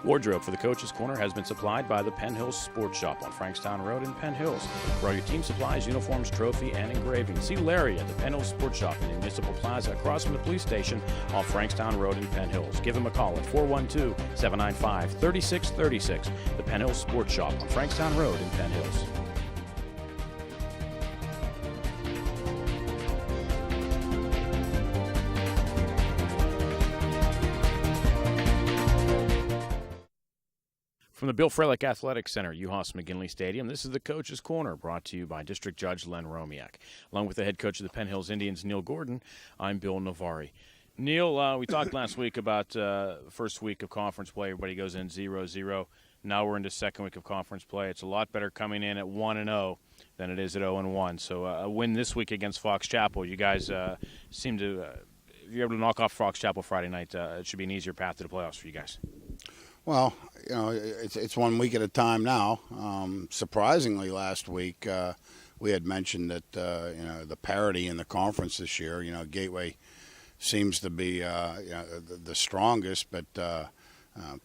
Wardrobe for the Coach's Corner has been supplied by the Penn Hills Sports Shop on Frankstown Road in Penn Hills. For all your team supplies, uniforms, trophy, and engraving, see Larry at the Penn Hills Sports Shop in the Municipal Plaza across from the police station off Frankstown Road in Penn Hills. Give him a call at 412-795-3636. The Penn Hills Sports Shop on Frankstown Road in Penn Hills. From the Bill Frelick Athletic Center, Uhas McGinley Stadium, this is the Coach's Corner, brought to you by District Judge Len Romiak. Along with the head coach of the Penn Hills Indians, Neil Gordon, I'm Bill Navari. Neil, we talked last week about first week of conference play. Everybody goes in 0-0. Now we're into second week of conference play. It's a lot better coming in at 1-0 than it is at 0-1. So a win this week against Fox Chapel. You guys seem to, if you're able to knock off Fox Chapel Friday night, it should be an easier path to the playoffs for you guys. Well, it's 1 week at a time now. Surprisingly, last week we had mentioned that the parity in the conference this year. Gateway seems to be the strongest, but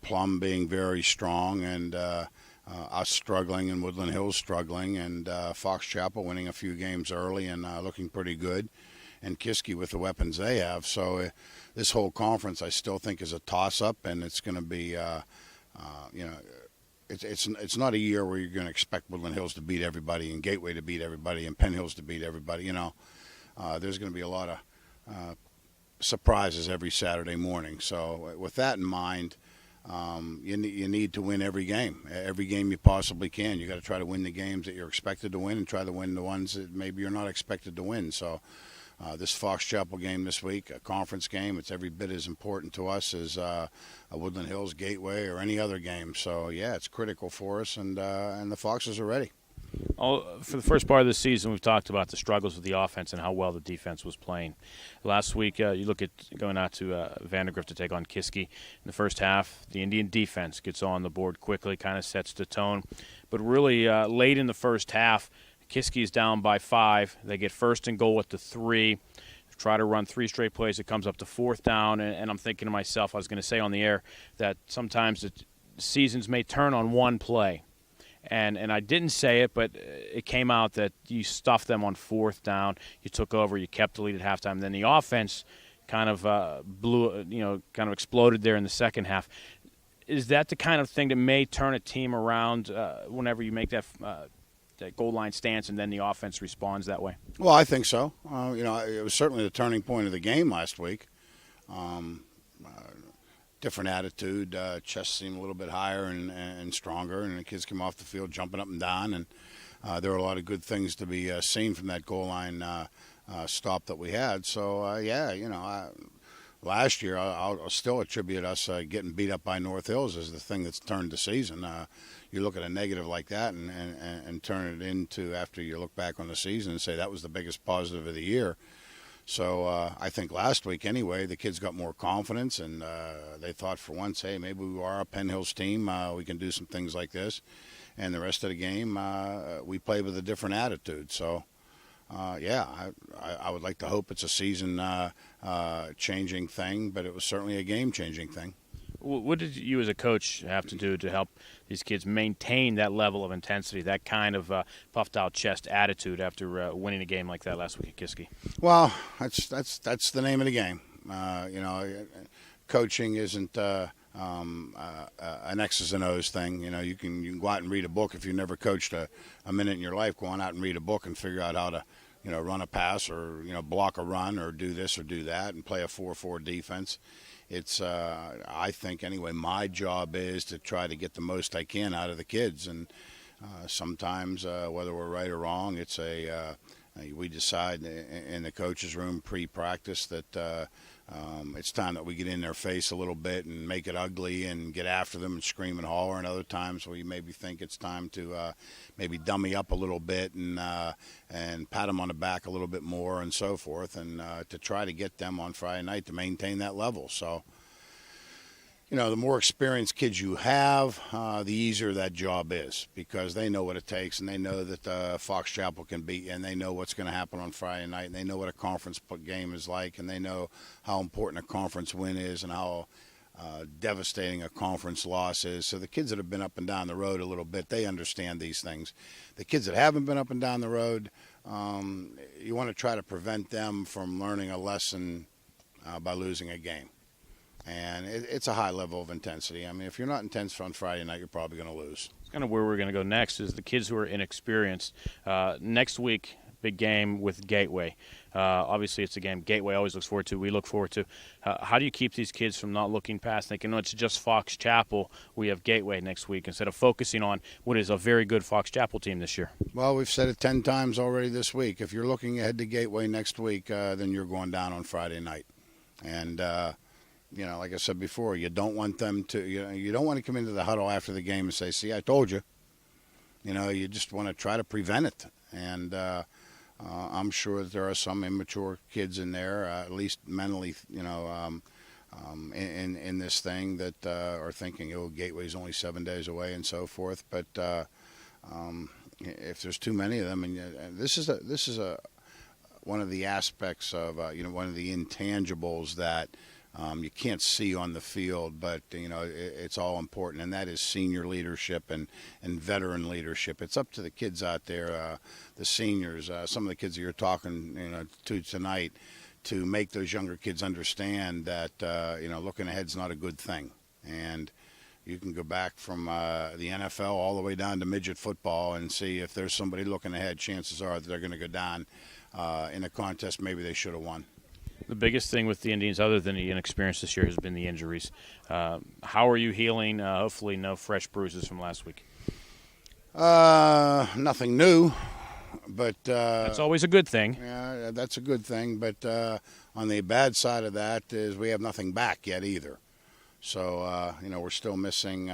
Plum being very strong, and us struggling, and Woodland Hills struggling, and Fox Chapel winning a few games early and looking pretty good, and Kiski with the weapons they have. So this whole conference, I still think, is a toss-up, and it's going to be, it's not a year where you're going to expect Woodland Hills to beat everybody and Gateway to beat everybody and Penn Hills to beat everybody. There's going to be a lot of surprises every Saturday morning. So with that in mind, you need to win every game you possibly can. You got to try to win the games that you're expected to win and try to win the ones that maybe you're not expected to win. So this Fox Chapel game this week, a conference game, it's every bit as important to us as a Woodland Hills, Gateway, or any other game. So, yeah, it's critical for us, and the Foxes are ready. For the first part of the season, we've talked about the struggles with the offense and how well the defense was playing. Last week, you look at going out to Vandergrift to take on Kiski. In the first half, the Indian defense gets on the board quickly, kind of sets the tone. But really, late in the first half, Kiski is down by 5. They get first and goal at the 3. Try to run 3 straight plays. It comes up to 4th down, and I'm thinking to myself, I was going to say on the air that sometimes the seasons may turn on one play. And I didn't say it, but it came out that you stuffed them on 4th down. You took over. You kept the lead at halftime. Then the offense kind of kind of exploded there in the second half. Is that the kind of thing that may turn a team around whenever you make that goal line stance and then the offense responds that way? Well, I think so. It was certainly the turning point of the game last week. Different attitude. Chest seemed a little bit higher and stronger, and the kids came off the field jumping up and down, and there were a lot of good things to be seen from that goal line stop that we had. So, last year I'll still attribute us getting beat up by North Hills as the thing that's turned the season. You look at a negative like that and turn it into, after you look back on the season, and say that was the biggest positive of the year. So I think last week anyway, the kids got more confidence, and they thought for once, hey, maybe we are a Penn Hills team. We can do some things like this. And the rest of the game, we played with a different attitude. So, I would like to hope it's a season-changing thing, but it was certainly a game-changing thing. What did you as a coach have to do to help these kids maintain that level of intensity, that kind of puffed-out chest attitude after winning a game like that last week at Kiski? Well, that's the name of the game. Coaching isn't an X's and O's thing. You can go out and read a book. If you never coached a minute in your life, go on out and read a book and figure out how to run a pass or block a run or do this or do that and play a 4-4 defense. It's, I think anyway, my job is to try to get the most I can out of the kids. And sometimes, whether we're right or wrong, it's we decide in the coach's room pre-practice that it's time that we get in their face a little bit and make it ugly and get after them and scream and holler. And other times where you maybe think it's time to maybe dummy up a little bit and pat them on the back a little bit more and so forth, and to try to get them on Friday night to maintain that level. So, the more experienced kids you have, the easier that job is, because they know what it takes, and they know that Fox Chapel can beat you, and they know what's going to happen on Friday night, and they know what a conference game is like, and they know how important a conference win is and how devastating a conference loss is. So the kids that have been up and down the road a little bit, they understand these things. The kids that haven't been up and down the road, you want to try to prevent them from learning a lesson by losing a game. And it's a high level of intensity. I mean, if you're not intense on Friday night, you're probably going to lose. It's kind of where we're going to go next is the kids who are inexperienced. Next week, big game with Gateway. Obviously, it's a game Gateway always looks forward to. We look forward to. How do you keep these kids from not looking past, thinking, no, it's just Fox Chapel. We have Gateway next week, instead of focusing on what is a very good Fox Chapel team this year? Well, we've said it 10 times already this week. If you're looking ahead to Gateway next week, then you're going down on Friday night. And, like I said before, you don't want them to, you don't want to come into the huddle after the game and say, see, I told you. You just want to try to prevent it. And I'm sure that there are some immature kids in there, at least mentally, in this thing that are thinking, Gateway's only 7 days away and so forth. But if there's too many of them, and this is one of the aspects of one of the intangibles that you can't see on the field, but it's all important, and that is senior leadership and veteran leadership. It's up to the kids out there, the seniors, some of the kids that you're talking to tonight, to make those younger kids understand that looking ahead's not a good thing. And you can go back from the NFL all the way down to midget football and see if there's somebody looking ahead. Chances are that they're going to go down in a contest maybe they should have won. The biggest thing with the Indians, other than the inexperience this year, has been the injuries. How are you healing? Hopefully no fresh bruises from last week. Nothing new, but that's always a good thing. Yeah, that's a good thing. But on the bad side of that is we have nothing back yet either. So we're still missing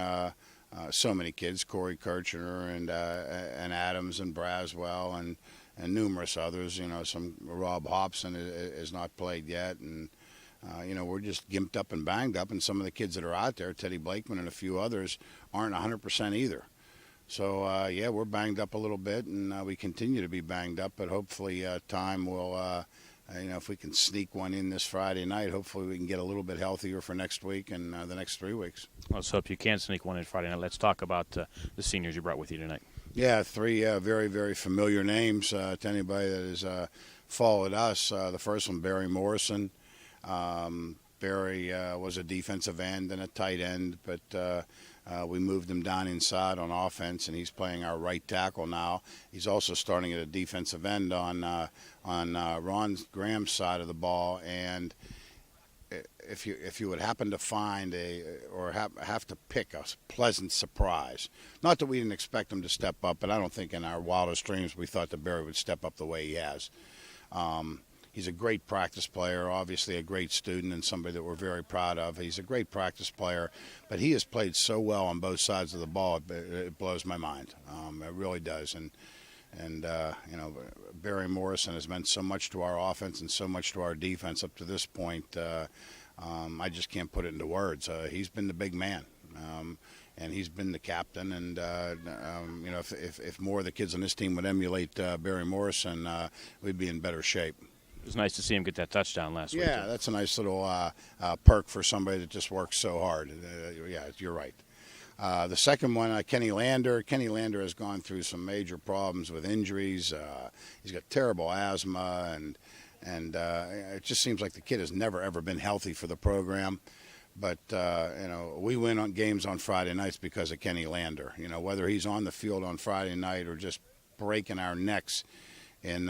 so many kids: Corey Kirchner and Adams and Braswell and numerous others. Some Rob Hobson is not played yet, and we're just gimped up and banged up. And some of the kids that are out there, Teddy Blakeman and a few others, aren't 100% either. So we're banged up a little bit, and we continue to be banged up. But hopefully, time will. If we can sneak one in this Friday night, hopefully we can get a little bit healthier for next week and the next 3 weeks. Let's hope you can sneak one in Friday night. Let's talk about the seniors you brought with you tonight. Yeah, 3 very, very familiar names to anybody that has followed us. The first one, Barry Morrison. Barry was a defensive end and a tight end, but we moved him down inside on offense, and he's playing our right tackle now. He's also starting at a defensive end on Ron Graham's side of the ball. And if you would happen to find have to pick a pleasant surprise, not that we didn't expect him to step up, but I don't think in our wildest dreams we thought that Barry would step up the way he has. He's a great practice player, obviously a great student and somebody that we're very proud of. He's a great practice player, but he has played so well on both sides of the ball, it blows my mind. It really does. And Barry Morrison has meant so much to our offense and so much to our defense up to this point. I just can't put it into words. He's been the big man, and he's been the captain. And if more of the kids on this team would emulate Barry Morrison, we'd be in better shape. It was nice to see him get that touchdown last week. Yeah, that's a nice little perk for somebody that just works so hard. You're right. The second one, Kenny Lander. Kenny Lander has gone through some major problems with injuries. He's got terrible asthma, and it just seems like the kid has never, ever been healthy for the program. But, we win on games on Friday nights because of Kenny Lander. Whether he's on the field on Friday night or just breaking our necks in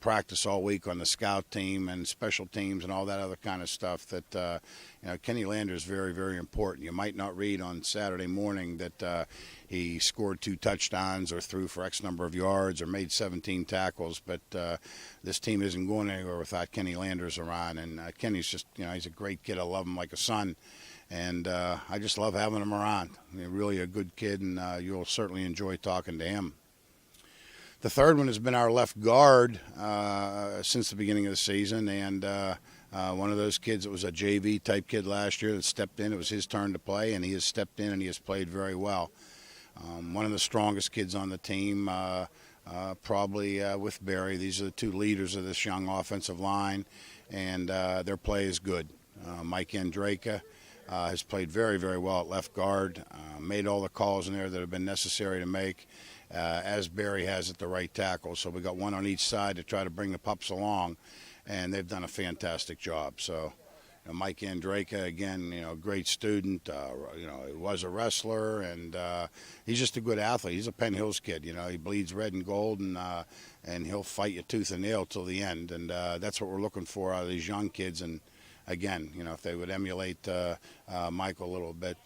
practice all week on the scout team and special teams and all that other kind of stuff, that Kenny Lander is very, very important. You might not read on Saturday morning that he scored 2 touchdowns or threw for X number of yards or made 17 tackles, but this team isn't going anywhere without Kenny Landers around. And Kenny's just, he's a great kid. I love him like a son. And I just love having him around. He's really a good kid, and you'll certainly enjoy talking to him. The third one has been our left guard since the beginning of the season, and one of those kids that was a JV-type kid last year that stepped in. It was his turn to play, and he has stepped in, and he has played very well. One of the strongest kids on the team, probably with Barry. These are the 2 leaders of this young offensive line, and their play is good. Mike Andraka, has played very, very well at left guard, made all the calls in there that have been necessary to make, as Barry has at the right tackle. So we got one on each side to try to bring the pups along, and they've done a fantastic job. So Mike Andraka, again, great student, was a wrestler, and he's just a good athlete. He's a Penn Hills kid, he bleeds red and gold, and he'll fight you tooth and nail till the end, and that's what we're looking for out of these young kids. And again, if they would emulate Michael a little bit,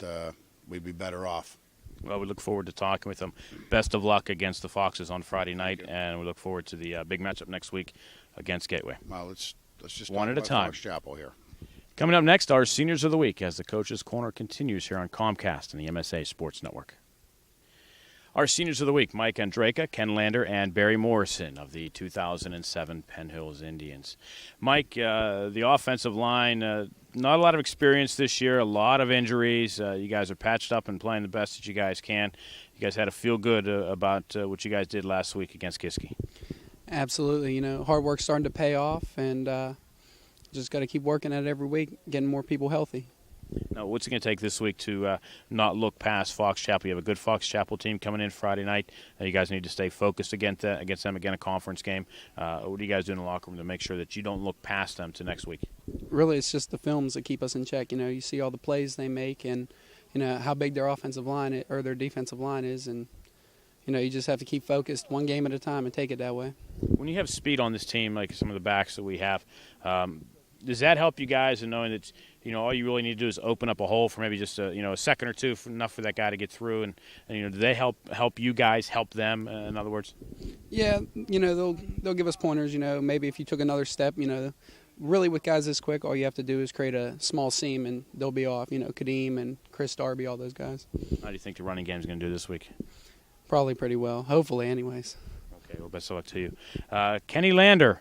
we'd be better off. Well, we look forward to talking with them. Best of luck against the Foxes on Friday night, and we look forward to the big matchup next week against Gateway. Well, let's just one at a time. Fox Chapel here. Coming up next, our Seniors of the Week as the Coach's Corner continues here on Comcast and the MSA Sports Network. Our Seniors of the Week, Mike Andraka, Ken Lander, and Barry Morrison of the 2007 Penn Hills Indians. Mike, the offensive line, not a lot of experience this year, a lot of injuries. You guys are patched up and playing the best that you guys can. You guys had to feel good about what you guys did last week against Kiski. Absolutely. Hard work's starting to pay off, and just got to keep working at it every week, getting more people healthy. Now, what's it going to take this week to not look past Fox Chapel? You have a good Fox Chapel team coming in Friday night. You guys need to stay focused against them again, a conference game. What do you guys do in the locker room to make sure that you don't look past them to next week? Really, it's just the films that keep us in check. You see all the plays they make, and how big their offensive line or their defensive line is, and you just have to keep focused one game at a time and take it that way. When you have speed on this team, like some of the backs that we have, does that help you guys in knowing that all you really need to do is open up a hole for maybe just a second or two, enough for that guy to get through, and do they help you guys help them? In other words, yeah, they'll give us pointers. Maybe if you took another step, really with guys this quick, all you have to do is create a small seam and they'll be off. Kadeem and Chris Darby, all those guys. How do you think the running game is going to do this week? Probably pretty well, hopefully, anyways. Okay, well, best of luck to you, Kenny Lander.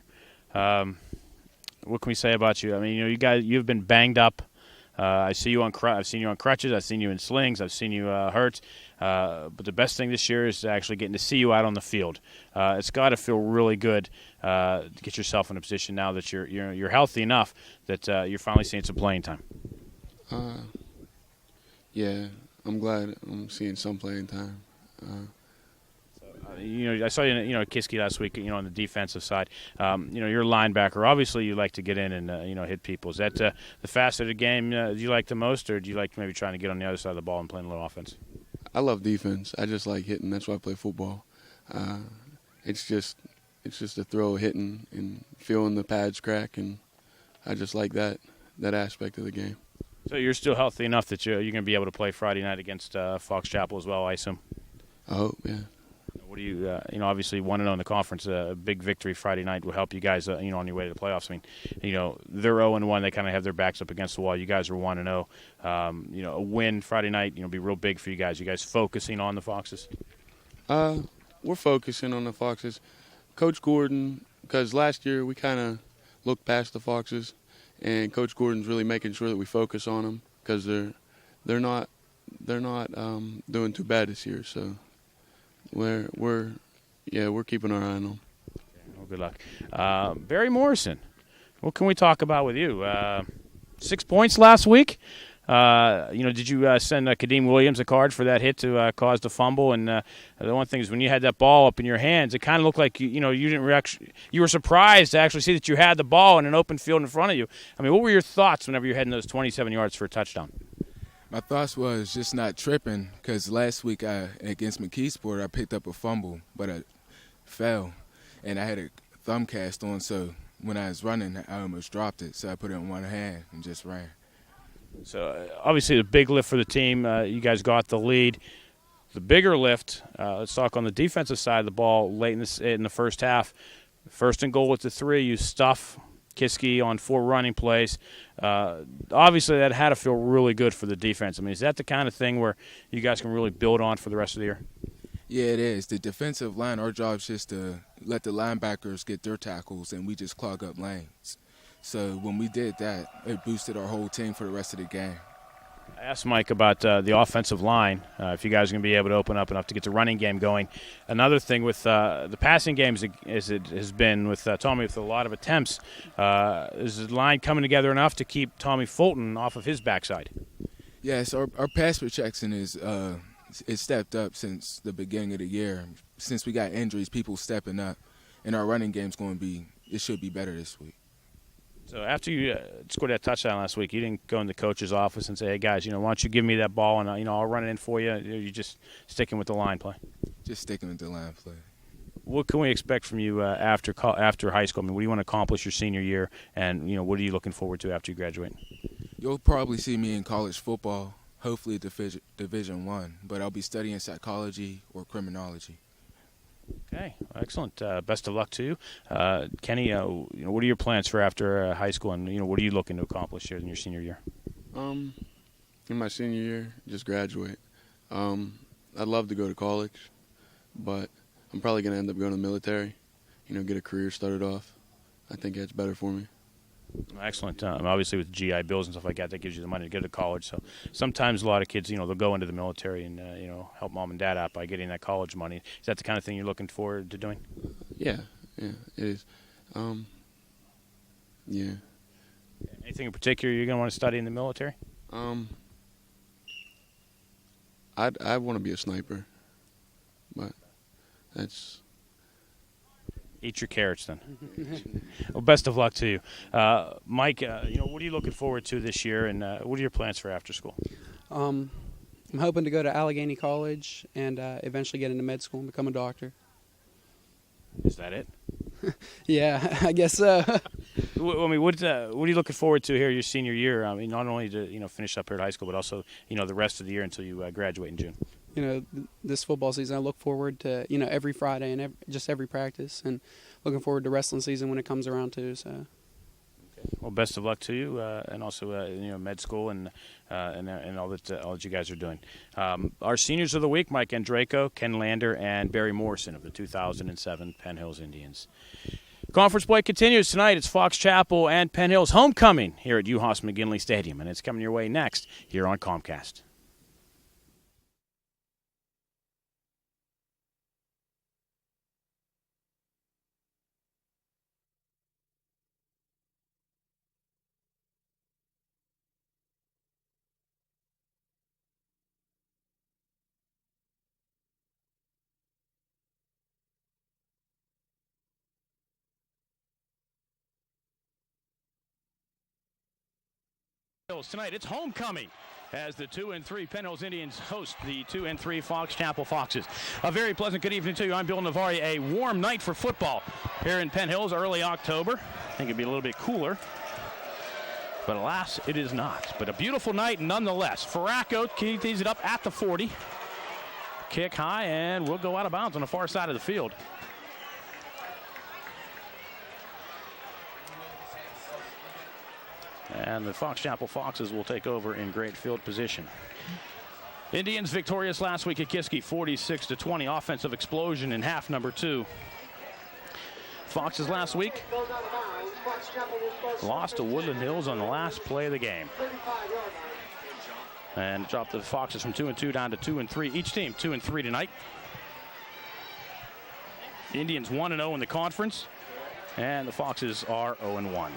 What can we say about you? I mean, you guys, you've been banged up. I've seen you on crutches. I've seen you in slings. I've seen you hurt. But the best thing this year is actually getting to see you out on the field. It's got to feel really good to get yourself in a position now that you're healthy enough that you're finally seeing some playing time. Yeah, I'm glad I'm seeing some playing time. I saw you, at Kiski last week, on the defensive side. You're a linebacker. Obviously, you like to get in and, hit people. Is that the facet of the game do you like the most, or do you like maybe trying to get on the other side of the ball and playing a little offense? I love defense. I just like hitting. That's why I play football. It's just a throw, hitting, and feeling the pads crack, and I just like that aspect of the game. So you're still healthy enough that you're going to be able to play Friday night against Fox Chapel as well, I assume? I hope, yeah. What do you, obviously 1-0 in the conference, a big victory Friday night will help you guys, on your way to the playoffs. I mean, they're 0-1. They kind of have their backs up against the wall. You guys are 1-0. A win Friday night, be real big for you guys. You guys focusing on the Foxes? We're focusing on the Foxes. Coach Gordon, because last year we kind of looked past the Foxes, and Coach Gordon's really making sure that we focus on them because they're not doing too bad this year. So. We're keeping our eye on them. Well, good luck. Barry Morrison, what can we talk about with you? 6 points last week. Did you send Kadeem Williams a card for that hit to cause the fumble? And the one thing is, when you had that ball up in your hands, it kind of looked like you didn't you were surprised to actually see that you had the ball in an open field in front of you. I mean, what were your thoughts whenever you're heading those 27 yards for a touchdown? My thoughts was just not tripping because last week against McKeesport, I picked up a fumble, but I fell, and I had a thumb cast on, so when I was running, I almost dropped it, so I put it in one hand and just ran. So, obviously, a big lift for the team. You guys got the lead. The bigger lift, let's talk on the defensive side of the ball late in the first half. First and goal at the 3, you stuff Kiski on 4 running plays. Obviously, that had to feel really good for the defense. I mean, is that the kind of thing where you guys can really build on for the rest of the year? Yeah, it is. The defensive line, our job is just to let the linebackers get their tackles, and we just clog up lanes. So when we did that, it boosted our whole team for the rest of the game. I asked Mike about the offensive line, if you guys are going to be able to open up enough to get the running game going. Another thing with the passing games, as it has been with Tommy, with a lot of attempts, is the line coming together enough to keep Tommy Fulton off of his backside? Yes, our pass protection is stepped up since the beginning of the year. Since we got injuries, people stepping up, and our running game's it should be better this week. So after you scored that touchdown last week, you didn't go in the coach's office and say, "Hey guys, why don't you give me that ball and I'll run it in for you." You're just sticking with the line play. Just sticking with the line play. What can we expect from you after high school? I mean, what do you want to accomplish your senior year, and what are you looking forward to after you graduate? You'll probably see me in college football, hopefully Division I, but I'll be studying psychology or criminology. Okay, excellent. Best of luck to you, Kenny. What are your plans for after high school, and what are you looking to accomplish here in your senior year? In my senior year, just graduate. I'd love to go to college, but I'm probably going to end up going to the military, get a career started off. I think that's better for me. Excellent. Obviously, with GI Bills and stuff like that, that gives you the money to go to college. So sometimes a lot of kids, they'll go into the military and, help mom and dad out by getting that college money. Is that the kind of thing you're looking forward to doing? Yeah, it is. Yeah. Anything in particular you're going to want to study in the military? I want to be a sniper, but that's... Eat your carrots, then. Well, best of luck to you. Mike, what are you looking forward to this year, and what are your plans for after school? I'm hoping to go to Allegheny College and eventually get into med school and become a doctor. Is that it? Yeah, I guess so. I mean, what are you looking forward to here your senior year? I mean, not only to finish up here at high school, but also the rest of the year until you graduate in June. This football season, I look forward to every Friday and just every practice, and looking forward to wrestling season when it comes around too. So. Okay. Well, best of luck to you, and also med school and all that you guys are doing. Our seniors of the week: Mike Andraco, Ken Lander, and Barry Morrison of the 2007 Penn Hills Indians. Conference play continues tonight. It's Fox Chapel and Penn Hills homecoming here at UHAS McGinley Stadium, and it's coming your way next here on Comcast. Tonight, it's homecoming as the 2-3 Penn Hills Indians host the 2-3 Fox Chapel Foxes. A very pleasant good evening to you. I'm Bill Navari. A warm night for football here in Penn Hills, early October. I think it'd be a little bit cooler, but alas, it is not. But a beautiful night nonetheless. Farraco tees it up at the 40. Kick high, and we'll go out of bounds on the far side of the field. And the Fox Chapel Foxes will take over in great field position. Indians victorious last week at Kiski, 46-20. Offensive explosion in half number 2. Foxes last week lost to Woodland Hills on the last play of the game. And dropped the Foxes from 2-2 down to 2-3. Each team 2-3 tonight. The Indians 1-0 in the conference, and the Foxes are 0-1.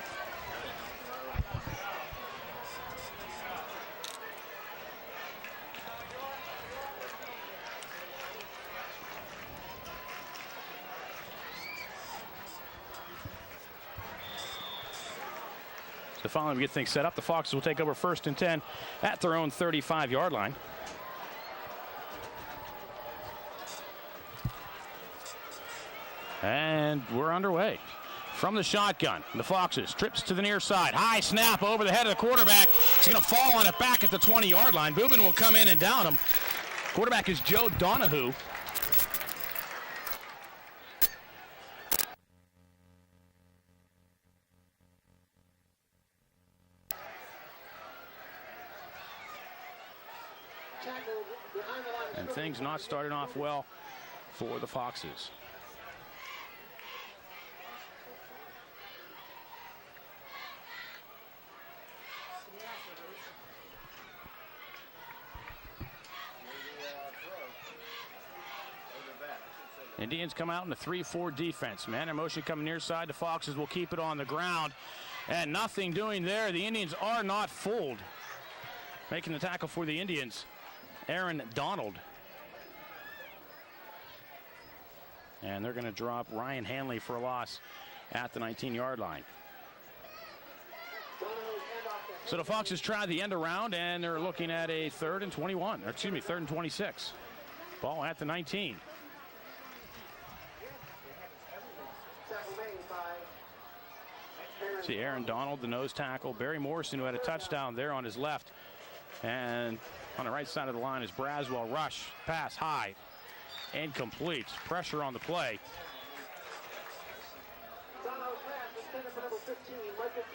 So finally we get things set up. The Foxes will take over 1st and 10 at their own 35-yard line. And we're underway. From the shotgun, the Foxes trips to the near side. High snap over the head of the quarterback. He's going to fall on it back at the 20-yard line. Boobin will come in and down him. Quarterback is Joe Donahue. And things not starting off well for the Foxes. Indians come out in a 3-4 defense. Man in motion coming near side. The Foxes will keep it on the ground. And nothing doing there. The Indians are not fooled. Making the tackle for the Indians, Aaron Donald. And they're going to drop Ryan Hanley for a loss at the 19-yard line. So the Foxes try the end around, and they're looking at a 3rd and 21. Or excuse me, 3rd and 26. Ball at the 19. See Aaron Donald, the nose tackle. Barry Morrison, who had a touchdown there on his left. And on the right side of the line is Braswell. Rush, pass high, incomplete. Pressure on the play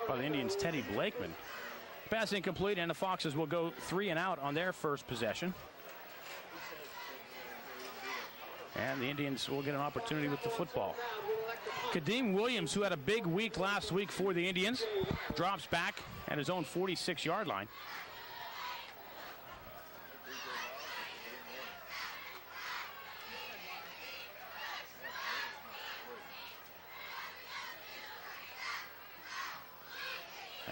by the Indians, Teddy Blakeman. Pass incomplete, and the Foxes will go 3 and out on their first possession. And the Indians will get an opportunity with the football. Kadeem Williams, who had a big week last week for the Indians, drops back at his own 46-yard line.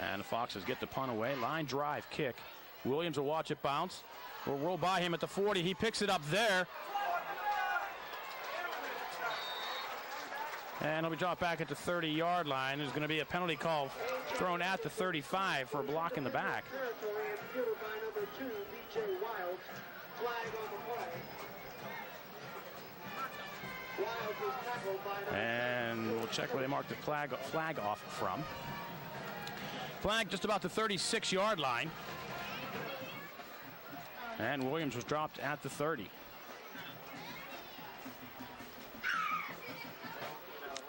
And the Foxes get the punt away. Line drive kick. Williams will watch it bounce. Will roll by him at the 40. He picks it up there. And he'll be dropped back at the 30-yard line. There's going to be a penalty call thrown at the 35 for a block in the back. And we'll check where they marked the flag off from. Flag just about the 36-yard line. And Williams was dropped at the 30.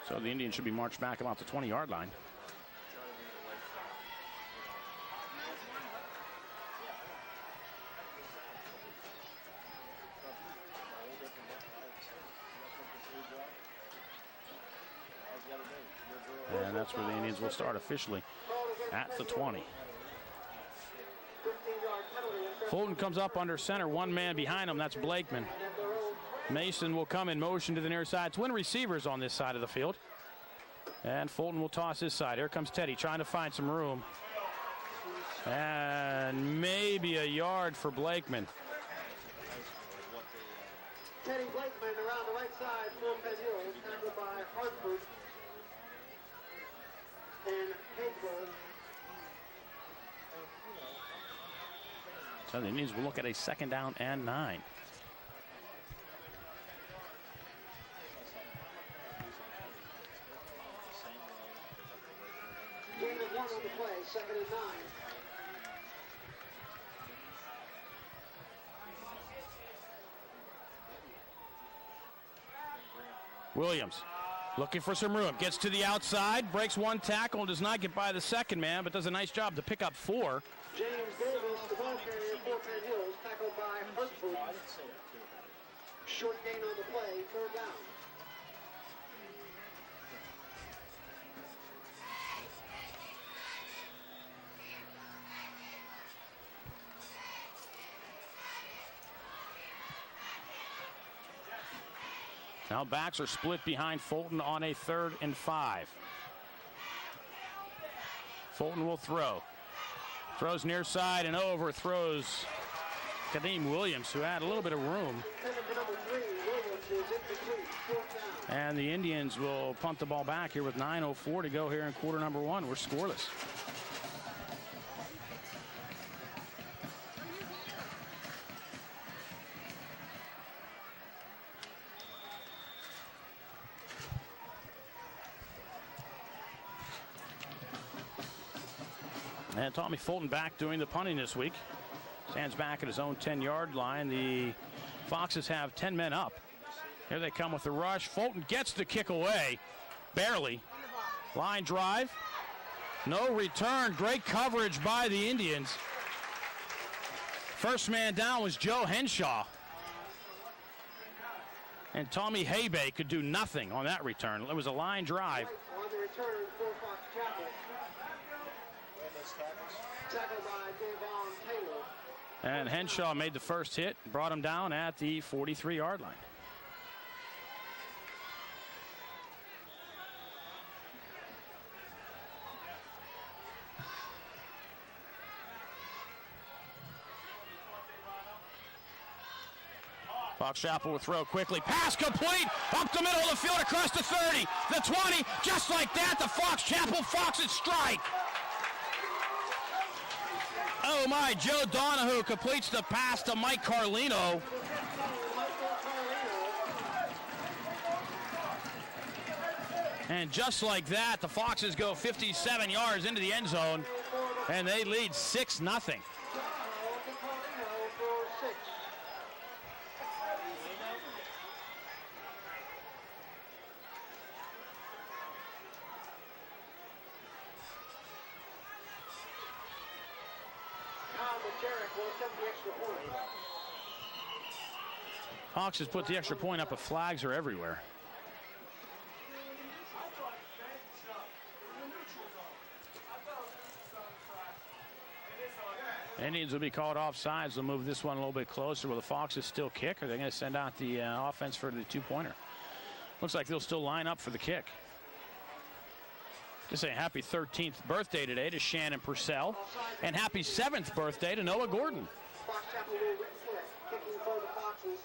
So the Indians should be marched back about the 20-yard line. And that's where the Indians will start officially at the 20. Fulton comes up under center, one man behind him, that's Blakeman. Mason will come in motion to the near side. Twin receivers on this side of the field. And Fulton will toss his side. Here comes Teddy trying to find some room. And maybe a yard for Blakeman. Teddy Blakeman around the right side for Penn Hills, tackled by Hartford and Hageberg. So the Indians will look at a 2nd down and 9. Gain of 1 on the play, 2nd and 9. Williams looking for some room. Gets to the outside, breaks one tackle, does not get by the second man, but does a nice job to pick up 4. James Davis, the ball carrier for Penn Hills, tackled by Hartford. Short gain on the play, 3rd down. Now backs are split behind Fulton on a 3rd and 5. Fulton will throw. Throws near side and overthrows Kadeem Williams, who had a little bit of room. And the Indians will punt the ball back here with 9:04 to go here in quarter number 1. We're scoreless. And Tommy Fulton back doing the punting this week. Stands back at his own 10-yard line. The Foxes have 10 men up. Here they come with the rush. Fulton gets the kick away. Barely. Line drive. No return. Great coverage by the Indians. First man down was Joe Henshaw. And Tommy Habay could do nothing on that return. It was a line drive. On the return for Fox Chapel. Tackled by Devon Taylor. And Henshaw made the first hit, brought him down at the 43-yard line. Fox Chapel will throw quickly. Pass complete. Up the middle of the field across the 30. The 20. Just like that, the Fox Chapel Foxes strike. Oh my, Joe Donahue completes the pass to Mike Carlino. And just like that, the Foxes go 57 yards into the end zone, and they lead 6-0. Hawks has put the extra point up, but flags are everywhere. Indians will be called offsides. They'll move this one a little bit closer. Will the Foxes still kick, or are they going to send out the offense for the two-pointer? Looks like they'll still line up for the kick. Just say happy 13th birthday today to Shannon Purcell, and happy 7th birthday to Noah Gordon. Fox Chapel will kick. Kicking for the Foxes.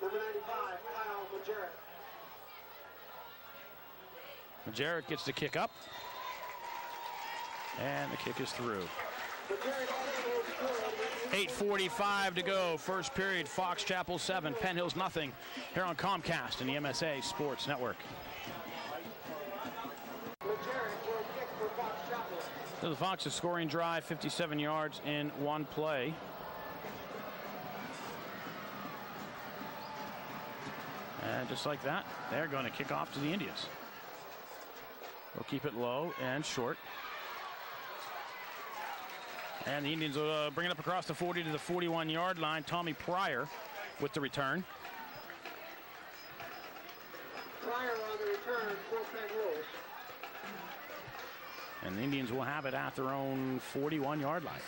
Number 95, Kyle Majerek. Majerek gets the kick up, and the kick is through. 8:45 to go. First period, Fox Chapel 7, Penn Hills nothing. Here on Comcast and the MSA Sports Network. So the Foxes scoring drive, 57 yards in one play. And just like that, they're going to kick off to the Indians. They'll keep it low and short. And the Indians will bring it up across the 40 to the 41-yard line. Tommy Pryor with the return. Pryor on the return for Penn Hills. And the Indians will have it at their own 41-yard line.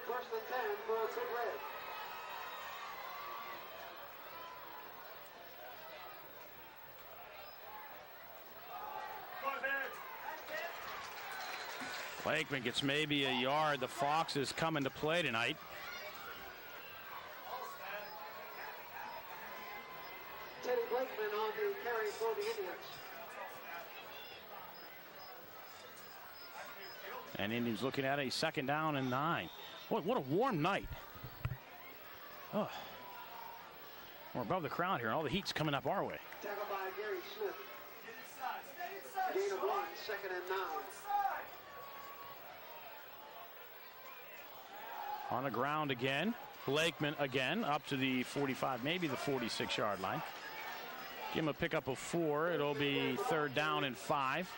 First and 10 for Big Red. Lakeman gets maybe a yard. The Foxes come into play tonight. Teddy Blakeman on the carry for the Indians. And Indians looking at a 2nd down and 9. Boy, what a warm night. Oh. We're above the crowd here. All the heat's coming up our way. Tackled by Gary Smith. Gain of 1, 2nd and 9. On the ground again. Blakeman again up to the 45, maybe the 46-yard line. Give him a pickup of 4. It'll be 3rd down and 5.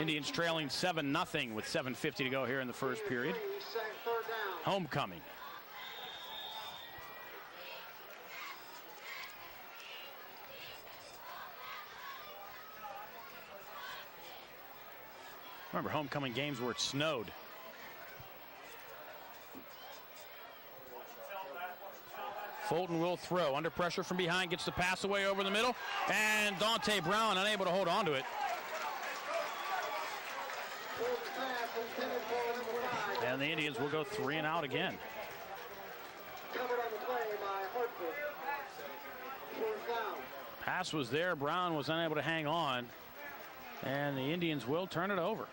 Indians trailing 7-0 with 7:50 to go here in the first period. Homecoming. Remember homecoming games where it snowed. Fulton will throw. Under pressure from behind, gets the pass away over the middle. And Dante Brown unable to hold on to it. And the Indians will go 3 and out again. Covered on the play by Hartford. 4th down. Pass was there. Brown was unable to hang on. And the Indians will turn it over.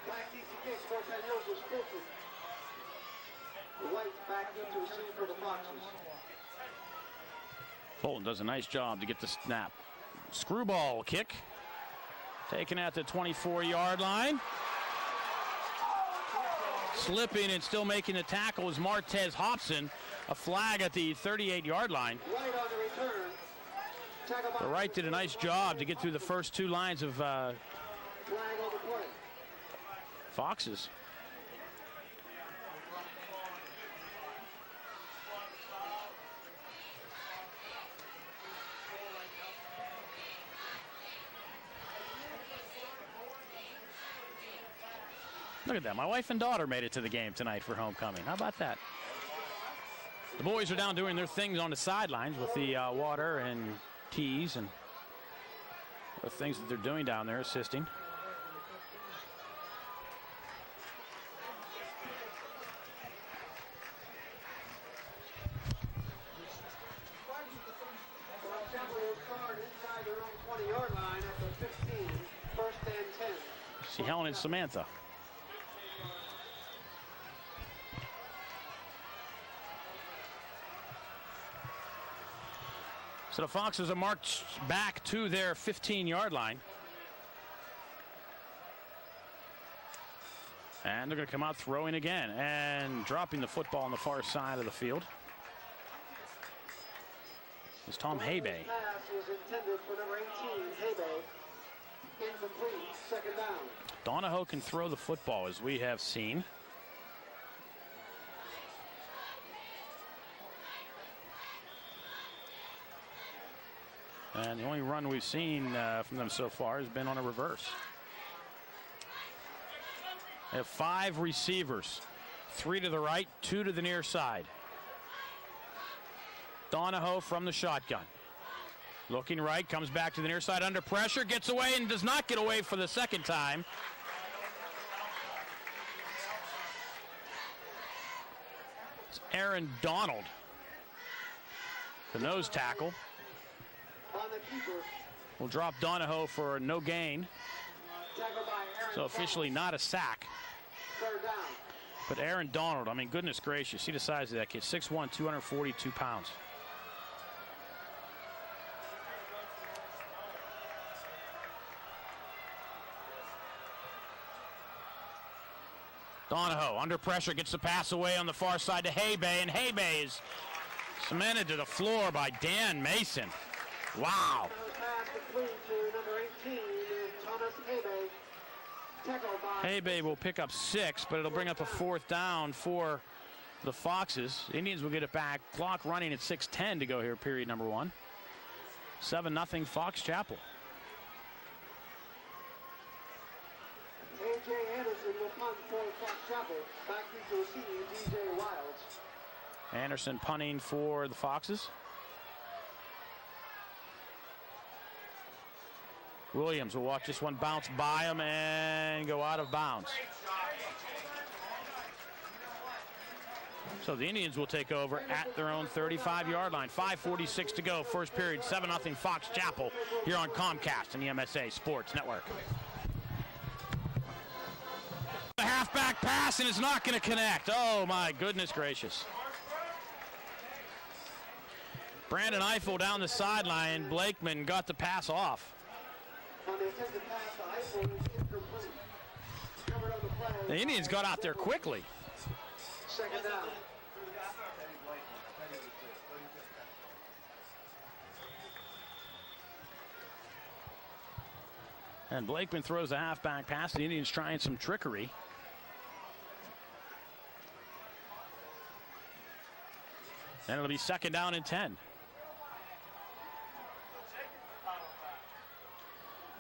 Back easy kick for Penn Hills was Fulton. White back into receive for the Foxes. Fulton does a nice job to get the snap. Screwball kick. Taken at the 24-yard line. Slipping and still making the tackle is Martez Hobson. A flag at the 38-yard line. Right on the return. The right did a nice job to get through the first 2 lines of Flag on the play. Foxes. Look at that. My wife and daughter made it to the game tonight for homecoming. How about that? The boys are down doing their things on the sidelines with the water and teas and the things that they're doing down there, assisting. Inside their own 20-yard line at the 15, first and 10. See Helen and Samantha. So the Foxes are marched back to their 15-yard line. And they're going to come out throwing again and dropping the football on the far side of the field. It's Tom Habay. Pass was intended for number 18, Habay. Incomplete, second down. Donahoe can throw the football, as we have seen. And the only run we've seen from them so far has been on a reverse. They have 5 receivers, 3 to the right, 2 to the near side. Donahoe from the shotgun. Looking right, comes back to the near side under pressure, gets away and does not get away for the second time. It's Aaron Donald, the nose tackle. On the keeper. Will drop Donahoe for no gain. Tackled by Aaron So officially not a sack. Third down. But Aaron Donald, I mean, goodness gracious, see the size of that kid, 6'1", 242 pounds. Donahoe under pressure, gets the pass away on the far side to Habay, and Habay is cemented to the floor by Dan Mason. Wow. Pass complete to number 18, Thomas Habay. Tackled by Habay will pick up 6, but it'll bring up a 4th down for the Foxes. Indians will get it back. Clock running at 6:10 to go here, period number 1. 7-0 Fox Chapel. A.J. Anderson will punt for Fox Chapel. Back to receive D.J. Wilds. Anderson punting for the Foxes. Williams will watch this one bounce by him and go out of bounds. So the Indians will take over at their own 35-yard line. 5:46 to go. First period, 7-0 Fox Chapel here on Comcast and the MSA Sports Network. The halfback pass, and it's not going to connect. Oh, my goodness gracious. Brandon Eiffel down the sideline. Blakeman got the pass off. On the attempted pass, the Eiffel is incomplete. Covered on the play. The Indians got out there quickly. Second down. And Blakeman throws a halfback pass. The Indians trying some trickery. And it'll be second down and 10.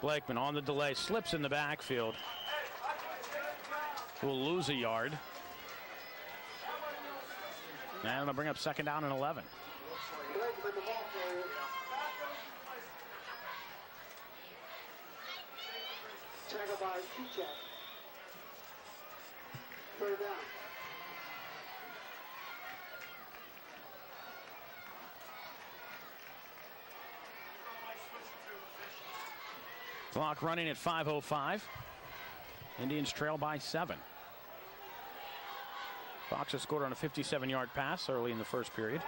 Blakeman on the delay, slips in the backfield. Will lose a yard. And it'll bring up second down and 11. Blakeman, the ball carrier. Tackled by Kuchek. Third down. Clock running at 5:05. Indians trail by 7. Foxes scored on a 57-yard pass early in the first period.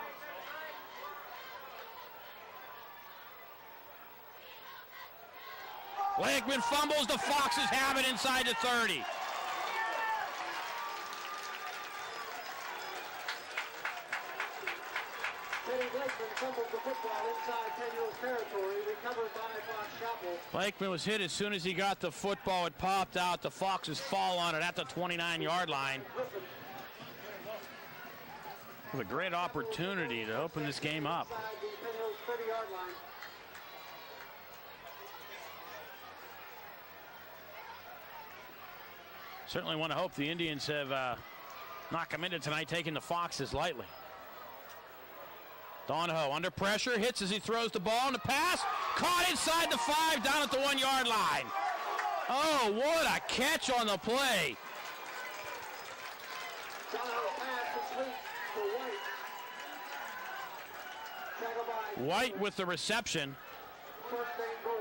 Blakeman fumbles. The Foxes have it inside the 30. Teddy Blakeman fumbles the football inside Penn Hills territory, recovered by Fox Chapel. Blakeman was hit as soon as he got the football. It popped out. The Foxes fall on it at the 29-yard line. With a great opportunity to open this game up. Inside the Penn Hills 30-yard line. Certainly want to hope the Indians have not committed tonight, taking the Foxes lightly. Donahoe under pressure, hits as he throws the ball, and the pass caught inside the 5 down at the 1 yard line. Oh, what a catch on the play. Donahoe pass complete for White. Tackled by White with the reception. first and goal.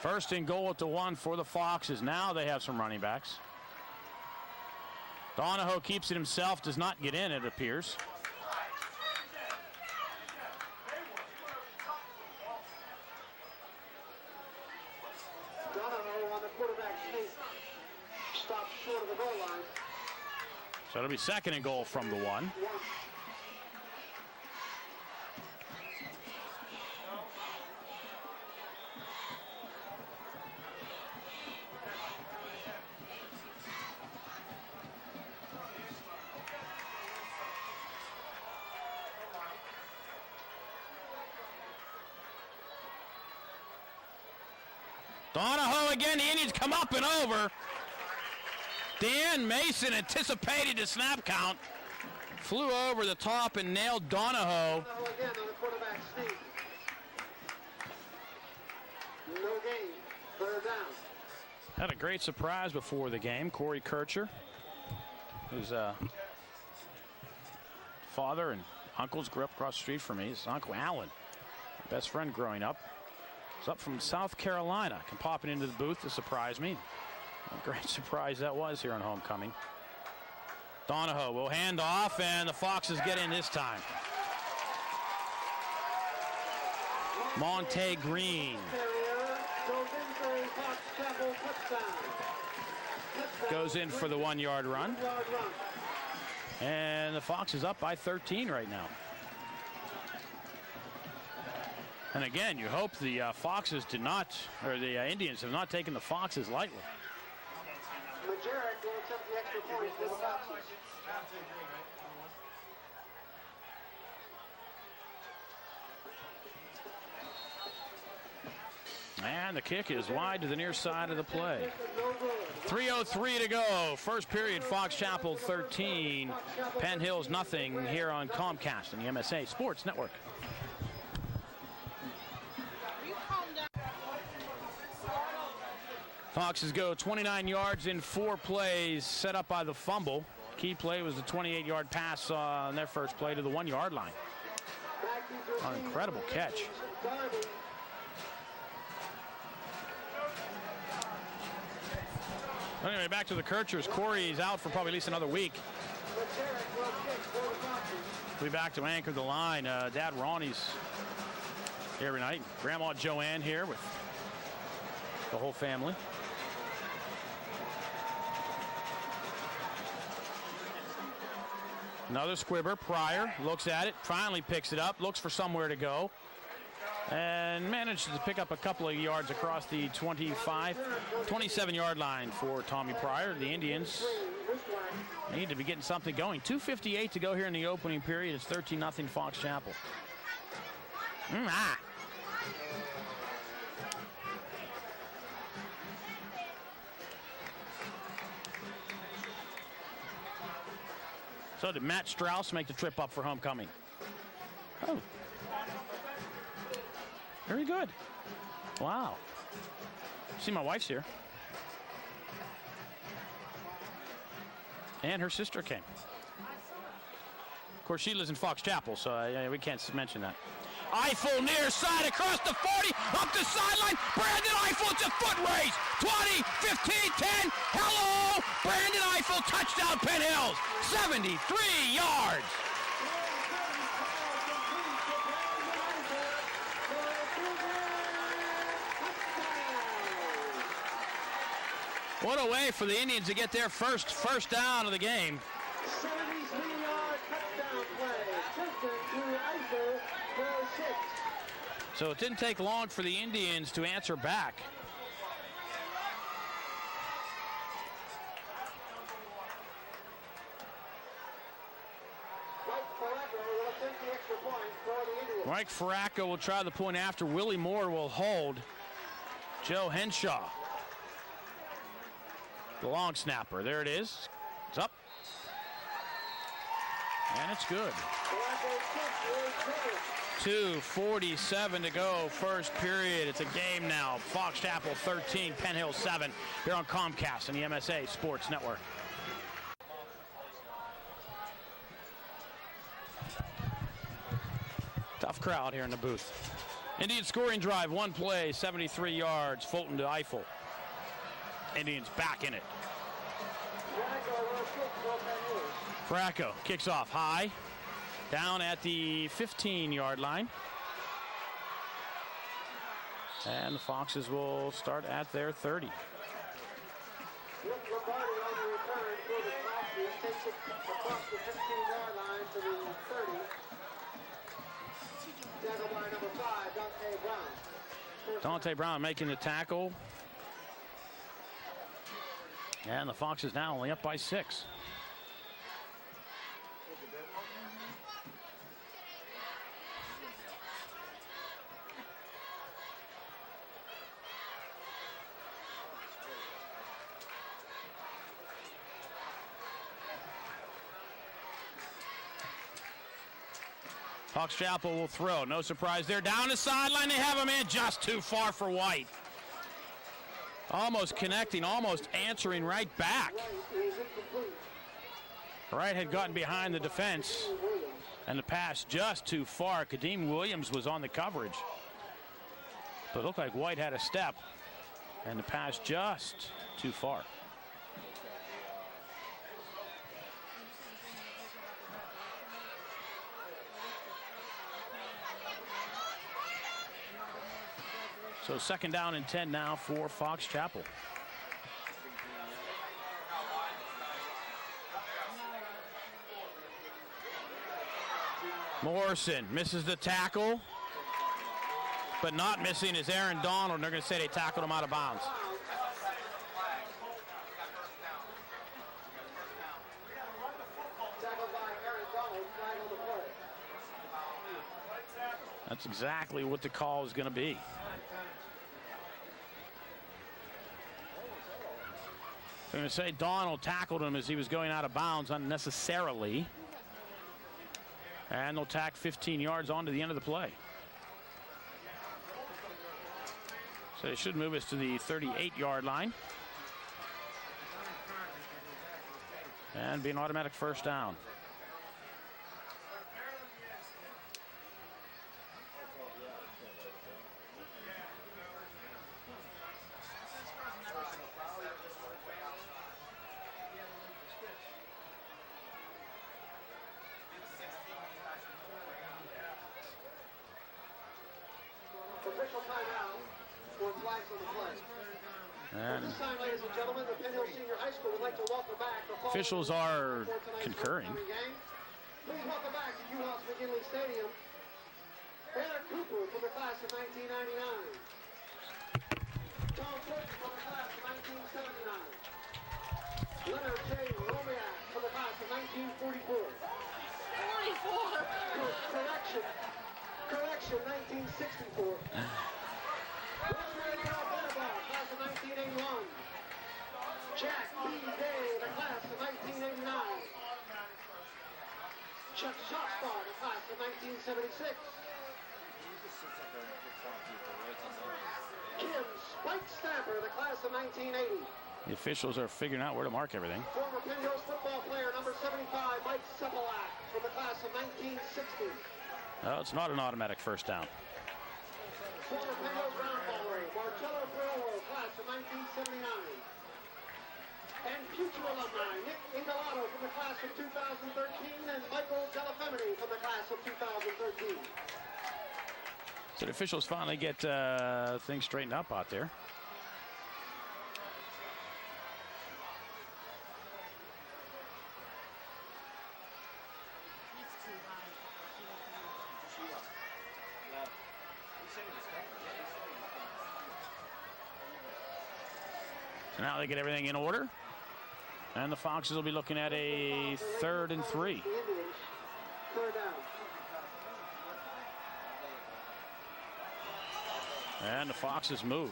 First and goal at the 1 for the Foxes. Now they have some running backs. Donahoe keeps it himself, does not get in, it appears. Donahoe on the quarterback sneak. Stops short of the goal line. So it'll be second and goal from the 1. Donahoe again, the Indians come up and over. Dan Mason anticipated the snap count. Flew over the top and nailed Donahoe. Donahoe again on the quarterback sneak. No gain. Third down. Had a great surprise before the game. Corey Kircher, whose father and uncles grew up across the street from me. His Uncle Alan, my best friend growing up. He's up from South Carolina. Come popping into the booth to surprise me. A great surprise that was here on homecoming. Donahoe will hand off, and the Foxes get in this time. Monte Green goes in for the 1 yard run. And the Foxes up by 13 right now. And again, you hope the Foxes did not, or the Indians have not taken the Foxes lightly. Majeric will accept the extra point for the Foxes. And the kick is wide to the near side of the play. 3:03 to go. First period, Fox Chapel 13, Penn Hills nothing here on Comcast and the MSA Sports Network. Foxes go 29 yards in 4 plays, set up by the fumble. Key play was the 28-yard pass on their first play to the 1 yard line. An incredible catch. Anyway, back to the Kirchers. Corey's out for probably at least another week. We'll be back to anchor the line. Dad Ronnie's here tonight. Grandma Joanne here with the whole family. Another squibber. Pryor looks at it, finally picks it up, looks for somewhere to go, and manages to pick up a couple of yards across the 27-yard line for Tommy Pryor. The Indians need to be getting something going. 2:58 to go here in the opening period. It's 13-0 Fox Chapel. So did Matt Strauss make the trip up for homecoming? Oh. Very good. Wow. See, my wife's here. And her sister came. Of course, she lives in Fox Chapel, so we can't mention that. Eiffel near side across the 40, up the sideline. Brandon Eiffel, it's a foot race. 20, 15, 10. Hello, Brandon Eiffel, touchdown Penn Hills. 73 yards. What a way for the Indians to get their first down of the game. 73-yard touchdown play. Simpson to Eiffel for 6. So it didn't take long for the Indians to answer back. Mike Faracco will try the point after. Willie Moore will hold. Joe Henshaw, the long snapper. There it is. It's up. And it's good. 2:47 to go, first period. It's a game now. Fox Chapel 13, Penn Hills 7, here on Comcast and the MSA Sports Network. Tough crowd here in the booth. Indian scoring drive, one play, 73 yards, Fulton to Eiffel. Indians back in it. Faracco kicks off high, down at the 15-yard line. And the Foxes will start at their 30. Lombardi on the return for the Foxes takes it across the 15-yard line to the 30. Tackle by number 5, Dante Brown. Dante Brown making the tackle. And the Foxes now only up by 6. Fox Chapel will throw. No surprise there. Down the sideline. They have him in just too far for White. Almost connecting, almost answering right back. Wright had gotten behind the defense, and the pass just too far. Kadeem Williams was on the coverage. But it looked like White had a step, and the pass just too far. So second down and 10 now for Fox Chapel. Morrison misses the tackle, but not missing is Aaron Donald. They're going to say they tackled him out of bounds. That's exactly what the call is going to be. I'm going to say Donald tackled him as he was going out of bounds unnecessarily. And they'll tack 15 yards on to the end of the play. So they should move us to the 38-yard line. And be an automatic first down. Official timeout for flags on the play. And this time, ladies and gentlemen, the Penn Hills Senior High School would like to welcome back the officials are concurring. Please welcome back to UHawks McKinley Stadium, Taylor Cooper from the class of 1999. Tom Fitch from the class of 1979. Leonard J. Romiak from the class of 1944. 44! Correction, 1964. Rosemary Carl Benabon, class of 1981. Jack B. Day, the class of 1989. Chuck Shotstar, the class of 1976. Kim Spike Stamper, the class of 1980. The officials are figuring out where to mark everything. Former Penn Hills football player, number 75, Mike Sepelak, from the class of 1960. Oh, it's not an automatic first down. Former Penn Hills roundballer, Marcello Ferraro, class of 1979. And future alumni, Nick Ingalato from the class of 2013, and Michael Delafemini from the class of 2013. So the officials finally get things straightened up out there. So now they get everything in order. And the Foxes will be looking at a 3rd and 3. Third down. And the Foxes move.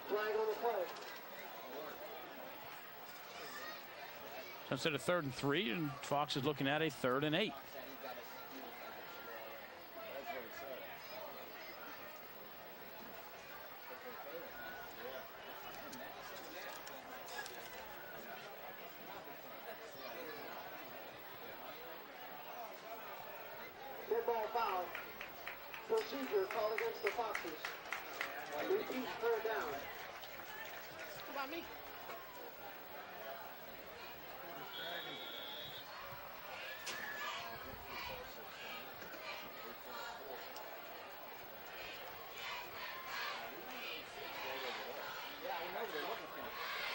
Flag on the play. So instead of 3rd and 3, and Fox is looking at a 3rd and 8. Dead ball foul. Procedure called against the Foxes. Repeat, third down. What about me?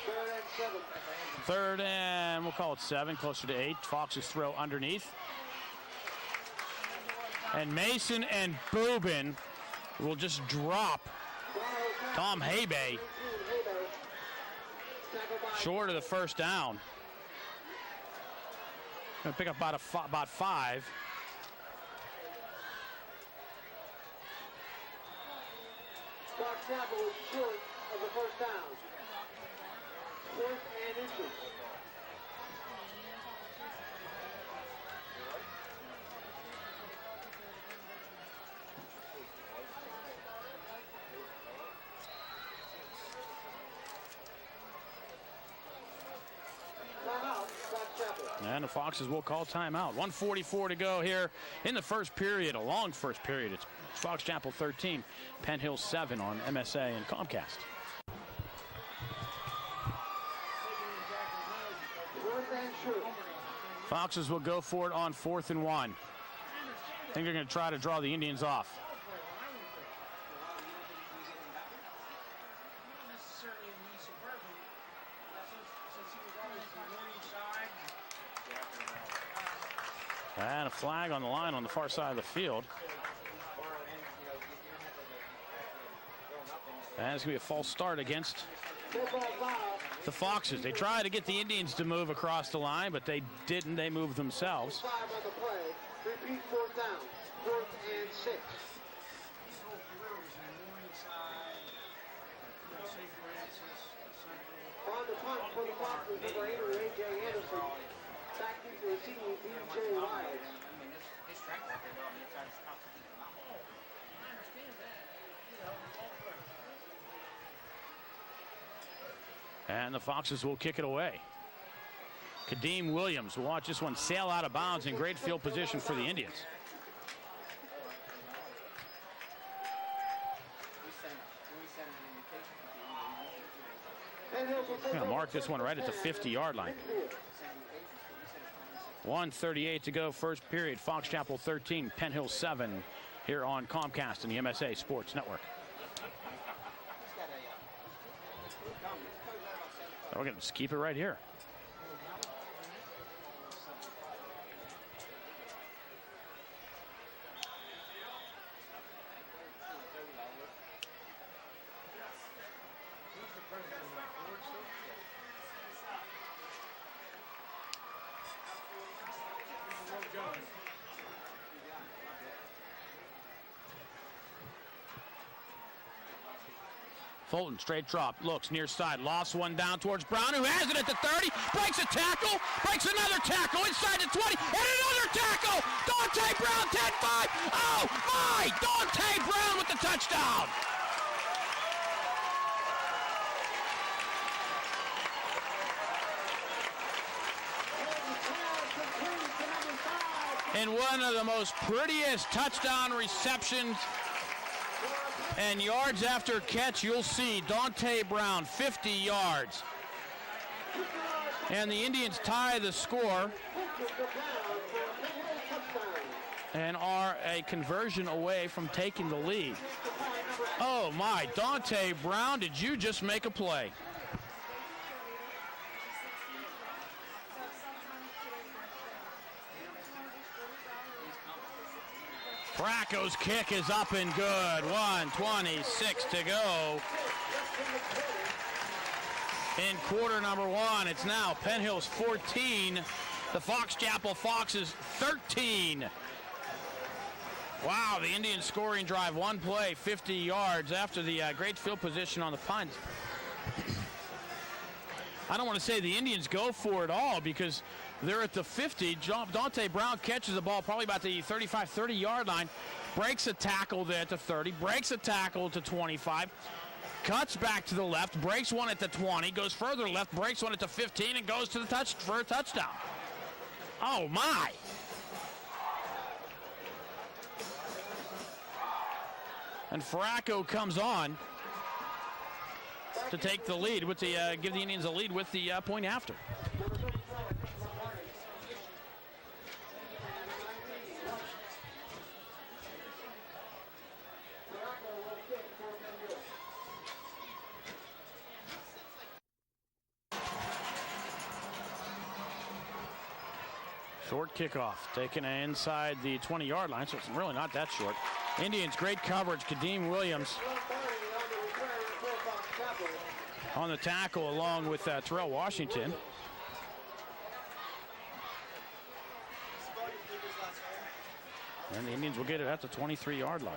Third and 7. 3rd and we'll call it 7, closer to 8. Foxes throw underneath. And Mason and Boobin will just drop Tom Habe short of the first down. Going to pick up about 5. Fox Chapel is short of the first down. 4th and inches. Timeout, Fox Chapel. And the Foxes will call timeout. 1:44 to go here in the first period, a long first period. It's Fox Chapel 13, Penn Hills 7 on MSA and Comcast. 4th and short. Foxes will go for it on 4th and 1. I think they're going to try to draw the Indians off. And a flag on the line on the far side of the field. And it's going to be a false start against the Foxes. They tried to get the Indians to move across the line, but they didn't. They moved themselves. 5 on the play. Repeat, 4th down. 4th and 6. On the punt for the Foxes, number 8, A.J. Anderson. Back into the receiving, B.J. Wise. And the Foxes will kick it away. Kadeem Williams will watch this one sail out of bounds in great field position for the Indians. We're going to mark this one right at the 50-yard line. 1:38 to go, first period. Fox Chapel 13, Penn Hills 7 here on Comcast and the MSA Sports Network. We're going to just keep it right here. Fulton, straight drop, looks near side, lost one down towards Brown, who has it at the 30, breaks a tackle, breaks another tackle inside the 20, and another tackle! Dante Brown, 10-5! Oh my! Dante Brown with the touchdown! And one of the most prettiest touchdown receptions and yards after catch, you'll see Dante Brown, 50 yards. And the Indians tie the score and are a conversion away from taking the lead. Oh my, Dante Brown, did you just make a play? Bracco's kick is up and good. 1:26 to go in quarter number one. It's now Penn Hills 14, the Fox Chapel Foxes 13. Wow, the Indians scoring drive, one play, 50 yards after the great field position on the punt. I don't want to say the Indians go for it all because they're at the 50. Dante Brown catches the ball probably about the 35, 30-yard line, breaks a tackle there at the 30, breaks a tackle to 25, cuts back to the left, breaks one at the 20, goes further left, breaks one at the 15, and goes to the for a touchdown. Oh, my. And Farraco comes on to take the lead with the give the Indians a lead with the point after. Short kickoff taken inside the 20-yard line, so it's really not that short. Indians great coverage. Kadeem Williams on the tackle along with Terrell Washington. And the Indians will get it at the 23-yard line.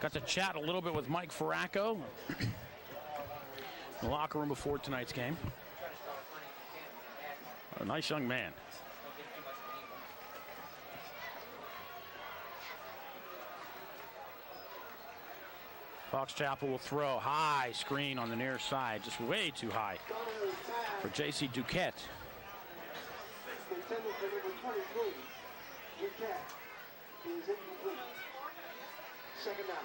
Got to chat a little bit with Mike Farraco in the locker room before tonight's game. A nice young man. Fox Chapel will throw high screen on the near side, just way too high for J.C. Duquette. Intended for number 23, Duquette is incomplete. Second down.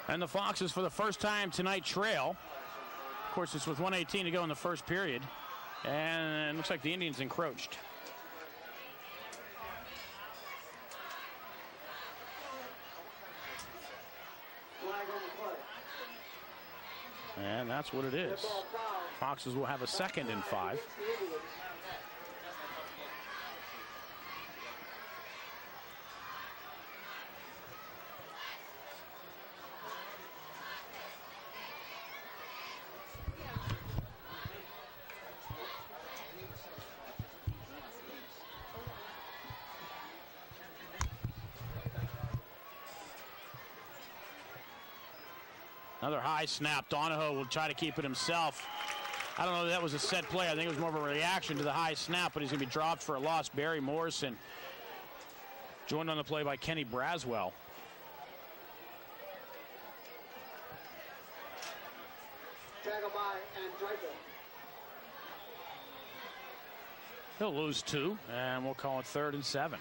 And the Foxes, for the first time tonight, trail. Of course, it's with 1:18 to go in the first period. And it looks like the Indians encroached. Flag on the play. And that's what it is. Foxes will have a 2nd and 5. Another high snap. Donahoe will try to keep it himself. I don't know if that was a set play. I think it was more of a reaction to the high snap, but he's going to be dropped for a loss. Barry Morrison joined on the play by Kenny Braswell. Tackle by Andrico. He'll lose 2, and we'll call it 3rd and 7.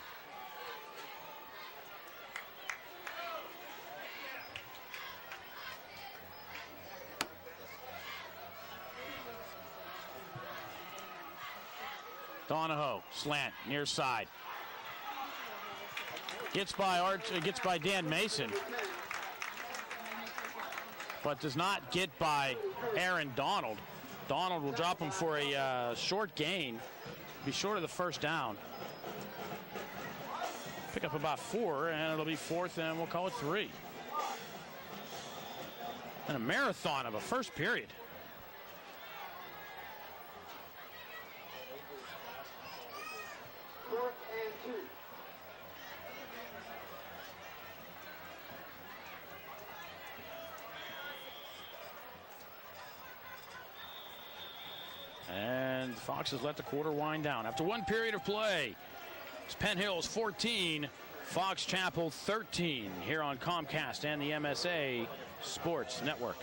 Donahoe, slant, near side. Gets by Dan Mason, but does not get by Aaron Donald. Donald will drop him for a short gain. Be short of the first down. Pick up about 4, and it'll be 4th, and we'll call it 3. And a marathon of a first period. And the Foxes let the quarter wind down. After 1 period of play, it's Penn Hills 14, Fox Chapel 13 here on Comcast and the MSA Sports Network.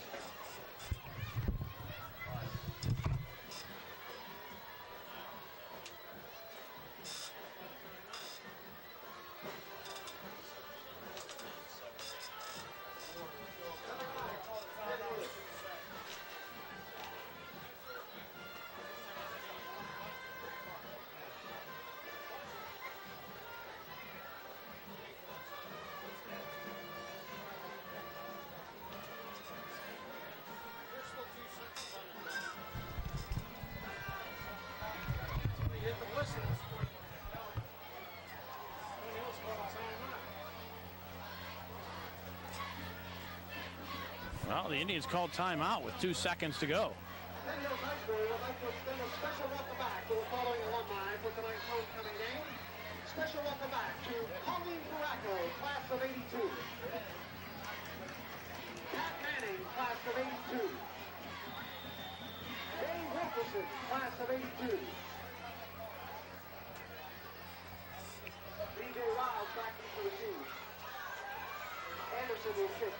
Well, the Indians called timeout with 2 seconds to go. Penn Hills High School would like to extend a special welcome back to the following alumni for tonight's homecoming game. Special welcome back to Pauline Baracco, class of 82. Pat Manning, class of 82. Dave Wilkerson, class of 82. DJ Riles back into the team. Anderson will kick.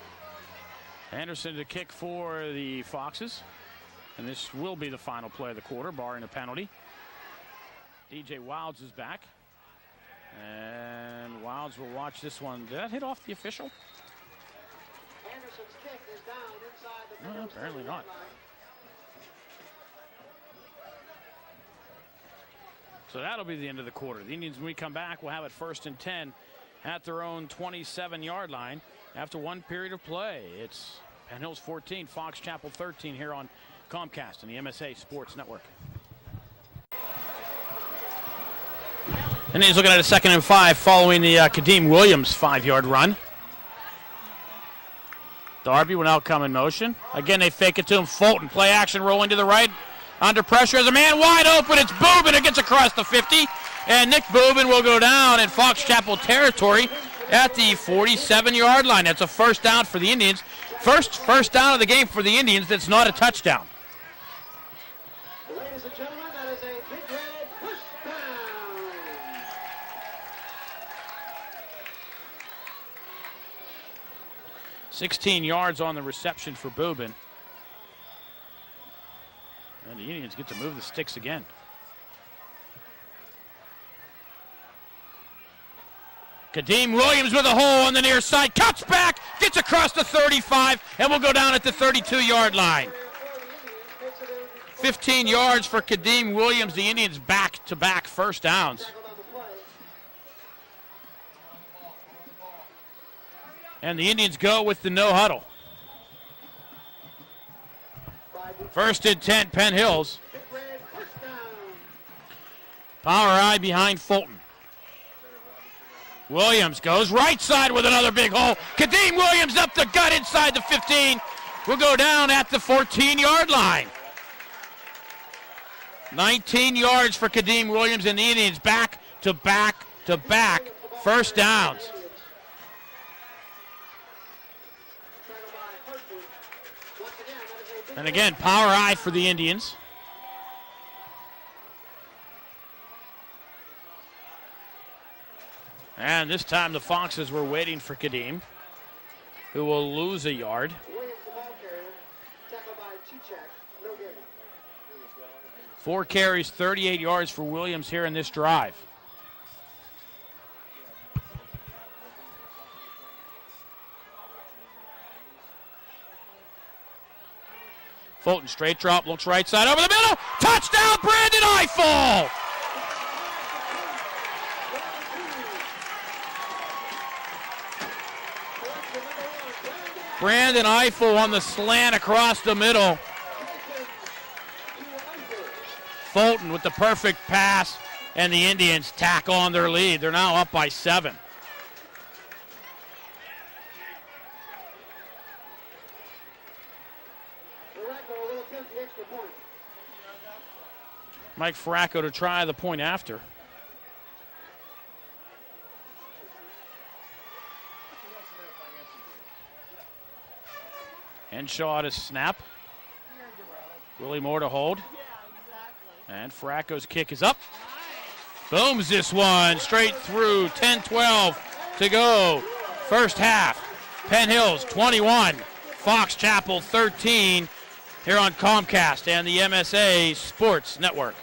Anderson to kick for the Foxes. And this will be the final play of the quarter, barring a penalty. DJ Wilds is back. And Wilds will watch this one. Did that hit off the official? Anderson's kick is down inside the No, apparently not. So that'll be the end of the quarter. The Indians, when we come back, will have it 1st and 10 at their own 27-yard line after one period of play. It's Penn Hills 14, Fox Chapel 13 here on Comcast and the MSA Sports Network. And he's looking at a 2nd and 5 following the Kadeem Williams 5-yard run. Darby will now come in motion. Again, they fake it to him. Fulton, play action, rolling to the right. Under pressure as a man wide open. It's Boobin who gets across the 50. And Nick Boobin will go down in Fox Chapel territory at the 47-yard line. That's a first down for the Indians. First down of the game for the Indians. That's not a touchdown. Ladies and gentlemen, that is a big red first down. 16 yards on the reception for Boobin. And the Indians get to move the sticks again. Kadeem Williams with a hole on the near side. Cuts back, gets across the 35, and will go down at the 32-yard line. 15 yards for Kadeem Williams. The Indians back-to-back first downs. And the Indians go with the no huddle. 1st and 10, Penn Hills. Power eye behind Fulton. Williams goes right side with another big hole. Kadeem Williams up the gut inside the 15. Will go down at the 14-yard line. 19 yards for Kadeem Williams, and the Indians back to back to back first downs. And again, power eye for the Indians. And this time the Foxes were waiting for Kadeem, who will lose a yard. Williams, the ball carrier, tackled by Chichak, no gain. 4 carries, 38 yards for Williams here in this drive. Fulton, straight drop, looks right side, over the middle. Touchdown, Brandon Eiffel! Brandon Eiffel on the slant across the middle. Fulton with the perfect pass, and the Indians tack on their lead. They're now up by 7. Mike Faracco to try the point after. Henshaw to snap. Willie Moore to hold. And Faracco's kick is up. Booms this one straight through. 10-12 to go. First half. Penn Hills 21. Fox Chapel 13 here on Comcast and the MSA Sports Network.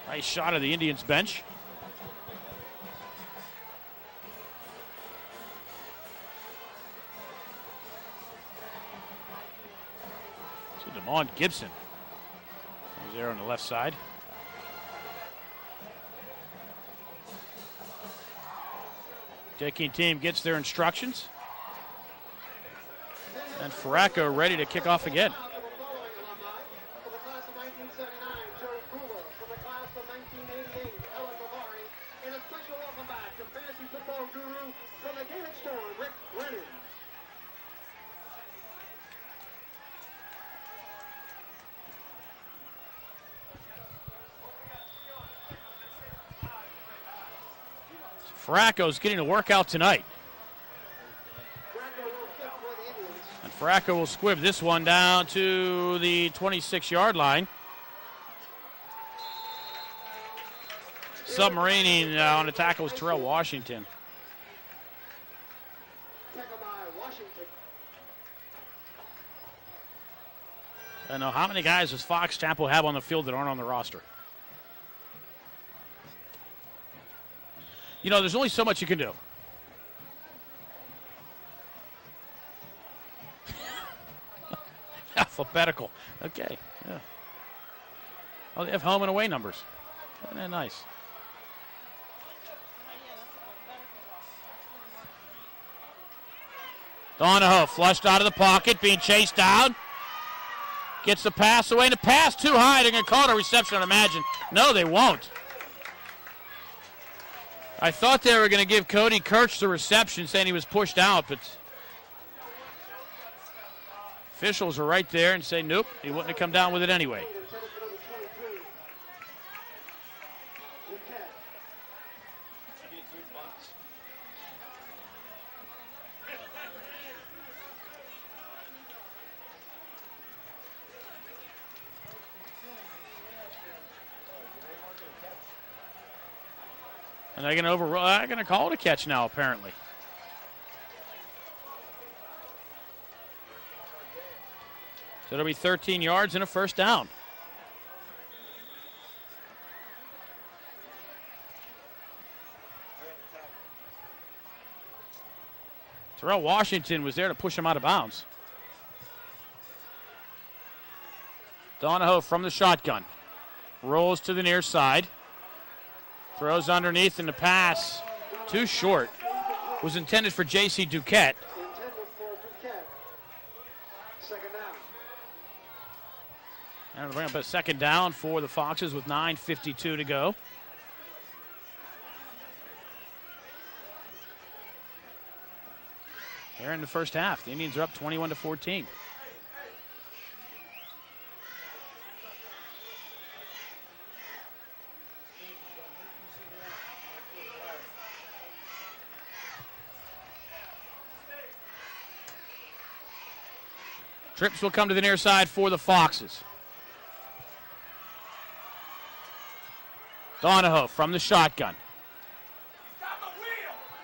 Nice shot of the Indians bench. So DeMond Gibson was there on the left side. Taking team gets their instructions. And Faracco ready to kick off again. And a special welcome back to fantasy football guru from the Gaelic Storm, Rick Brennan. Farraco's getting a workout tonight. And Farraco will squib this one down to the 26-yard line. Submarining on the tackle was Terrell Washington. I don't know how many guys does Fox Chapel have on the field that aren't on the roster? You know, there's only so much you can do. Alphabetical. Okay. Yeah. Oh, they have home and away numbers. Isn't that nice? Donahoe flushed out of the pocket, being chased down. Gets the pass away, and the pass too high. They're going to call it a reception, I imagine. No, they won't. I thought they were going to give Cody Kirch the reception, saying he was pushed out, but officials are right there and say, nope, he wouldn't have come down with it anyway. And they're going to call it a catch now, apparently. So it'll be 13 yards and a first down. Terrell Washington was there to push him out of bounds. Donahoe from the shotgun. Rolls to the near side. Throws underneath, and the pass, too short, was intended for J.C. Duquette. And it'll bring up a second down for the Foxes with 9:52 to go. Here in the first half, the Indians are up 21-14. Trips will come to the near side for the Foxes. Donahoe from the shotgun.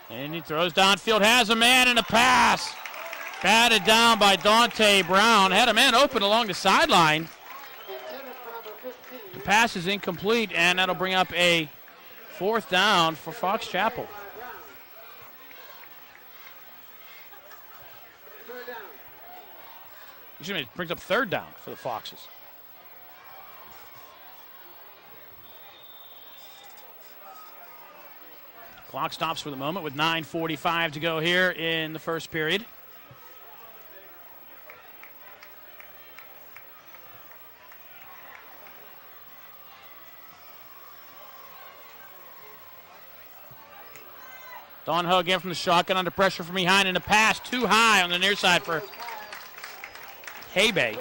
And he throws downfield, has a man and a pass. Batted down by Dante Brown. Had a man open along the sideline. The pass is incomplete, and that'll bring up a fourth down for Fox Chapel. Excuse me, it brings up third down for the Foxes. Clock stops for the moment with 9:45 to go here in the first period. Donahoe again from the shotgun, under pressure from behind, and a pass too high on the near side for Hay-Bay.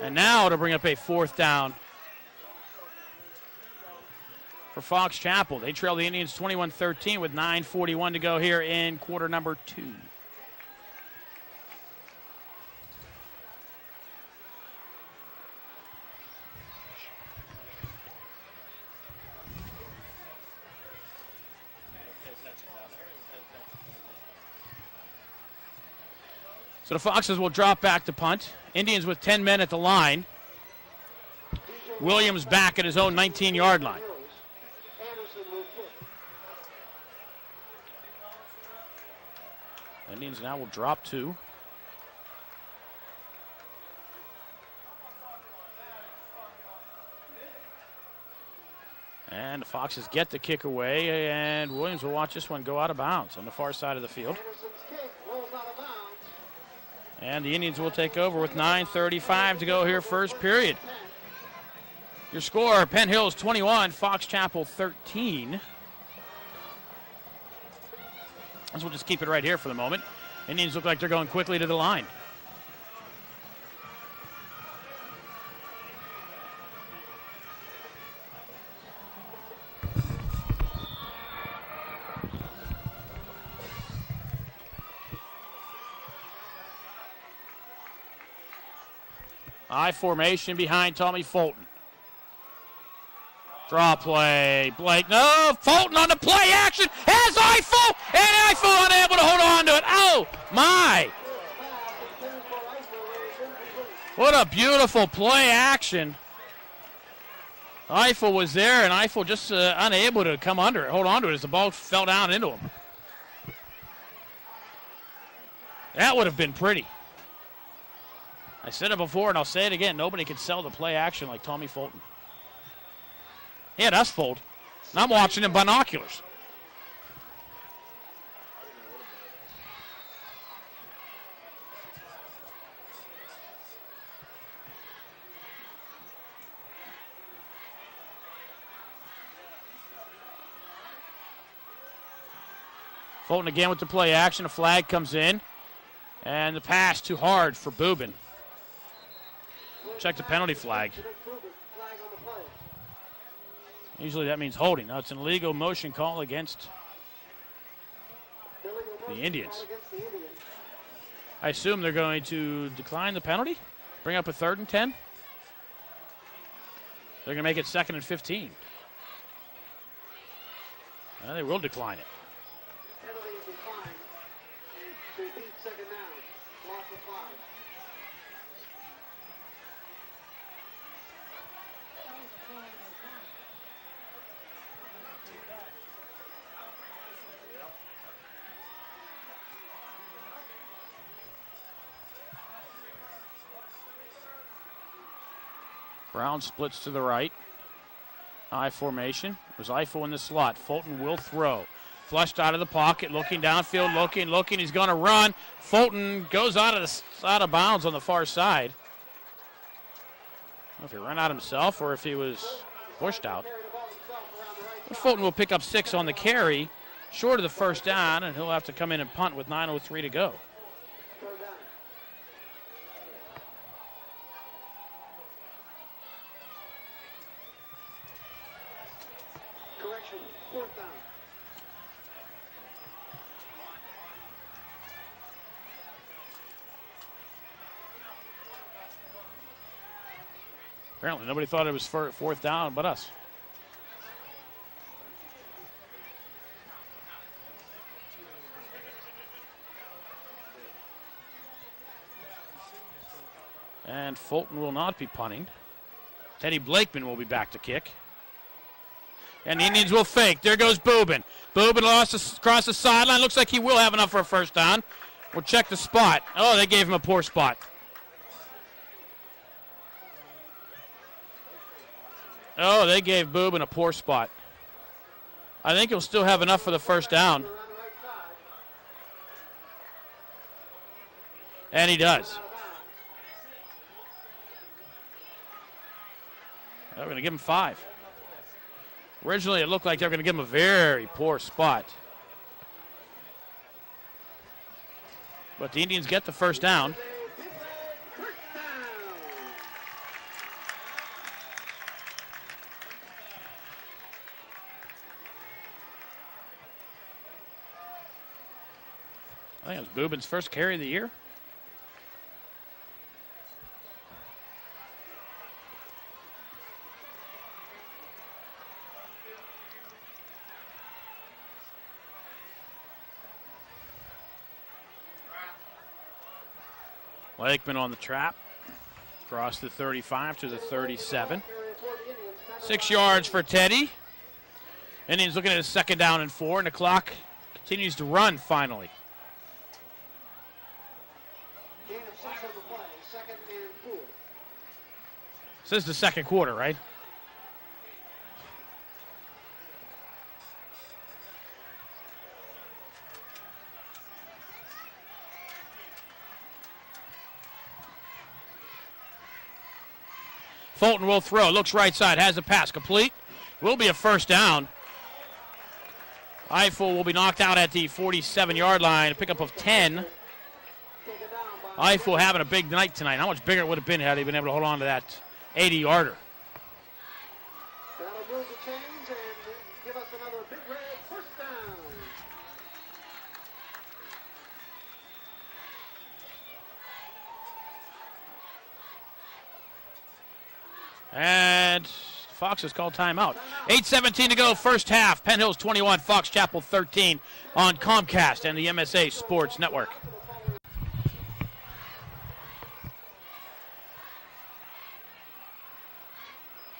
And now it'll bring up a fourth down for Fox Chapel. They trail the Indians 21-13 with 9:41 to go here in quarter number 2. So the Foxes will drop back to punt. Indians with 10 men at the line. Williams back at his own 19-yard line. Indians now will drop 2. And the Foxes get the kick away, and Williams will watch this one go out of bounds on the far side of the field. And the Indians will take over with 9:35 to go here first period. Your score, Penn Hills 21, Fox Chapel 13. So we'll just keep it right here for the moment. Indians look like they're going quickly to the line. I formation behind Tommy Fulton. Draw play. Blake. No. Fulton on the play action. Has Eiffel. And Eiffel unable to hold on to it. Oh, my. What a beautiful play action. Eiffel was there, and Eiffel just unable to come under it, hold on to it as the ball fell down into him. That would have been pretty. I said it before, and I'll say it again. Nobody can sell the play action like Tommy Fulton. He had us fold, and I'm watching in binoculars. Fulton again with the play action. A flag comes in, and the pass too hard for Boobin. Check the penalty flag. Usually that means holding. Now it's an illegal motion call against the Indians. I assume they're going to decline the penalty, bring up a 3rd and 10. They're going to make it 2nd and 15. They will decline it. Brown splits to the right. I formation. There's Eiffel in the slot. Fulton will throw. Flushed out of the pocket, looking downfield, looking. He's going to run. Fulton goes out of bounds on the far side. I don't know if he ran out himself or if he was pushed out. But Fulton will pick up 6 on the carry, short of the first down, and he'll have to come in and punt with 9:03 to go. Apparently nobody thought it was 4th down but us. And Fulton will not be punting. Teddy Blakeman will be back to kick. And the Indians will fake. There goes Boobin. Boobin lost across the sideline. Looks like he will have enough for a first down. We'll check the spot. Oh, they gave him a poor spot. Oh, they gave Boobin a poor spot. I think he'll still have enough for the first down. And he does. They're going to give him 5. Originally, it looked like they were going to give him a very poor spot. But the Indians get the first down. I think it was Boobin's first carry of the year. Lakeman on the trap. Across the 35 to the 37. 6 yards for Teddy. Indians looking at a 2nd down and 4, and the clock continues to run finally. This is the 2nd quarter, right? Fulton will throw. Looks right side. Has a pass. Complete. Will be a first down. Eiffel will be knocked out at the 47-yard line. A pickup of 10. Eiffel having a big night tonight. How much bigger it would have been had he been able to hold on to that 80-yarder. That'll move the chains and give us another big red first down. And Fox has called timeout. 8:17 to go, first half. Penn Hills 21, Fox Chapel 13 on Comcast and the MSA Sports Network.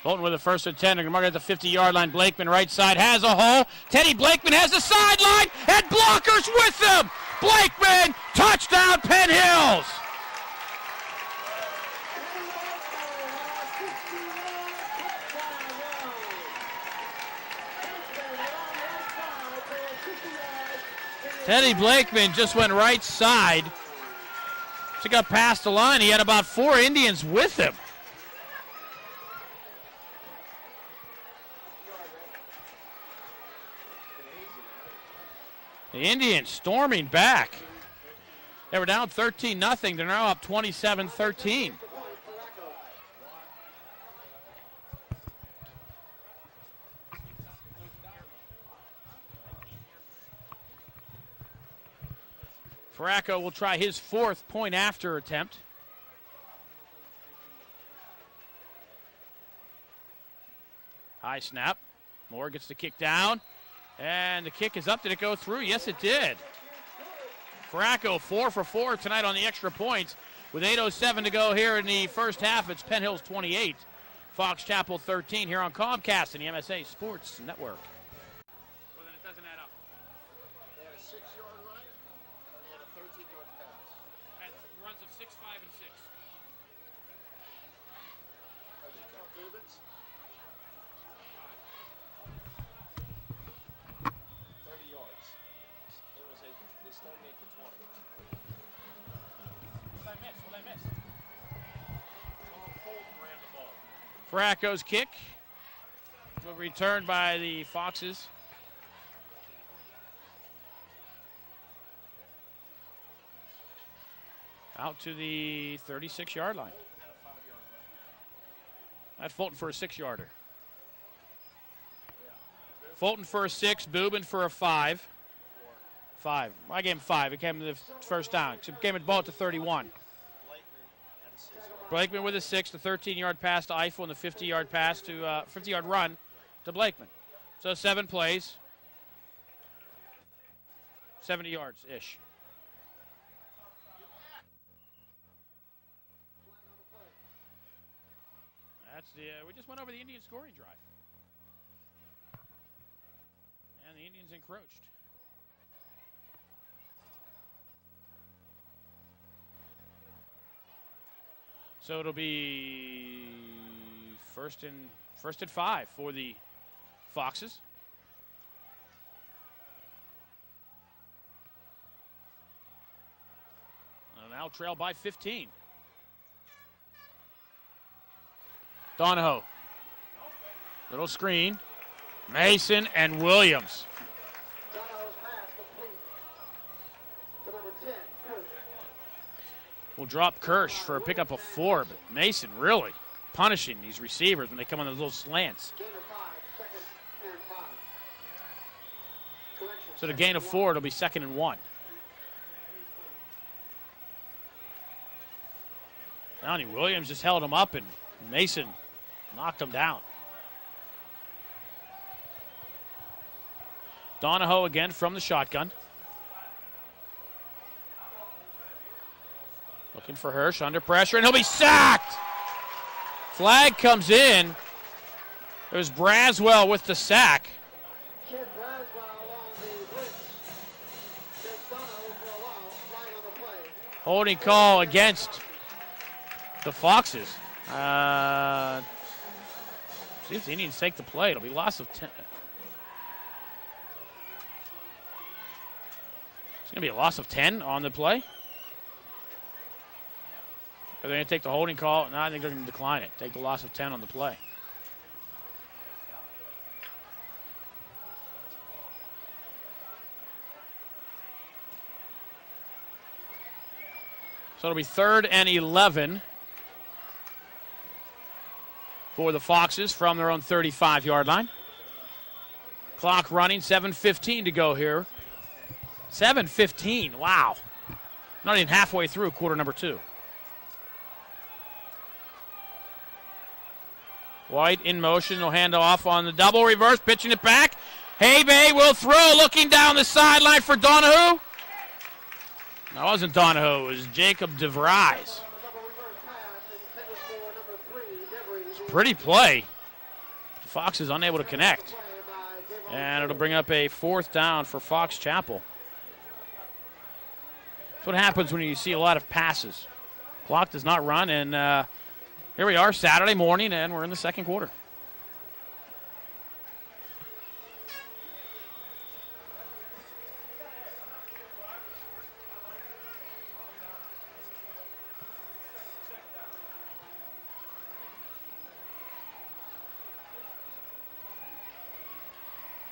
Fulton with a first and 10. They're going to mark it at the 50-yard line. Blakeman right side has a hole. Teddy Blakeman has the sideline and blockers with him. Blakeman, touchdown Penn Hills. Teddy Blakeman just went right side. She got past the line. He had about 4 Indians with him. The Indians storming back. They were down 13-0. They're now up 27-13. Faracco will try his 4th point after attempt. High snap. Moore gets the kick down. And the kick is up. Did it go through? Yes, it did. Faracco 4 for 4 tonight on the extra points. With 8:07 to go here in the first half, it's Penn Hills 28, Fox Chapel 13 here on Comcast and the MSA Sports Network. Well, then it doesn't add up. They had a 6-yard run, and they had a 13-yard pass. At runs of 6, 5, and 6. Did you count Rubens? 30 yards. They started at the 20. What did I miss? Fulton ran the ball. Faracco's kick will be returned by the Foxes. Out to the 36-yard line. That's Fulton for a 6-yarder. Fulton for a 6, Boobin for a 5. 5. I gave him 5. It came to the first down. So it came at ball to 31. Blakeman with a 6, the 13-yard pass to Eiffel, and the 50-yard pass to 50-yard run to Blakeman. So 7 plays, 70 yards-ish. That's the. We just went over the Indian scoring drive, and the Indians encroached. So it'll be first and 5 for the Foxes. And now trail by 15. Donahoe. Little screen. Mason and Williams. Donahoe's pass complete to number 10, Kirsch. Will drop Kirsch for a pickup of 4, but Mason really punishing these receivers when they come on those little slants. Gain of 5, second and 5. Correction. So the gain of 4, it'll be 2nd and 1. Downey Williams just held him up, and Mason knocked him down. Donahoe again from the shotgun. Looking for Hirsch, under pressure, and he'll be sacked! Flag comes in. There's Braswell with the sack. Kid Braswell on the blitz. Takes Donahoe for a loss, line on the play. Holding call against the Foxes. See if the Indians take the play. It'll be loss of 10. It's going to be a loss of 10 on the play. Are they going to take the holding call? No, I think they're going to decline it. Take the loss of 10 on the play. So it'll be 3rd and 11 for the Foxes from their own 35-yard line. Clock running, 7:15 to go here. 7:15, wow. Not even halfway through quarter number 2. White in motion, he'll hand off on the double reverse, pitching it back. Habe will throw, looking down the sideline for Donahue. No, it wasn't Donahue, it was Jacob DeVries. It's a pretty play. The Fox is unable to connect. And it'll bring up a 4th down for Fox Chapel. That's what happens when you see a lot of passes. Clock does not run, and here we are Saturday morning, and we're in the second quarter.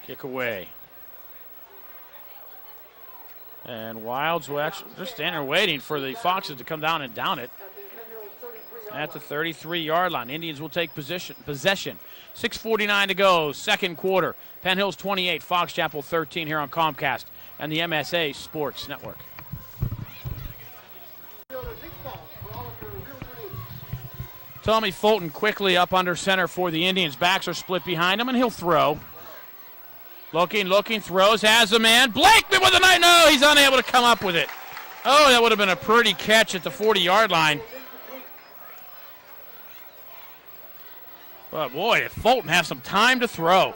Kick away. And Wilds will actually, they're standing there waiting for the Foxes to come down and down it. At the 33-yard line. Indians will take possession. 6:49 to go, second quarter. Penn Hills 28, Fox Chapel 13 here on Comcast and the MSA Sports Network. Tommy Fulton quickly up under center for the Indians. Backs are split behind him, and he'll throw. Looking, throws, has a man. Blakeman with a night. No, he's unable to come up with it. Oh, that would have been a pretty catch at the 40-yard line. But boy, if Fulton has some time to throw.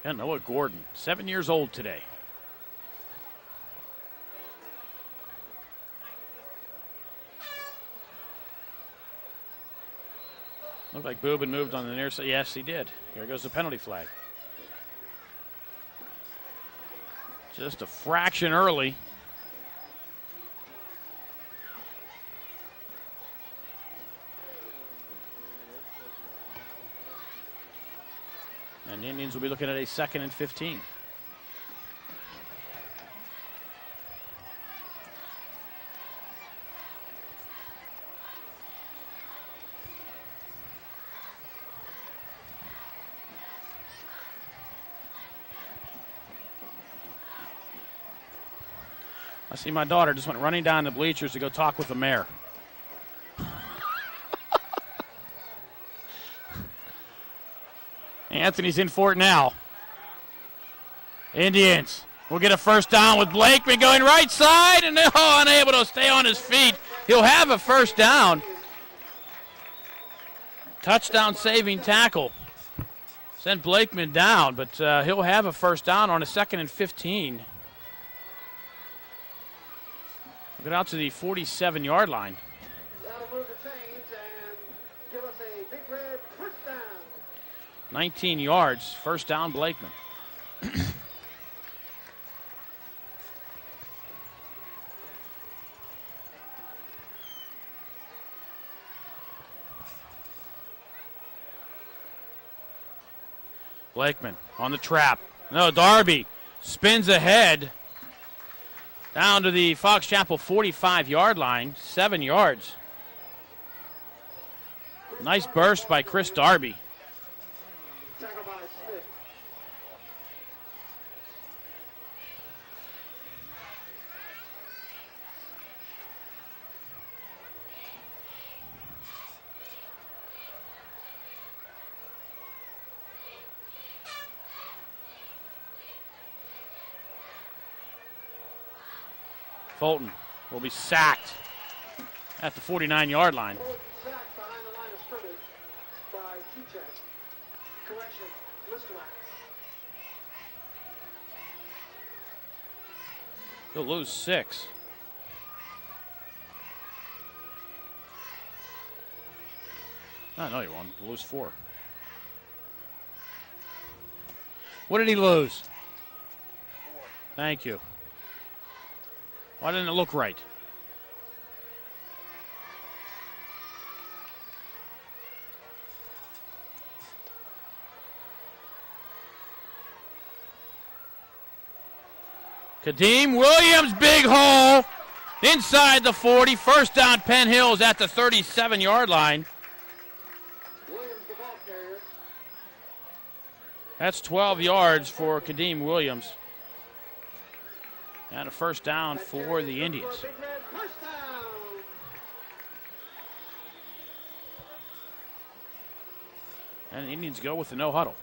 And Noah Gordon, 7 years old today. Looked like Boobin moved on the near side. Yes, he did. Here goes the penalty flag. Just a fraction early. And the Indians will be looking at a 2nd and 15. I see my daughter just went running down the bleachers to go talk with the mayor. Anthony's in for it now. Indians will get a first down with Blakeman going right side, and unable to stay on his feet. He'll have a first down. Touchdown saving tackle. Sent Blakeman down, but he'll have a first down on a 2nd and 15. We'll get out to the 47-yard line. 19 yards, first down, Blakeman. Blakeman on the trap. No, Darby spins ahead down to the Fox Chapel 45-yard line, 7 yards. Nice burst by Chris Darby. Fulton will be sacked at the 49-yard line. He'll lose 6. No, you won't. Lose 4. What did he lose? Thank you. Why didn't it look right? Kadeem Williams, big hole inside the 40. First down, Penn Hills at the 37-yard line. That's 12 yards for Kadeem Williams. And a first down for the Indians. And the Indians go with the no huddle.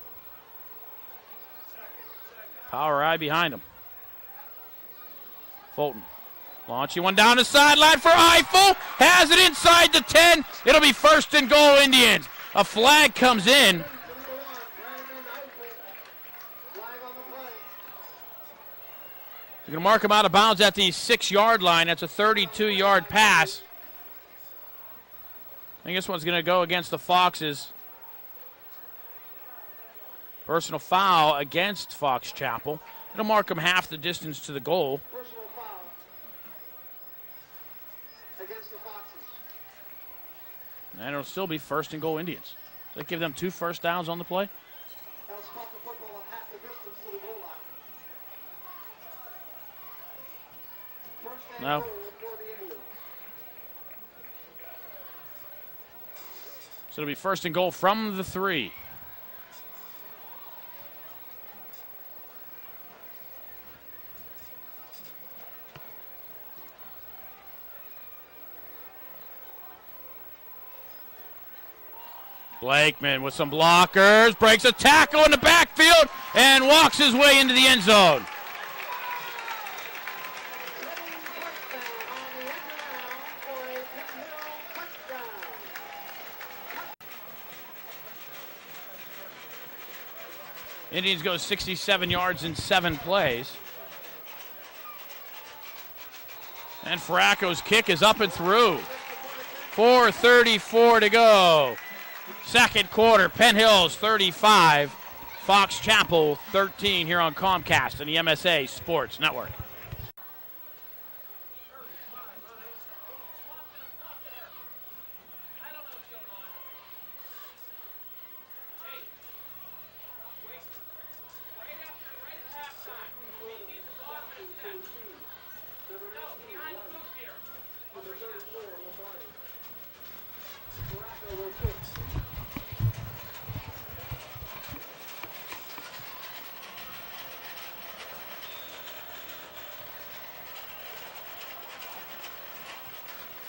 Power eye behind him. Fulton launching one down the sideline for Eiffel. Has it inside the 10. It'll be first and goal, Indians. A flag comes in. They're going to mark him out of bounds at the 6-yard line. That's a 32-yard pass. I think this one's going to go against the Foxes. Personal foul against Fox Chapel. It'll mark him half the distance to the goal. Personal foul against the Foxes. And it'll still be first and goal, Indians. So they give them 2 first downs on the play. Ellis caught the football at half the distance to the goal line. First and No. goal for the Indians. So it'll be first and goal from the 3. Blakeman with some blockers, breaks a tackle in the backfield, and walks his way into the end zone. Indians go 67 yards in 7 plays. And Farraco's kick is up and through. 4:34 to go. Second quarter, Penn Hills 35, Fox Chapel 13 here on Comcast and the MSA Sports Network.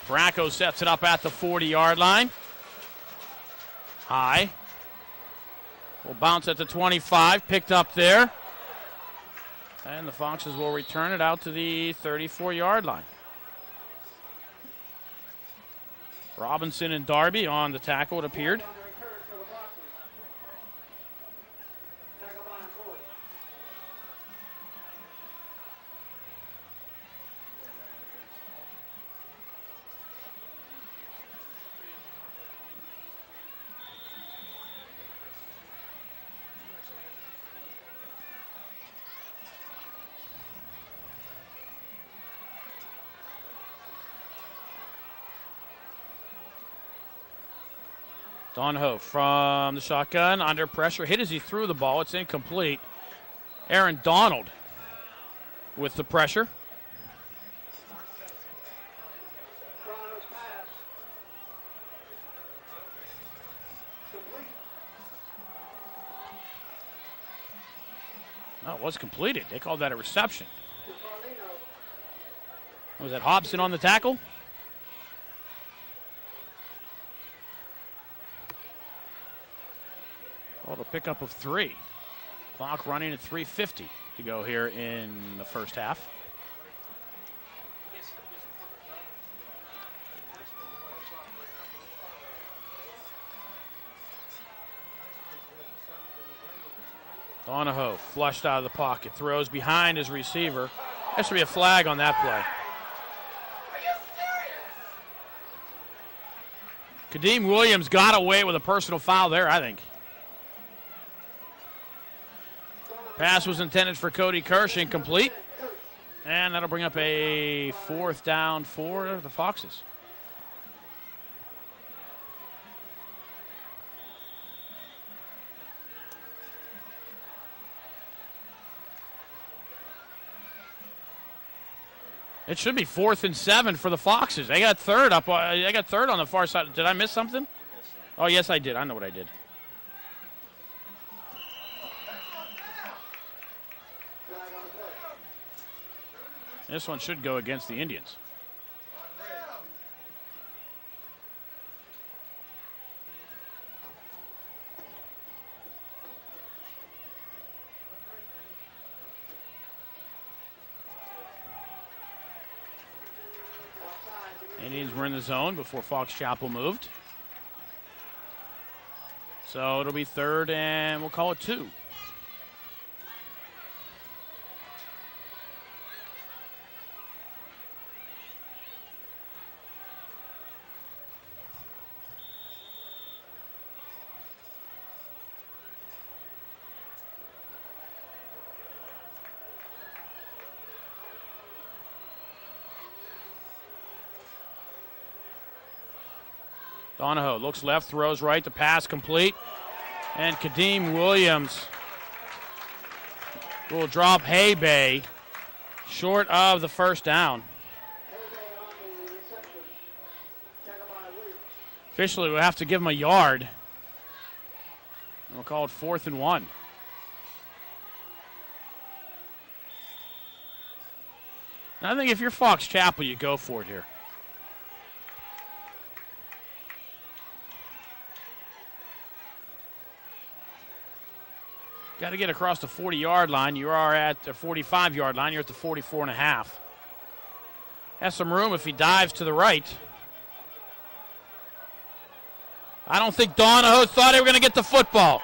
Farraco sets it up at the 40-yard line. High. Will bounce at the 25, picked up there. And the Foxes will return it out to the 34-yard line. Robinson and Darby on the tackle, it appeared. Donahoe from the shotgun, under pressure, hit as he threw the ball. It's incomplete. Aaron Donald with the pressure. No, it was completed. They called that a reception. Was that Hobson on the tackle? Well, a pickup of 3. Clock running at 3:50 to go here in the first half. Donahoe flushed out of the pocket, throws behind his receiver. There should be a flag on that play. Kadeem Williams got away with a personal foul there, I think. Pass was intended for Cody Kirsch, incomplete. And that'll bring up a 4th down for the Foxes. It should be 4th and 7 for the Foxes. They got third up. They got third on the far side. Did I miss something? Oh, yes, I did. I know what I did. This one should go against the Indians. Indians were in the zone before Fox Chapel moved. So it'll be 3rd and we'll call it 2. Donahoe looks left, throws right, the pass complete. And Kadeem Williams will drop Hay-Bay short of the 1st down. Officially, we'll have to give him a yard. And we'll call it 4th and 1. Now, I think if you're Fox Chapel, you go for it here. Got to get across the 40-yard line. You are at the 45-yard line. You're at the 44.5. Has some room if he dives to the right. I don't think Donahoe thought they were going to get the football.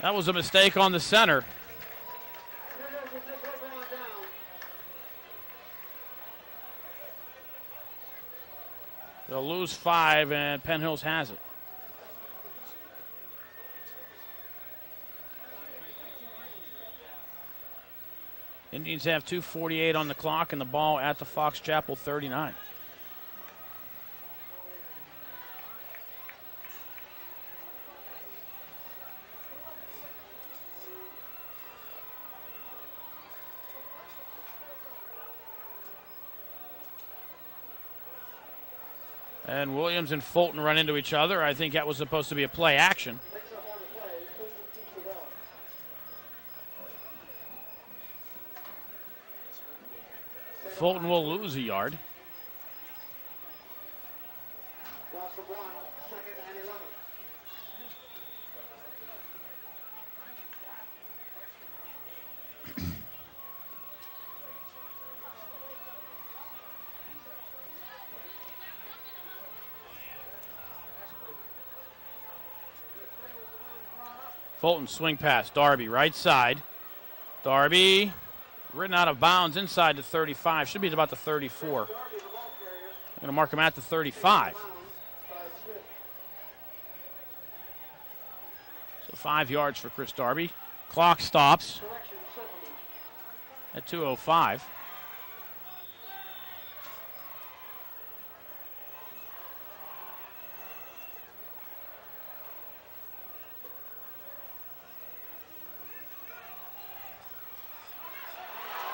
That was a mistake on the center. They'll lose 5, and Penn Hills has it. Indians have 2:48 on the clock and the ball at the Fox Chapel 39. And Williams and Fulton run into each other. I think that was supposed to be a play action. Fulton will lose a yard. Fulton swing pass. Darby right side. Darby ridden out of bounds inside the 35. Should be about the 34. I'm going to mark him at the 35. So 5 yards for Chris Darby. Clock stops at 2:05.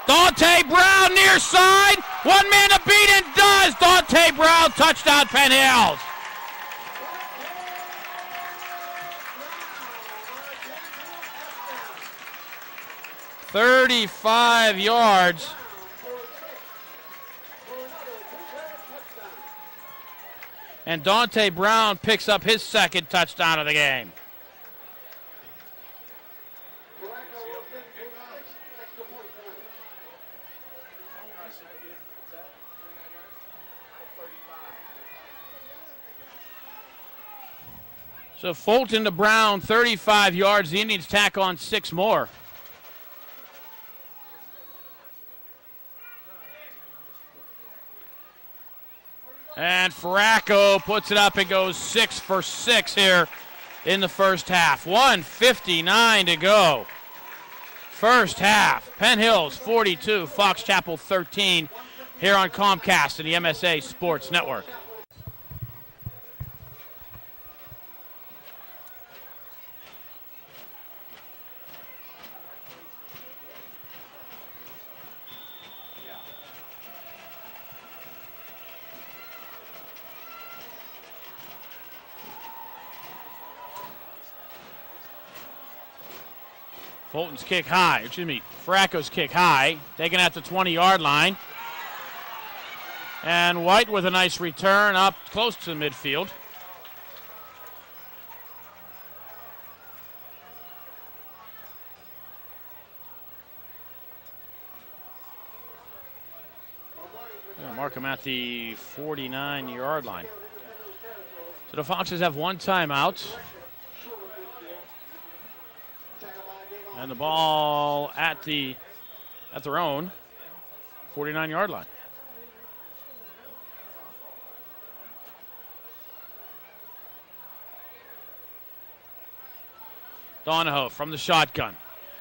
Dante Brown near side. One man to beat and does. Dante Brown, touchdown Penn Hills. $35 yards. And Dante Brown picks up his 2nd touchdown of the game. So Fulton to Brown, 35 yards. The Indians tack on 6 more. And Farraco puts it up and goes 6 for 6 here in the first half. 1:59 to go. First half. Penn Hills 42, Fox Chapel 13 here on Comcast and the MSA Sports Network. Fulton's kick high, Farraco's kick high, taken at the 20-yard line. And White with a nice return up close to midfield. They'll mark him at the 49-yard line. So the Foxes have one timeout. And the ball at their own 49-yard line. Donahoe from the shotgun.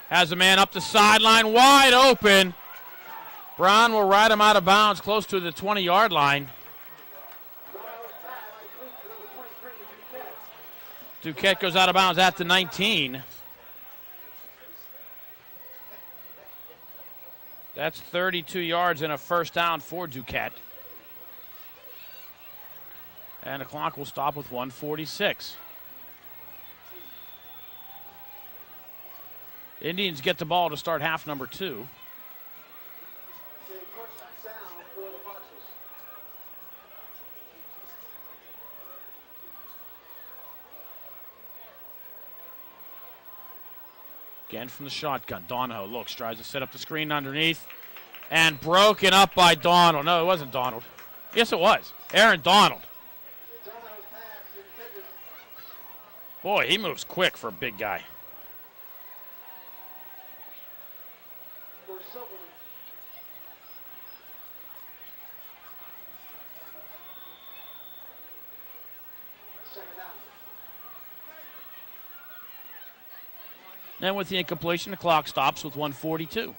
Has a man up the sideline, wide open. Brown will ride him out of bounds close to the 20-yard line. Duquette goes out of bounds at the 19. That's 32 yards and a first down for Duquette. And the clock will stop with 1:46. Indians get the ball to start half number 2. Again from the shotgun. Donahoe looks, tries to set up the screen underneath. And broken up by Donald. No, it wasn't Donald. Yes, it was. Aaron Donald. Boy, he moves quick for a big guy. Then with the incompletion, the clock stops with 1:42.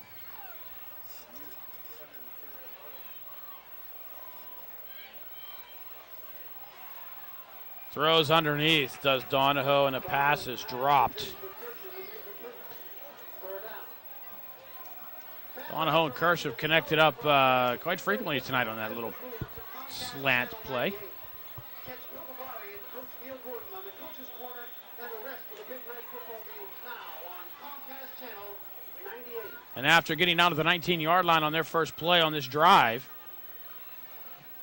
Throws underneath, does Donahoe, and the pass is dropped. Donahoe and Kirsch have connected up quite frequently tonight on that little slant play. And after getting down to the 19-yard line on their first play on this drive,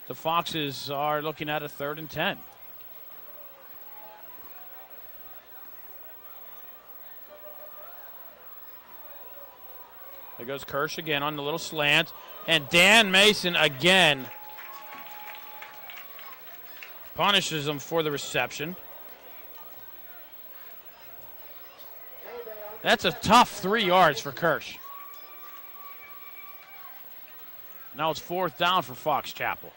the Foxes are looking at a 3rd and 10. There goes Kirsch again on the little slant. And Dan Mason again punishes him for the reception. That's a tough 3 yards for Kirsch. Now it's 4th down for Fox Chapel.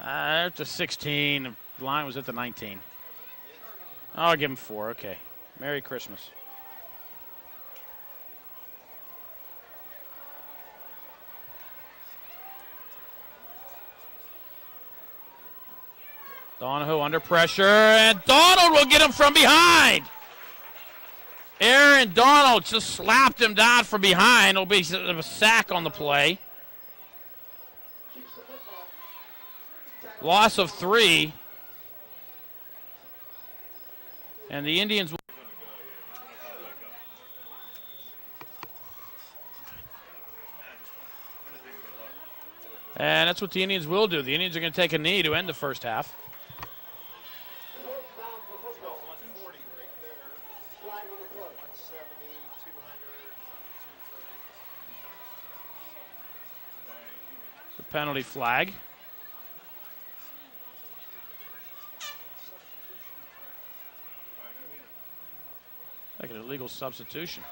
It's a 16. The line was at the 19. I'll give him 4. Okay. Merry Christmas. Donahoe under pressure, and Donald will get him from behind. Aaron Donald just slapped him down from behind. It'll be a sack on the play. Loss of 3. And the Indians will. And that's what the Indians will do. The Indians are going to take a knee to end the first half. Penalty flag. Like an illegal substitution.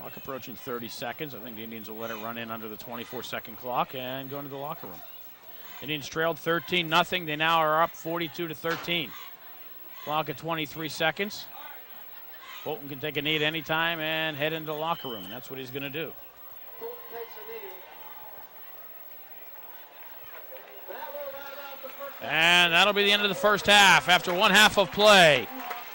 Clock approaching 30 seconds. I think the Indians will let it run in under the 24-second clock and go into the locker room. Indians trailed 13-0. They now are up 42-13. Clock at 23 seconds. Bolton can take a knee at any time and head into the locker room, and that's what he's going to do. And that'll be the end of the first half. After one half of play,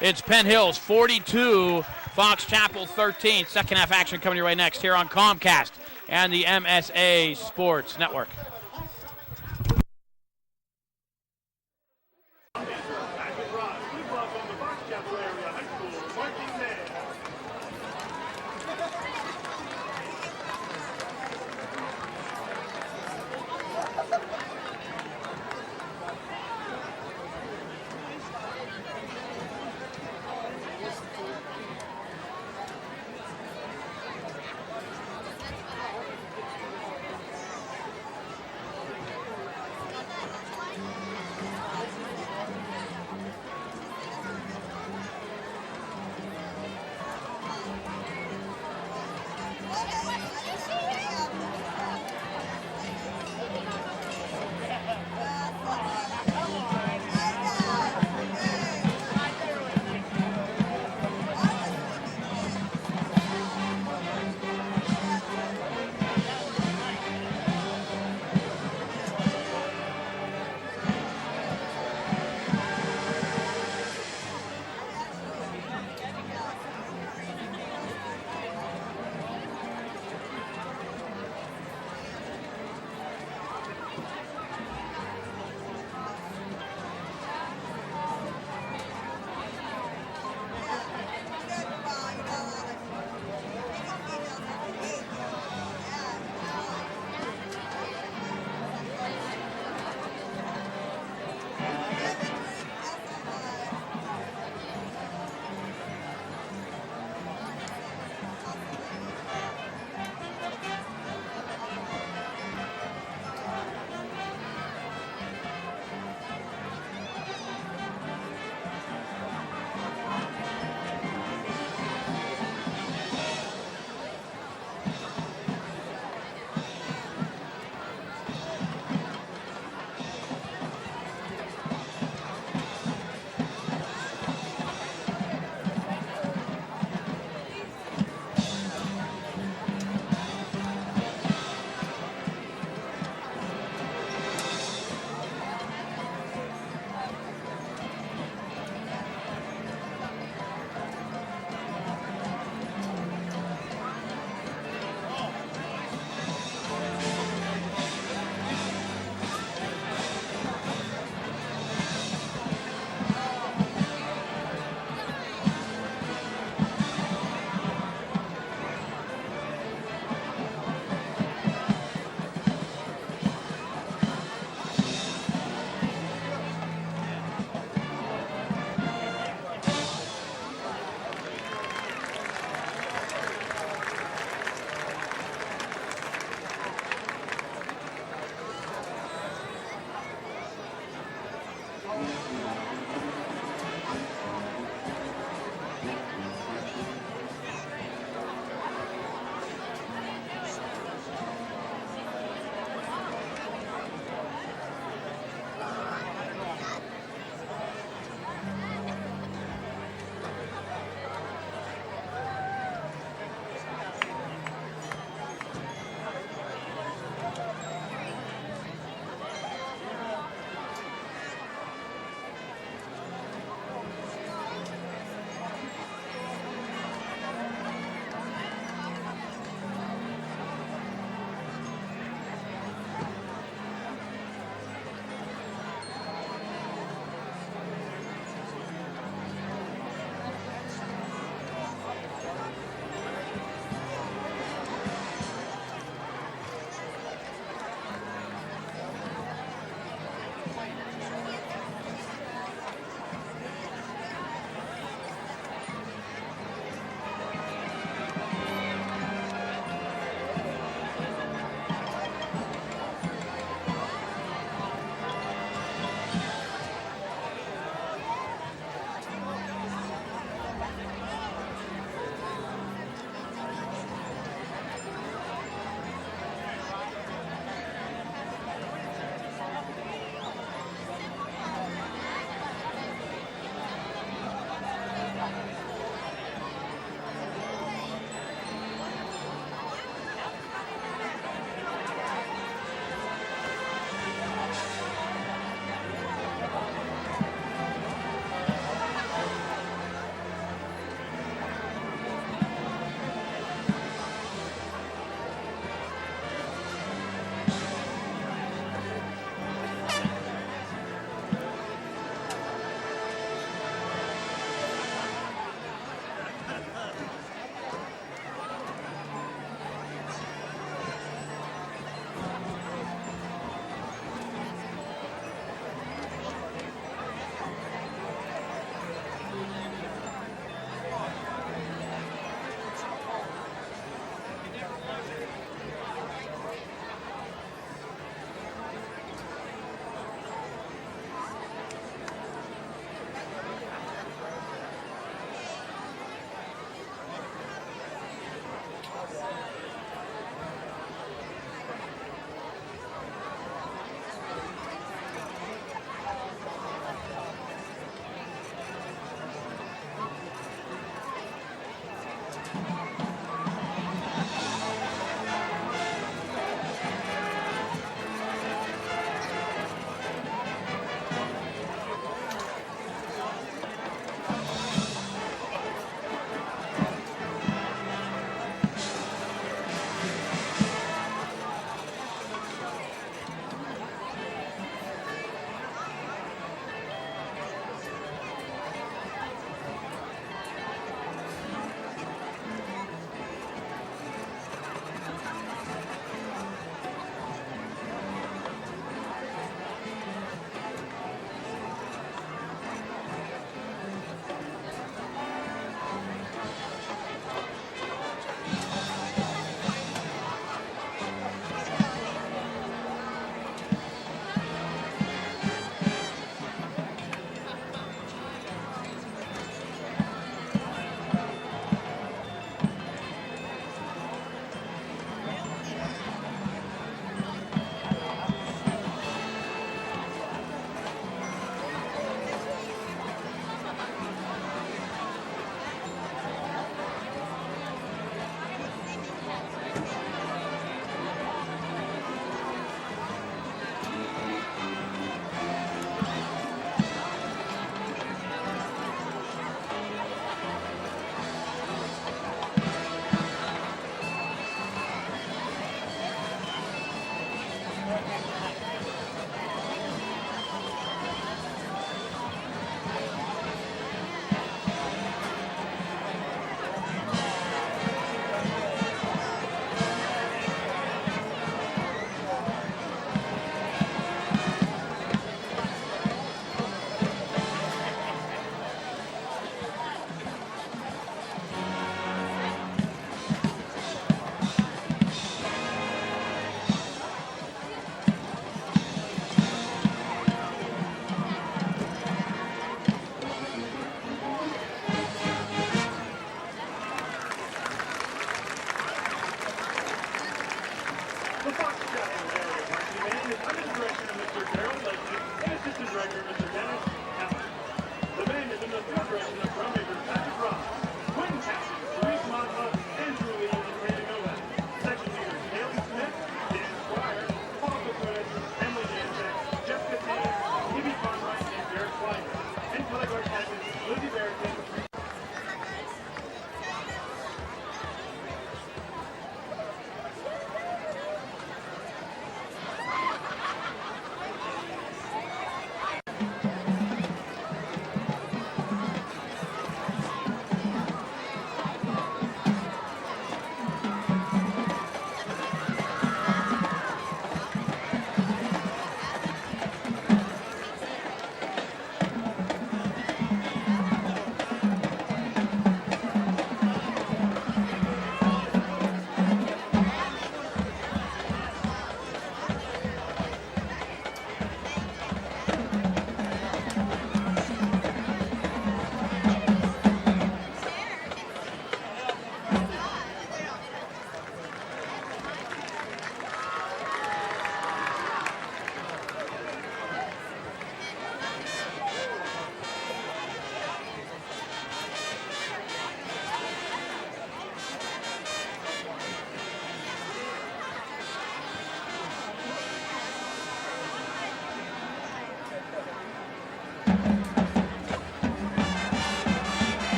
it's Penn Hills 42, Fox Chapel 13. Second half action coming your way next here on Comcast and the MSA Sports Network.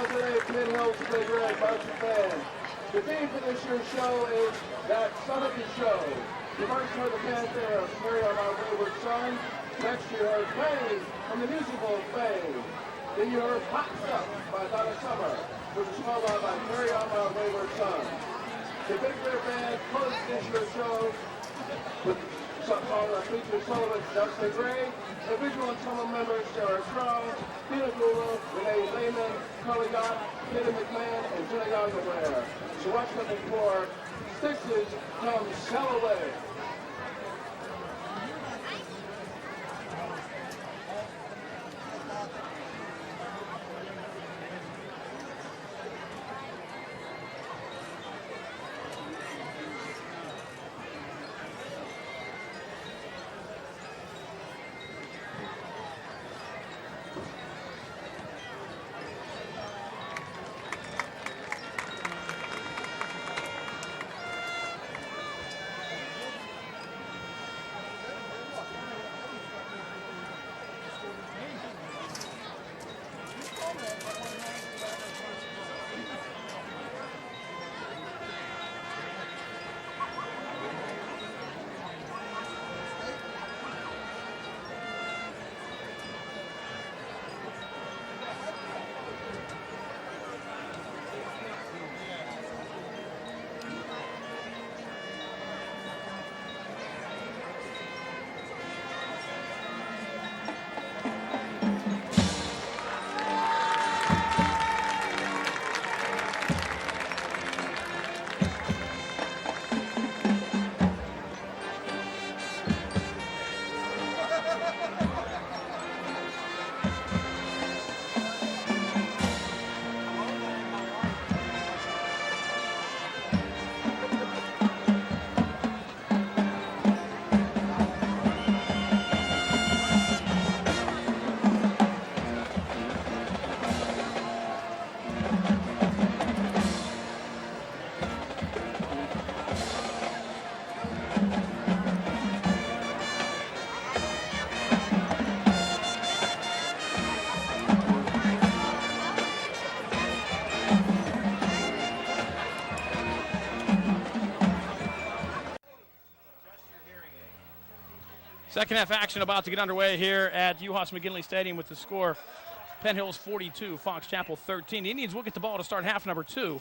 today, Penn Hills Big Red Marching Band. The theme for this year's show is That Son of a Show. You first heard the fanfare of Carry On Our Wayward Son. Next you heard Fame from the musical Fame. Then you heard Pops Up by Donna Summer, which was followed by Carry On Our Wayward Son. The Big Red Band closed this year's show with song that features soloist Dustin Gray, the visual ensemble members Sarah Strong, Tina Gula, Renee Lehman, Carly Gott, Kitty McMahon, and Jenny Ogdenware. So watch them for Stix's Come Sail Away. Second half action about to get underway here at Uhas McGinley Stadium with the score Penn Hills 42, Fox Chapel 13. The Indians will get the ball to start half number 2.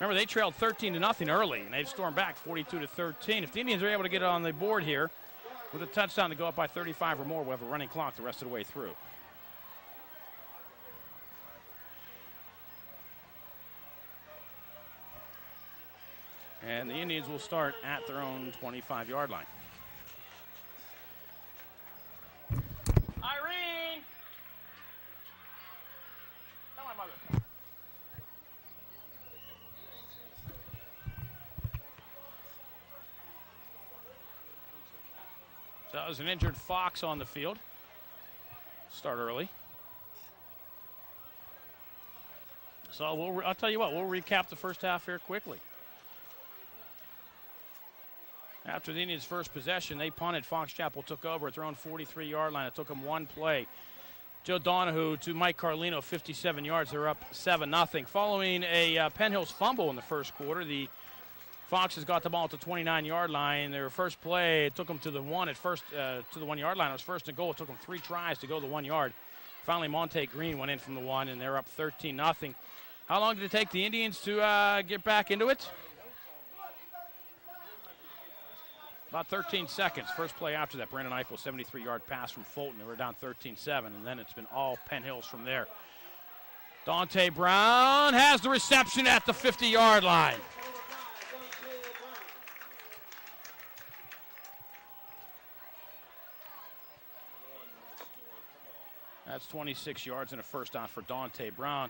Remember, they trailed 13-0 early, and they've stormed back 42-13. If the Indians are able to get it on the board here with a touchdown to go up by 35 or more, we'll have a running clock the rest of the way through. And the Indians will start at their own 25-yard line. Irene! Tell my mother. So that was an injured Fox on the field. Start early. So I'll tell you what, we'll recap the first half here quickly. After the Indians' first possession, they punted. Fox Chapel took over at their own 43-yard line. It took them one play. Joe Donahue to Mike Carlino, 57 yards. They're up 7-0. Following a Penn Hills fumble in the first quarter, the Foxes got the ball at the 29-yard line. Their first play, it took them to the 1-yard line. It was first and goal. It took them 3 tries to go the 1 yard. Finally, Monte Green went in from the 1, and they're up 13-0. How long did it take the Indians to get back into it? About 13 seconds. First play after that, Brandon Eiffel, 73-yard pass from Fulton. They were down 13-7, and then it's been all Penn Hills from there. Dante Brown has the reception at the 50-yard line. That's 26 yards and a first down for Dante Brown.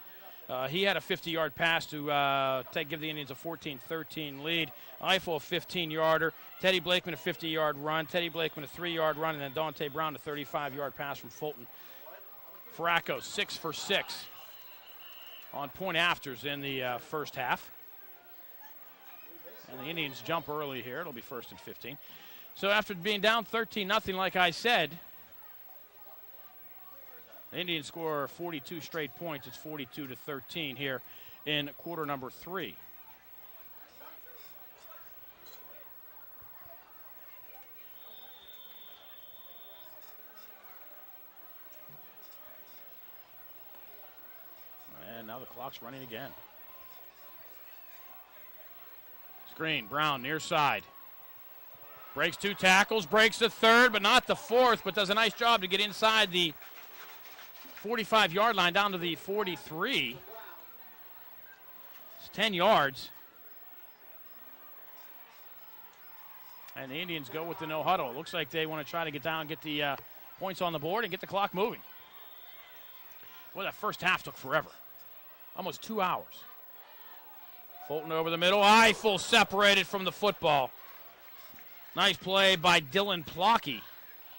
He had a 50-yard pass to give the Indians a 14-13 lead. Eiffel, a 15-yarder. Teddy Blakeman, a 50-yard run. Teddy Blakeman, a 3-yard run. And then Dante Brown, a 35-yard pass from Fulton. Farraco, 6 for 6 on point afters in the first half. And the Indians jump early here. It'll be 1st and 15. So after being down 13-0, like I said, The Indians score 42 straight points. It's 42-13 here in quarter number 3. And now the clock's running again. Screen, Brown near side. Breaks 2 tackles, breaks the third, but not the fourth, but does a nice job to get inside the 45-yard line down to the 43. It's 10 yards. And the Indians go with the no huddle. It looks like they want to try to get down, get the points on the board, and get the clock moving. Boy, that first half took forever. Almost 2 hours. Fulton over the middle. Eiffel separated from the football. Nice play by Dylan Plocky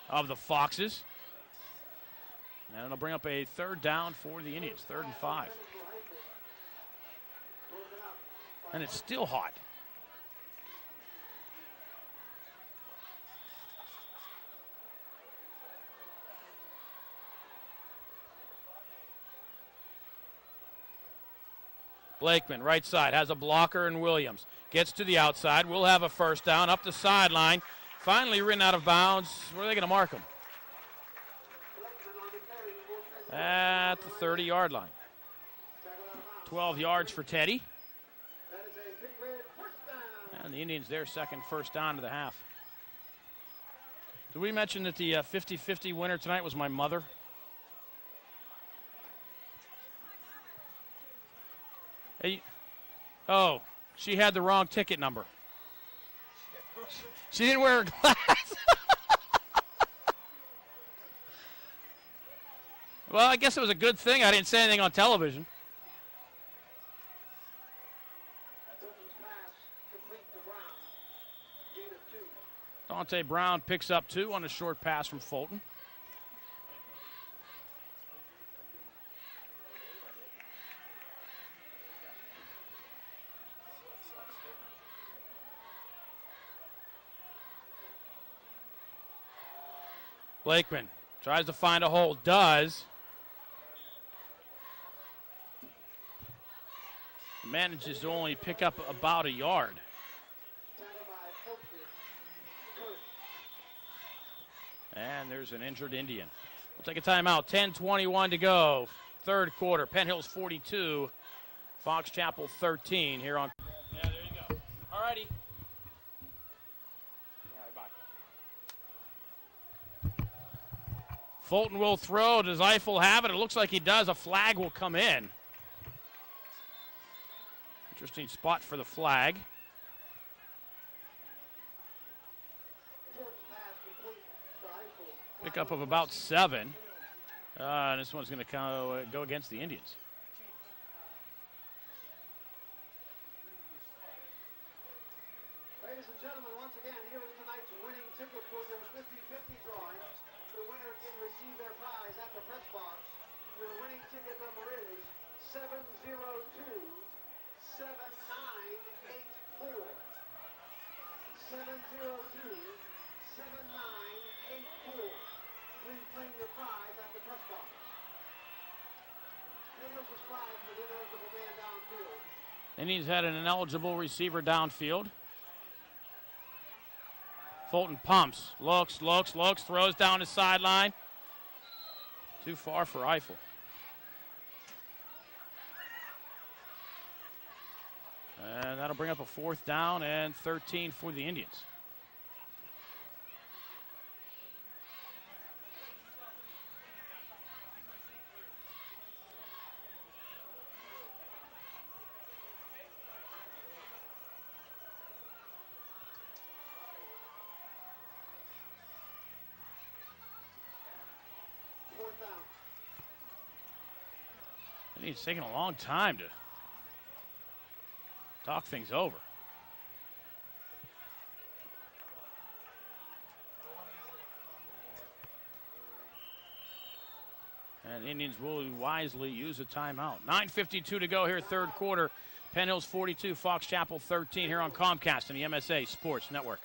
of the Foxes. And it'll bring up a third down for the Indians, 3rd and 5. And it's still hot. Blakeman, right side, has a blocker in Williams. Gets to the outside. We'll have a first down up the sideline. Finally ridden out of bounds. Where are they going to mark him? At the 30-yard line. 12 yards for Teddy. And the Indians their second first down of the half. Did we mention that the 50-50 winner tonight was my mother? Hey, oh, she had the wrong ticket number. She didn't wear her glasses. Well, I guess it was a good thing I didn't say anything on television. Dante Brown picks up 2 on a short pass from Fulton. Blakeman tries to find a hole, does. Manages to only pick up about a yard. And there's an injured Indian. We'll take a timeout. 10:21 to go. Third quarter. Penn Hills 42, Fox Chapel 13 here on. Yeah, there you go. All righty. Fulton will throw. Does Eiffel have it? It looks like he does. A flag will come in. Interesting spot for the flag. Pickup of about 7. And this one's going to go against the Indians. Ladies and gentlemen, once again, here is tonight's winning ticket for your 50-50 drawing. The winner can receive their prize at the press box. Your winning ticket number is 702-7984. 702-7984. Please claim your prize at the press box. Here's his prize for the ineligible man downfield. Indians had an ineligible receiver downfield. Fulton pumps, looks, throws down the sideline. Too far for Eiffel. And that'll bring up a 4th down and 13 for the Indians. It's taking a long time to talk things over. And the Indians will wisely use a timeout. 9:52 to go here, third quarter. Penn Hills 42, Fox Chapel 13 here on Comcast and the MSA Sports Network.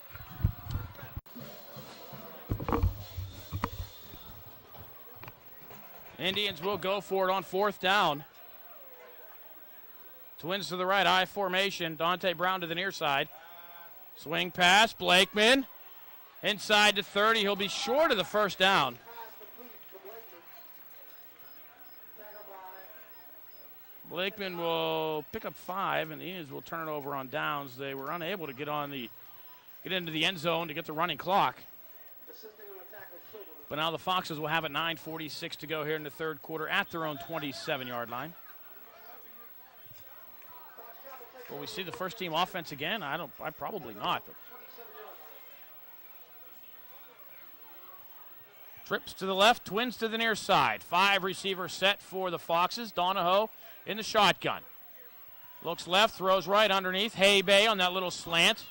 Indians will go for it on 4th down. Twins to the right, I formation. Dante Brown to the near side. Swing pass, Blakeman. Inside to 30, he'll be short of the 1st down. Blakeman will pick up 5, and the Indians will turn it over on downs. They were unable to get into the end zone to get the running clock. But now the Foxes will have it. 9:46 to go here in the 3rd quarter at their own 27-yard line. Will we see the first team offense again? I probably not. But trips to the left, Twins to the near side. 5 receivers set for the Foxes. Donahoe in the shotgun. Looks left, throws right underneath. Hay-Bay on that little slant.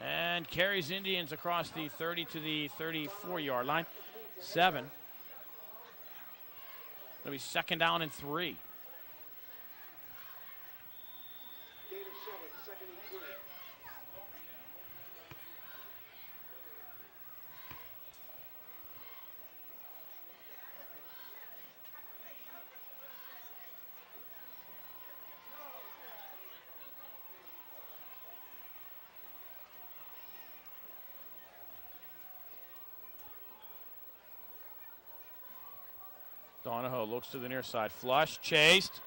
And carries Indians across the 30 to the 34-yard line. 7. It'll be 2nd down and 3. Donahoe looks to the near side. Flush, chased,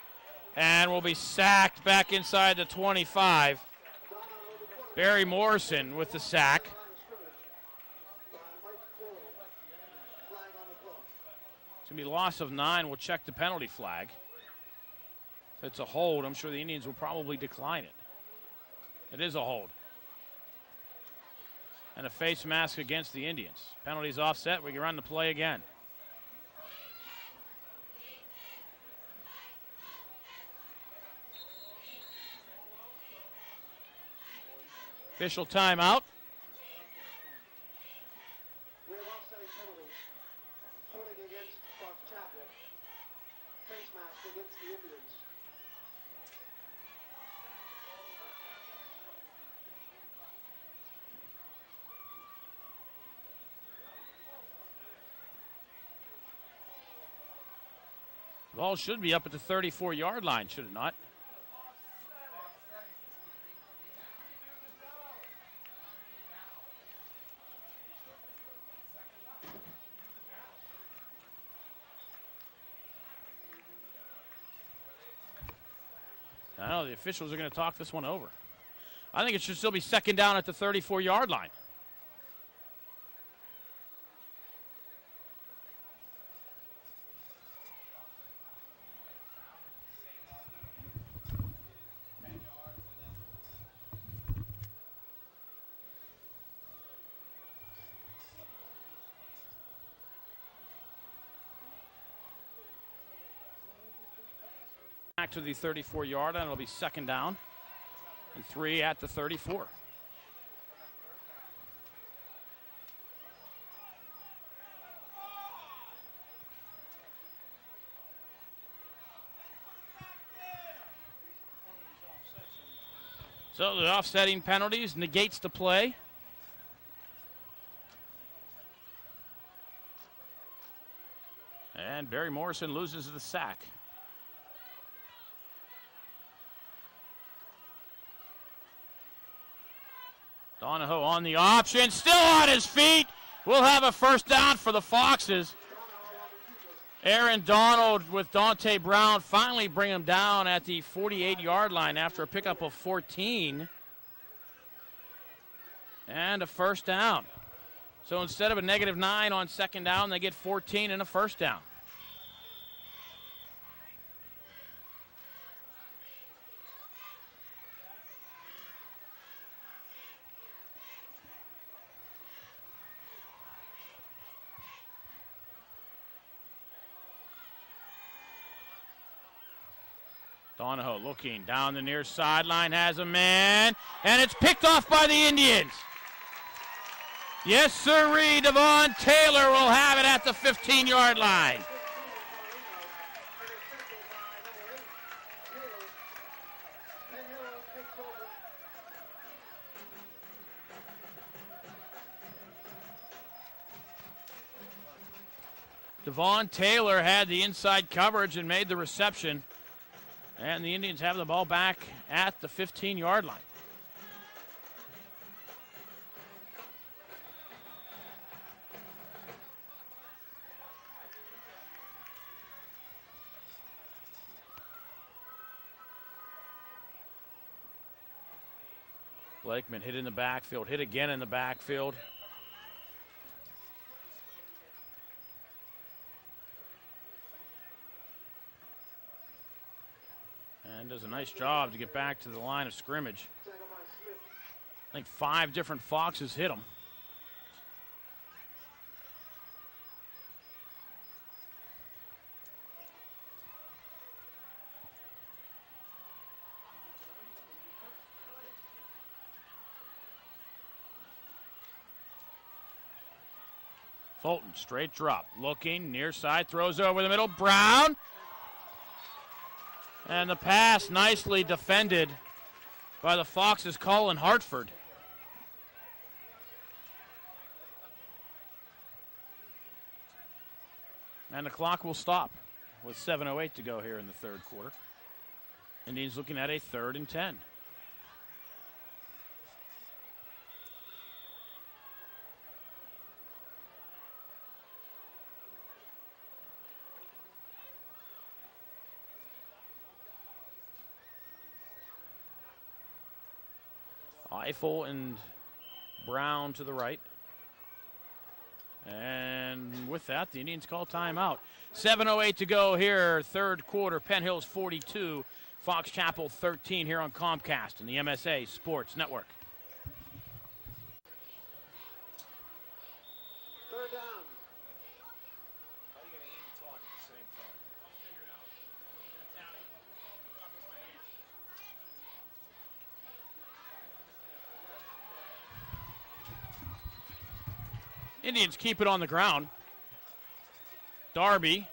and will be sacked back inside the 25. Barry Morrison with the sack. It's going to be loss of 9. We'll check the penalty flag. If it's a hold, I'm sure the Indians will probably decline it. It is a hold. And a face mask against the Indians. Penalty's offset. We can run the play again. Official timeout. We have offsetting penalties. Holding against Fox Chapel. Face mask against the Indians. The ball should be up at the 34-yard line, should it not? I know the officials are going to talk this one over. I think it should still be 2nd down at the 34-yard line. Back to the 34-yard line. It'll be 2nd down and 3 at the 34. So the offsetting penalties negates the play. And Barry Morrison loses the sack. Donahoe on the option, still on his feet. We'll have a 1st down for the Foxes. Aaron Donald with Dante Brown finally bring him down at the 48-yard line after a pickup of 14. And a 1st down. So instead of a -9 on 2nd down, they get 14 and a 1st down. Donahoe looking down the near sideline, has a man, and it's picked off by the Indians. Yes, sirree, Devon Taylor will have it at the 15-yard line. Devon Taylor had the inside coverage and made the reception. And the Indians have the ball back at the 15-yard line. Blakeman hit in the backfield, hit again in the backfield. And does a nice job to get back to the line of scrimmage. I think 5 different Foxes hit him. Fulton, straight drop, looking, near side, throws over the middle, Brown. And the pass nicely defended by the Foxes' Colin Hartford. And the clock will stop with 7:08 to go here in the third quarter. Indians looking at a 3rd and 10. Eiffel and Brown to the right. And with that, the Indians call timeout. 7:08 to go here, third quarter. Penn Hills 42, Fox Chapel 13 here on Comcast and the MSA Sports Network. Third down. Indians keep it on the ground. Darby.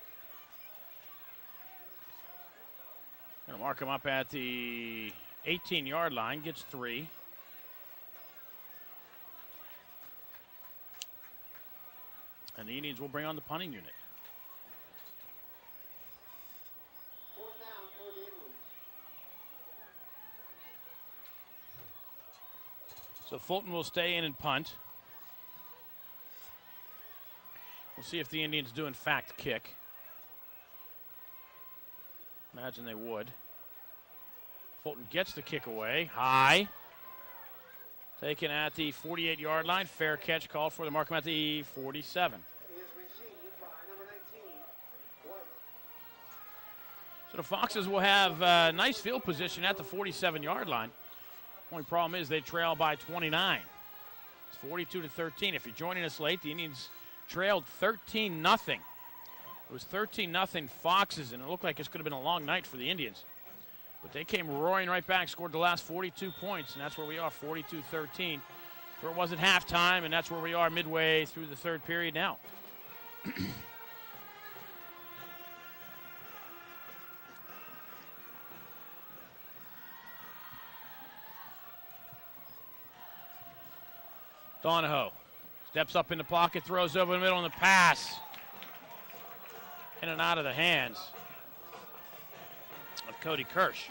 Going to mark him up at the 18-yard line. Gets 3. And the Indians will bring on the punting unit. Fourth down for the Indians. So Fulton will stay in and punt. We'll see if the Indians do in fact kick. Imagine they would. Fulton gets the kick away. High. Taken at the 48-yard line. Fair catch called for. The mark him at the 47. He is received by number 19, White. So the Foxes will have nice field position at the 47-yard line. Only problem is they trail by 29. It's 42-13. If you're joining us late, the Indians trailed 13-0. It was 13-0 Foxes, and it looked like this could have been a long night for the Indians. But they came roaring right back, scored the last 42 points, and that's where we are, 42-13. Where it was at halftime, and that's where we are midway through the third period now. Donahoe steps up in the pocket, throws over the middle on the pass. In and out of the hands of Cody Kirsch.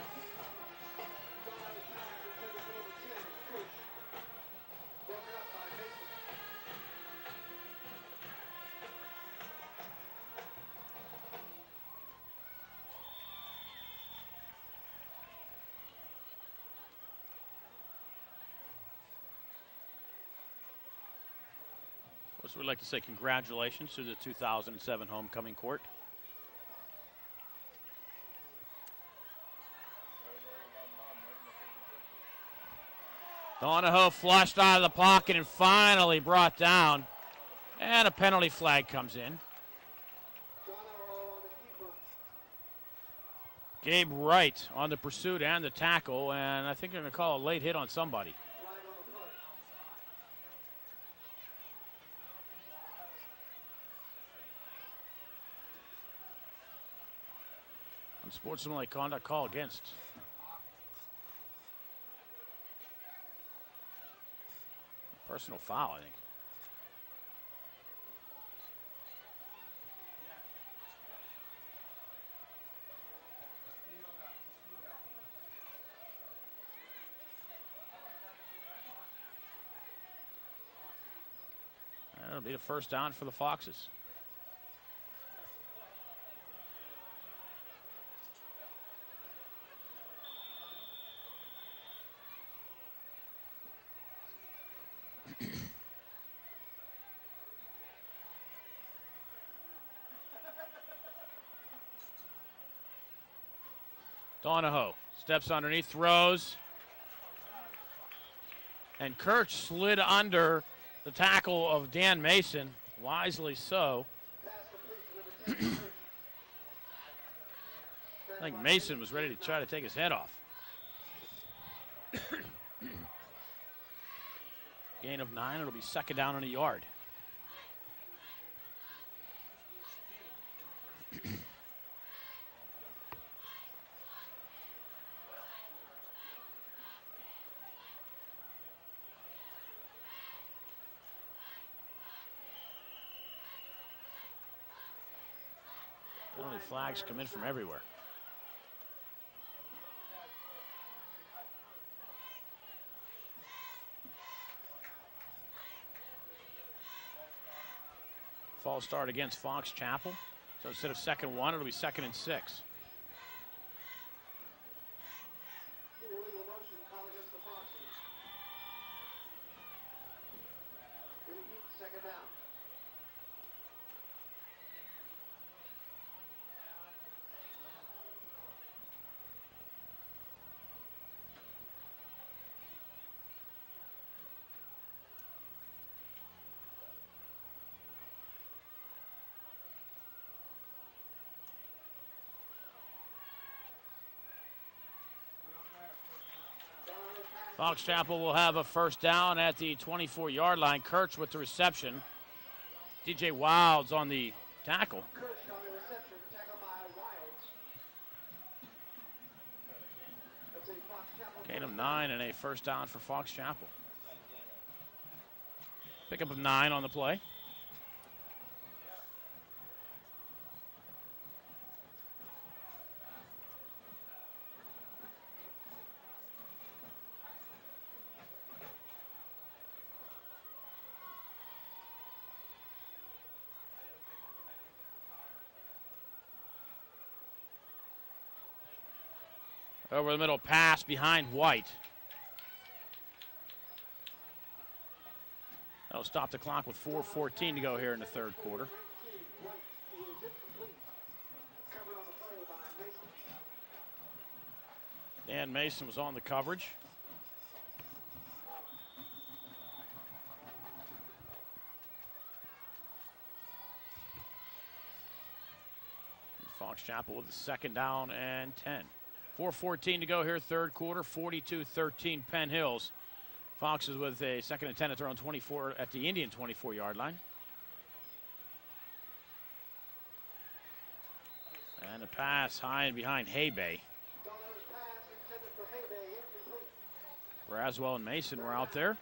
Of course, we'd like to say congratulations to the 2007 homecoming court. Donahoe flushed out of the pocket and finally brought down. And a penalty flag comes in. Gabe Wright on the pursuit and the tackle, and I think they're going to call a late hit on somebody. Unsportsmanlike conduct call against. Personal foul, I think. Need a first down for the Foxes. Donahoe steps underneath, throws. And Kirch slid under the tackle of Dan Mason, wisely so. I think Mason was ready to try to take his head off. Gain of 9, it'll be second down and a yard. Penalty flags come in from everywhere. False start against Fox Chapel. So instead of 2nd 1, it'll be 2nd and 6. Illegal motion call against the Foxes. Repeat, second down. Fox Chapel will have a first down at the 24-yard line. Kirch with the reception. DJ Wilds on the tackle. Kirsch on the reception, tackled by Wilds. That's a Fox Chapel. Gain of 9 and a first down for Fox Chapel. Pickup of 9 on the play. Over the middle pass behind White. That'll stop the clock with 4:14 to go here in the third quarter. Dan Mason was on the coverage. Fox Chapel with the second down and 10. 4:14 to go here, third quarter, 42-13 Penn Hills. Foxes with a 2nd and 10 at their own 24 at the Indian 24-yard line. And a pass high and behind Haybay. Braswell and Mason were out there.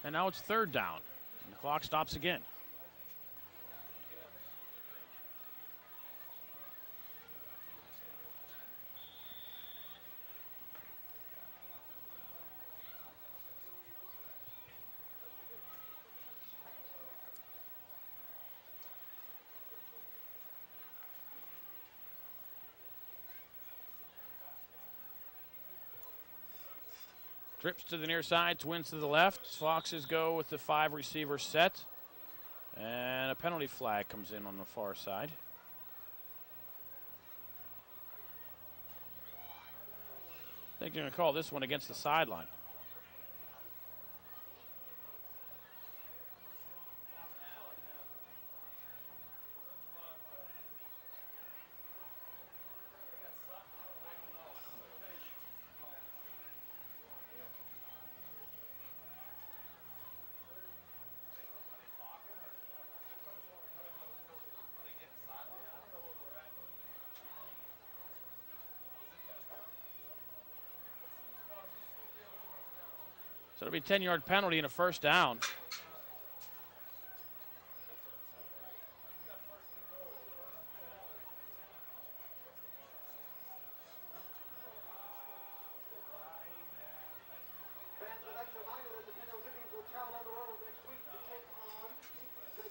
And now it's third down. And the clock stops again. Trips to the near side, twins to the left. Foxes go with the 5-receiver set. And a penalty flag comes in on the far side. I think they're going to call this one against the sideline. So it'll be a 10-yard penalty and a first down. Fans would like to remind you that the Penn Hills Indians will travel on the road next week to take on the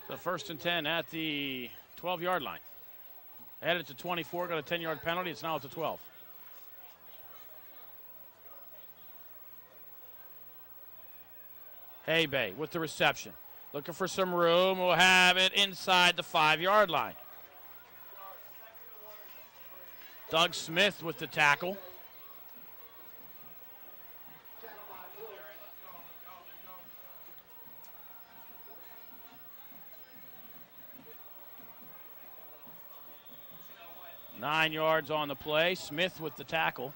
So 1st and 10 at the 12-yard line. Headed to 24, got a 10-yard penalty. It's now at the 12. Hay-Bay with the reception. Looking for some room. We'll have it inside the 5-yard line. Doug Smith with the tackle. Nine yards on the play. Smith with the tackle.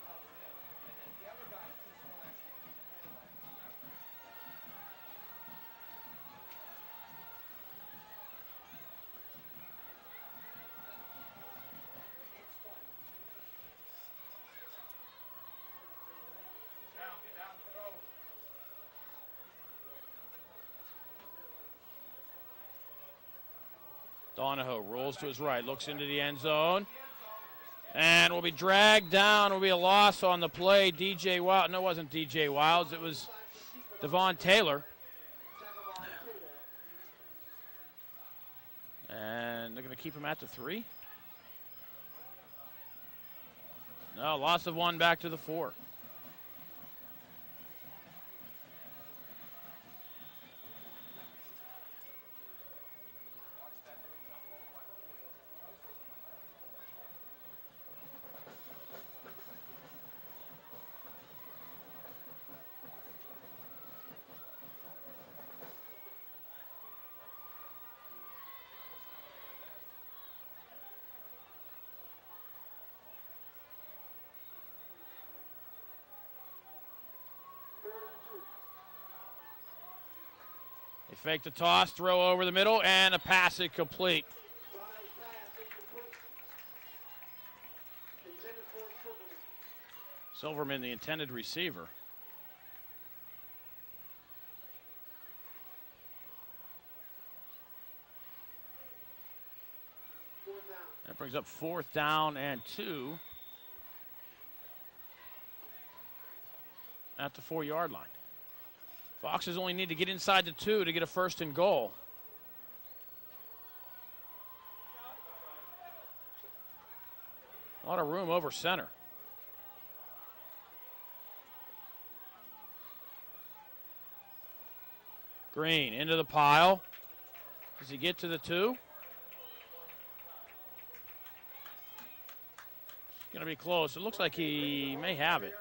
Donahoe rolls to his right, looks into the end zone, and will be dragged down. Will be a loss on the play. DJ Wild, no, it wasn't DJ Wilds. It was Devon Taylor. And they're going to keep him at the 3. No, loss of 1 back to the 4. They fake the toss, throw over the middle, and a pass incomplete. Silverman, the intended receiver. That brings up 4th down and 2 at the 4-yard line. Foxes only need to get inside the 2 to get a 1st and goal. A lot of room over center. Green into the pile. Does he get to the 2? It's going to be close. It looks like he may have it.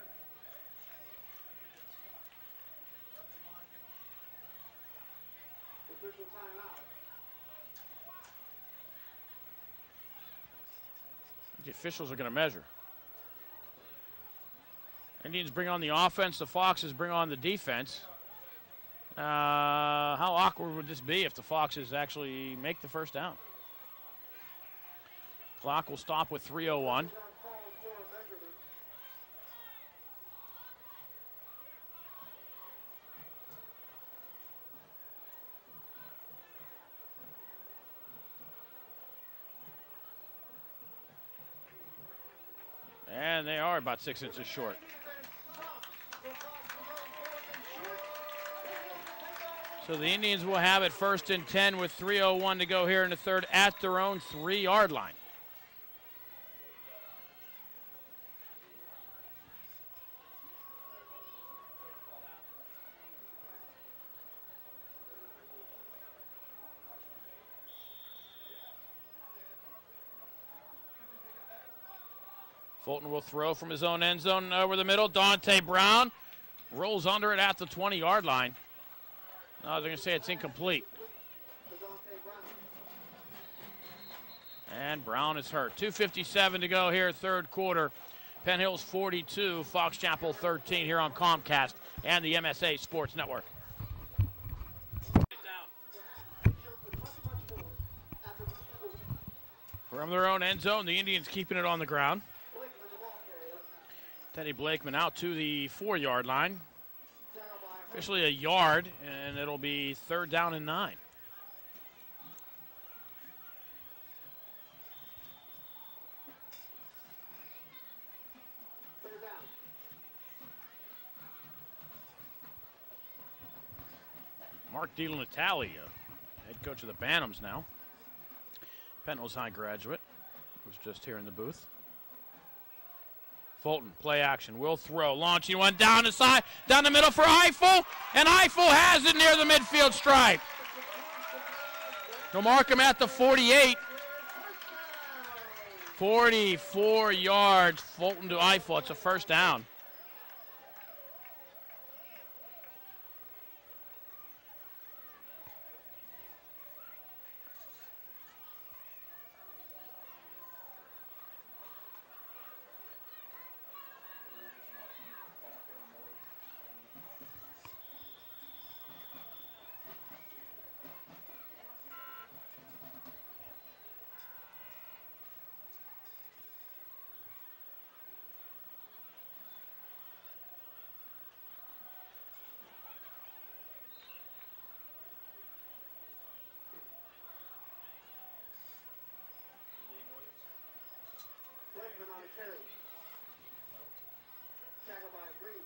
The officials are going to measure. Indians bring on the offense. The Foxes bring on the defense. How awkward would this be if the Foxes actually make the 1st down? Clock will stop with 3:01. And they are about 6 inches short. So the Indians will have it 1st and 10 with 3:01 to go here in the 3rd at their own 3-yard line. Fulton will throw from his own end zone over the middle. Dante Brown rolls under it at the 20-yard line. No, they're going to say it's incomplete. And Brown is hurt. 2:57 to go here, 3rd quarter. Penn Hills 42, Fox Chapel 13 here on Comcast and the MSA Sports Network. From their own end zone, the Indians keeping it on the ground. Teddy Blakeman out to the 4-yard line. Officially a yard, and it'll be 3rd down and 9. Mark DiNatale, head coach of the Bantams now. Penn Hills High graduate, was just here in the booth. Fulton, play action, will throw, launching one down the side, down the middle for Eiffel, and Eiffel has it near the midfield stripe. They'll mark him at the 48. 44 yards, Fulton to Eiffel. It's a first down. Blakeman on the carry. Tackled by Green.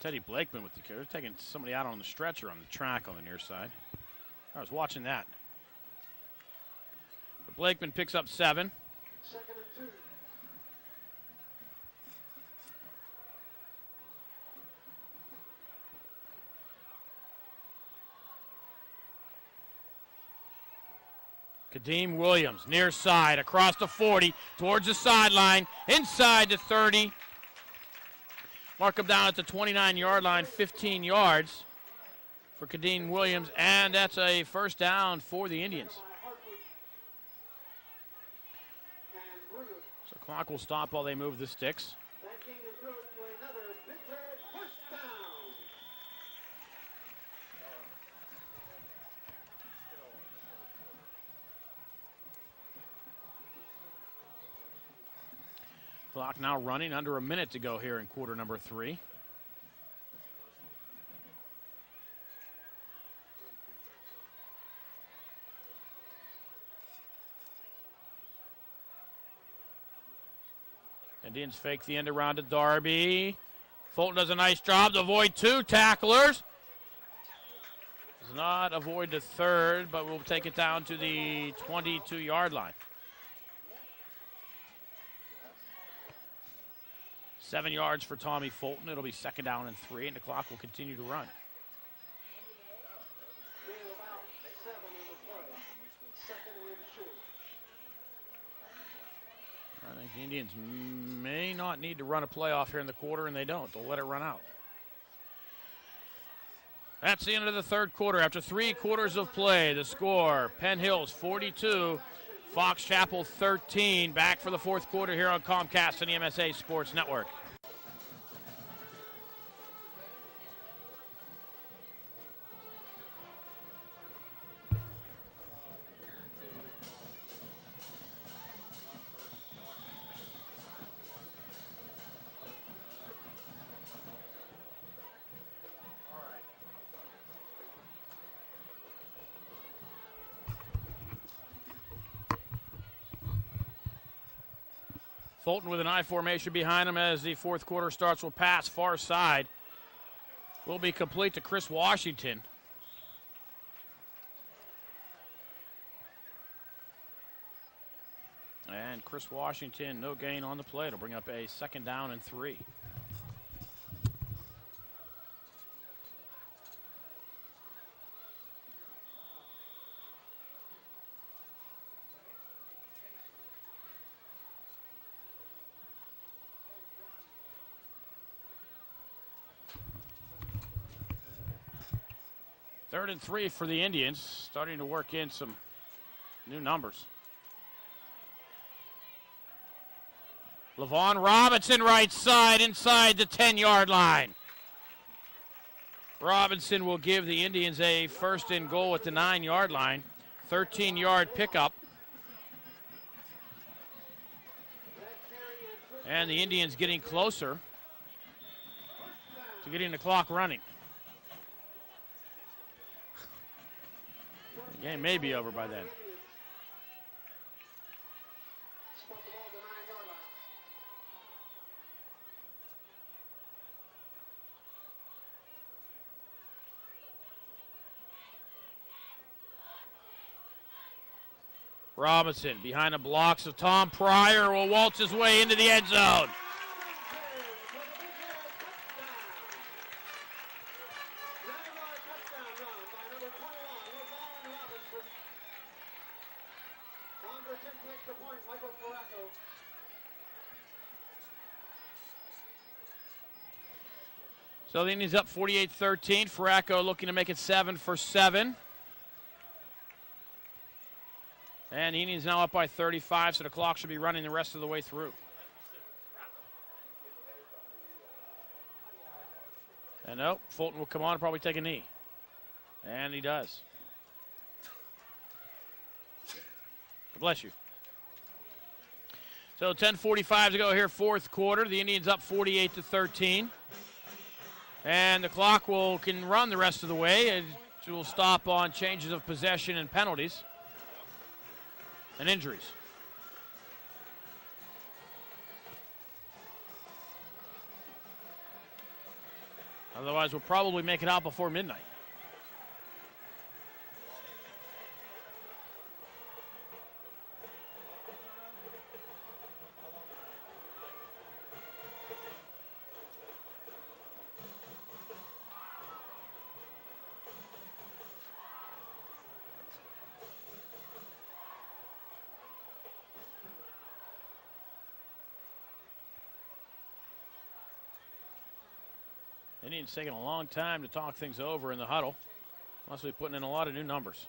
Teddy Blakeman with the carry. They're taking somebody out on the stretcher on the track on the near side. I was watching that. But Blakeman picks up 7. 2nd and 2. Kadeem Williams, near side, across the 40, towards the sideline, inside the 30. Mark him down at the 29-yard line, 15 yards for Kadeem Williams, and that's a first down for the Indians. So clock will stop while they move the sticks. That game is good for another big red first down. Clock now running, under a minute to go here in quarter number 3. Indians fake the end around to Darby. Fulton does a nice job to avoid 2 tacklers. Does not avoid the 3rd, but will take it down to the 22-yard line. 7 yards for Tommy Fulton. It'll be 2nd down and 3, and the clock will continue to run. Being about 7 on the play. 2nd and short. I think the Indians may not need to run a playoff here in the quarter, and they don't. They'll let it run out. That's the end of the 3rd quarter. After 3 quarters of play, the score, Penn Hills 42, Fox Chapel 13. Back for the 4th quarter here on Comcast and the MSA Sports Network. Fulton with an I formation behind him as the 4th quarter starts. Will pass far side. Will be complete to Chris Washington. And Chris Washington, no gain on the play. It'll bring up a 2nd down and 3. Third and 3 for the Indians, starting to work in some new numbers. Levon Robinson right side, inside the 10-yard line. Robinson will give the Indians a 1st and goal at the 9-yard line. 13-yard pickup. And the Indians getting closer to getting the clock running. The game may be over by then. Robinson behind the blocks of Tom Pryor will waltz his way into the end zone. So the Indians up 48-13. Faracco looking to make it 7 for 7. And the Indians now up by 35, so the clock should be running the rest of the way through. And no, Fulton will come on and probably take a knee. And he does. Bless you. So 10:45 to go here, fourth quarter. The Indians up 48-13. And the clock can run the rest of the way. It will stop on changes of possession and penalties and injuries. Otherwise, we'll probably make it out before midnight. Indians taking a long time to talk things over in the huddle. Must be putting in a lot of new numbers.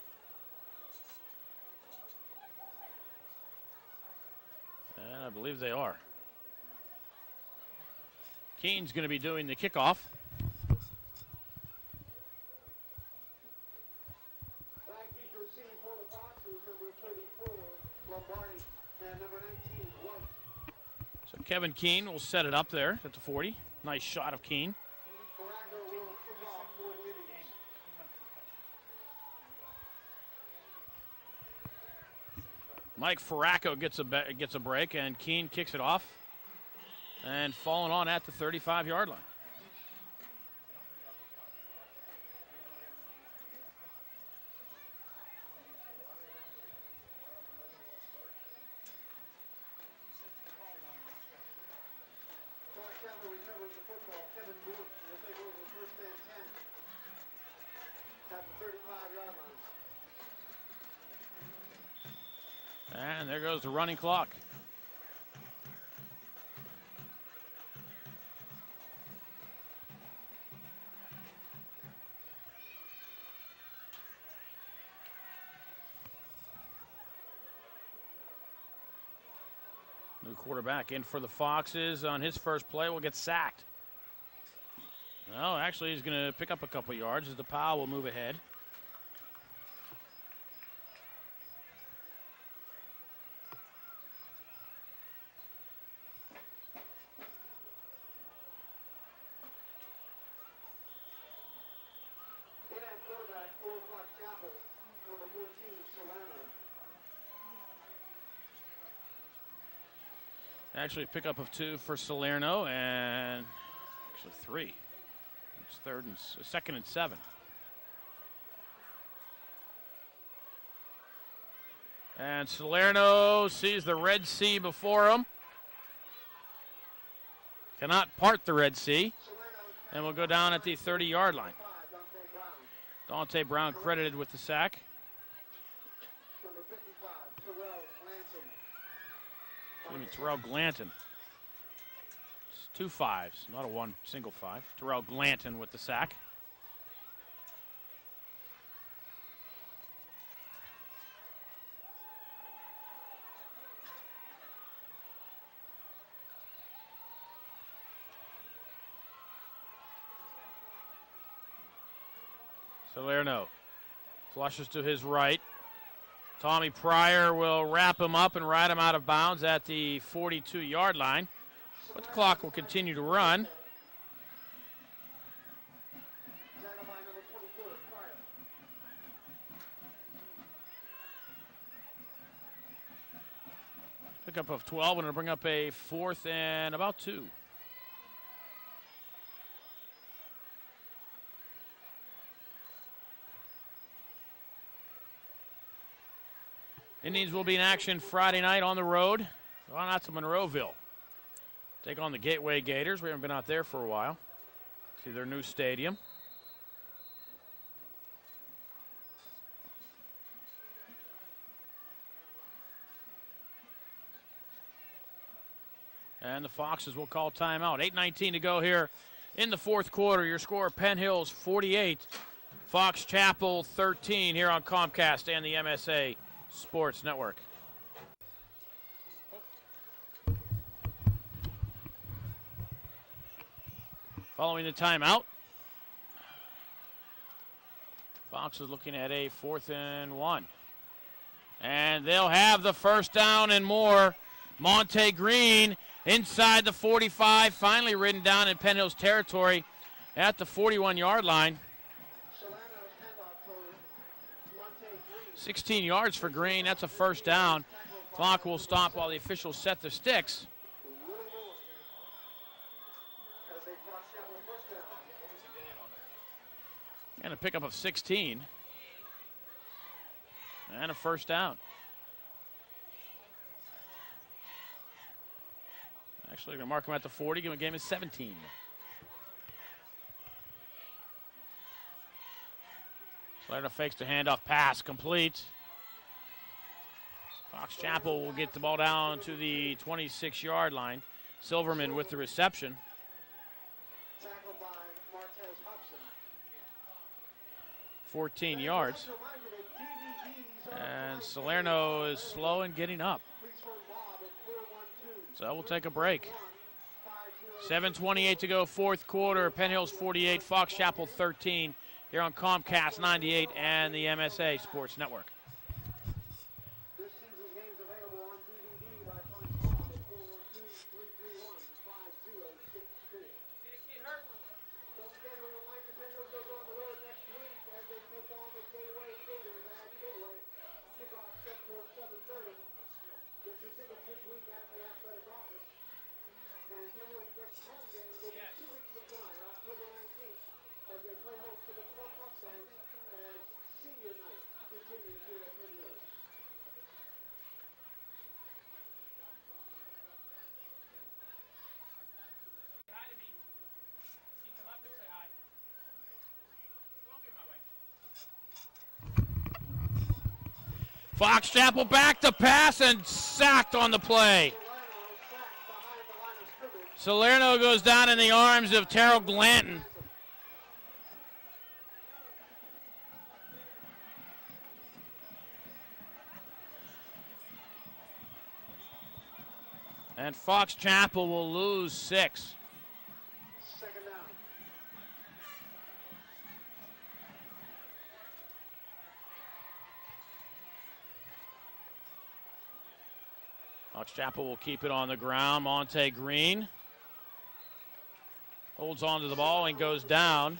And I believe they are. Keene's going to be doing the kickoff. So Kevin Keene will set it up there at the 40. Nice shot of Keene. Mike Faracco gets a break, and Keene kicks it off and falling on at the 35-yard line. And there goes the running clock. New quarterback in for the Foxes on his first play will get sacked. No, actually he's going to pick up a couple yards as the Powell will move ahead. Actually, pick up of 2 for Salerno, and actually 3. It's second and 7. And Salerno sees the Red Sea before him. Cannot part the Red Sea, and will go down at the 30-yard line. Dante Brown credited with the sack. Terrell Glanton. It's 2 5s, not a one single 5. Terrell Glanton with the sack. Salerno flushes to his right. Tommy Pryor will wrap him up and ride him out of bounds at the 42-yard line. But the clock will continue to run. Pickup of 12 and it'll bring up a 4th and about 2. Indians will be in action Friday night on the road. On out to Monroeville. Take on the Gateway Gators. We haven't been out there for a while. See their new stadium. And the Foxes will call timeout. 8:19 to go here in the fourth quarter. Your score, Penn Hills 48, Fox Chapel 13 here on Comcast and the MSA Sports Network. Following the timeout, Fox is looking at a 4th and 1. And they'll have the first down and more. Monte Green inside the 45, finally ridden down in Penn Hills territory at the 41-yard line. 16 yards for Green. That's a first down. Clock will stop while the officials set the sticks. And a pickup of 16. And a first down. Actually, going to mark him at the 40. Give him a game of 17. Slater fakes the handoff pass. Complete. Fox Chapel will get the ball down to the 26-yard line. Silverman with the reception. 14 yards. And Salerno is slow in getting up. So we'll take a break. 7:28 to go, fourth quarter. Penn Hills 48, Fox Chapel 13 here on Comcast 98 and the MSA Sports Network. This season's games available on DVD by phone call at 412-331-5063. Don't forget to remind the Penn Hills goes on the road next week as they take on the Gateway Gators at Midway. Kickoff set for 7:30. Get your tickets this week at the athletic office. And Penn Hills' next home game will be 2 weeks from tonight, October 19th, as they play host to the Fort Mustangs as senior night continues here at Penn Hills. Fox Chapel back to pass and sacked on the play. Salerno goes down in the arms of Terrell Glanton. And Fox Chapel will lose 6. Second down. Fox Chapel will keep it on the ground. Monte Green holds on to the ball and goes down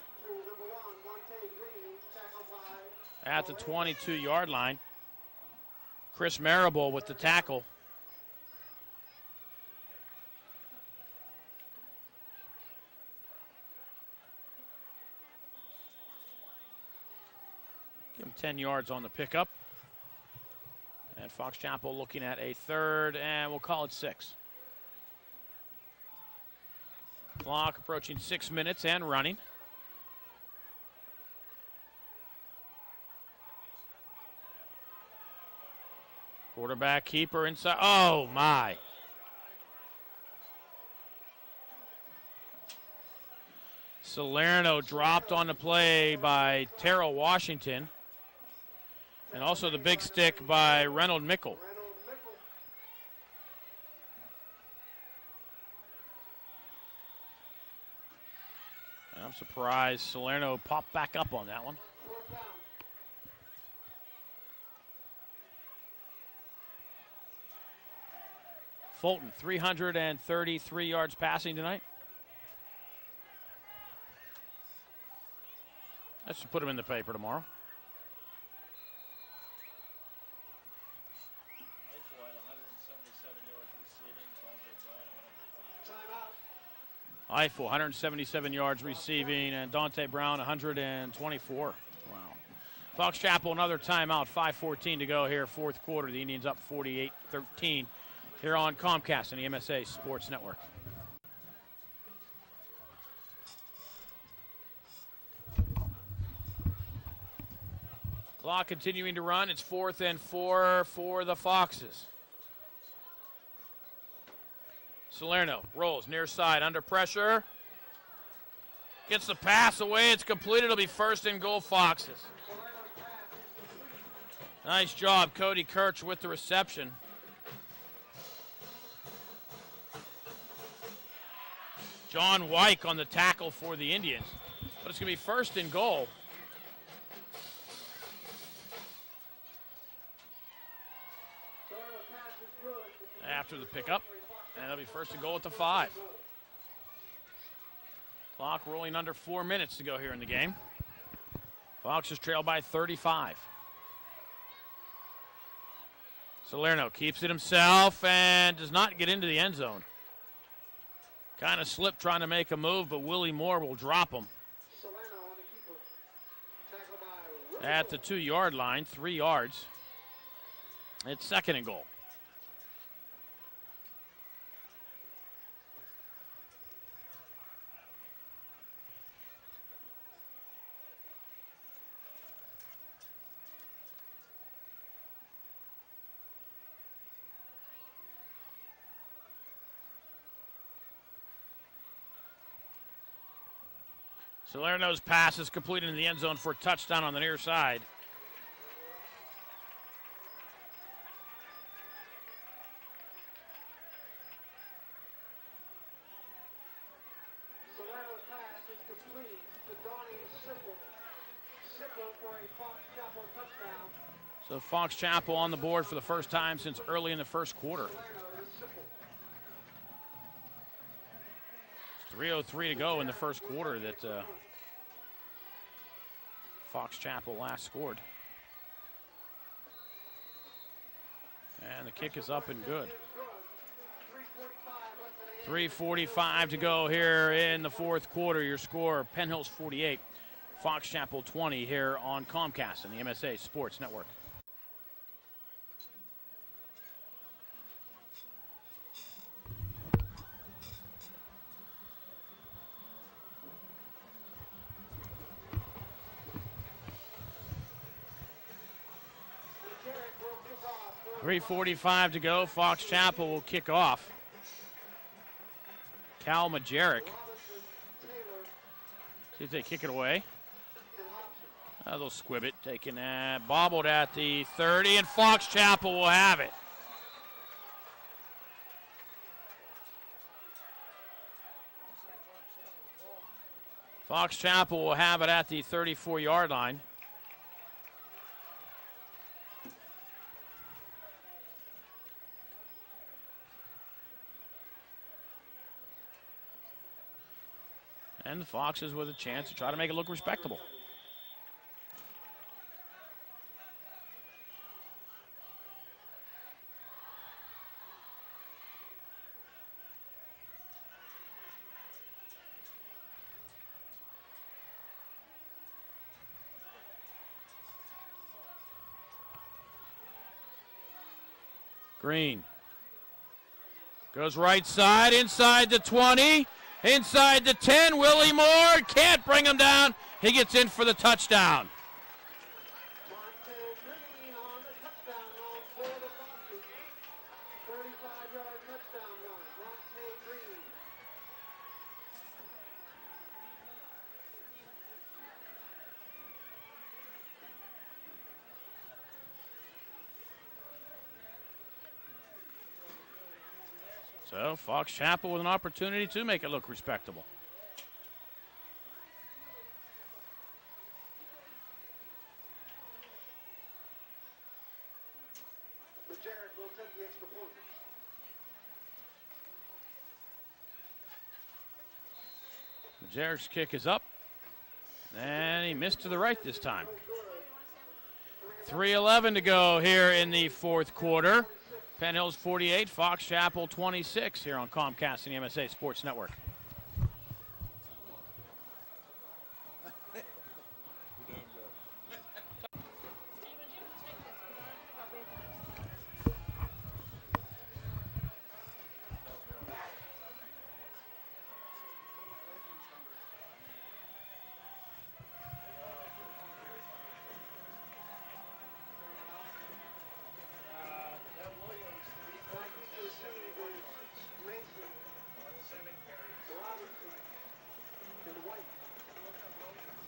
at the 22-yard line. Chris Marable with the tackle. Give him 10 yards on the pickup. And Fox Chapel looking at a 3rd, and we'll call it 6. Clock approaching 6 minutes and running. Quarterback keeper inside. Oh, my. Salerno dropped on the play by Terrell Washington. And also the big stick by Reynold Mickle. And I'm surprised Salerno popped back up on that one. Fulton, 333 yards passing tonight. That should put him in the paper tomorrow. Eiffel, 177 yards receiving, and Dante Brown, 124. Wow. Fox Chapel, another timeout, 5:14 to go here, fourth quarter. The Indians up 48-13 here on Comcast and the MSA Sports Network. Clock continuing to run. It's 4th and 4 for the Foxes. Salerno rolls near side, under pressure. Gets the pass away. It's completed. It'll be 1st and goal, Foxes. Nice job, Cody Kirch with the reception. John Wyke on the tackle for the Indians. But it's going to be 1st and goal. After the pickup. And it'll be 1st and goal at the 5. Clock rolling under 4 minutes to go here in the game. Foxes trail by 35. Salerno keeps it himself and does not get into the end zone. Kind of slipped trying to make a move, but Willie Moore will drop him. At the 2-yard line, 3 yards. It's 2nd and goal. Salerno's pass is completed in the end zone for a touchdown on the near side. Salerno's pass is complete to Donnie Sipple for a Fox Chapel touchdown. So Fox Chapel on the board for the first time since early in the first quarter. 3:03 to go in the first quarter that Fox Chapel last scored. And the kick is up and good. 3:45 to go here in the fourth quarter. Your score, Penn Hills 48, Fox Chapel 20 here on Comcast and the MSA Sports Network. .345 to go. Fox Chapel will kick off. Cal Majerick. See if they kick it away. They'll squib it. Taking that. Bobbled at the 30, and Fox Chapel will have it. Fox Chapel will have it at the 34-yard line. And the Foxes with a chance to try to make it look respectable. Green goes right side, inside the 20. Inside the 10, Willie Moore can't bring him down. He gets in for the touchdown. Green on the touchdown run for the Foxes. 35-yard touchdown run. Monte Green. So Fox Chapel with an opportunity to make it look respectable. Majerick will take the extra point. Majerick's kick is up. And he missed to the right this time. 3:11 to go here in the fourth quarter. Penn Hills 48, Fox Chapel 26 here on Comcast and the MSA Sports Network.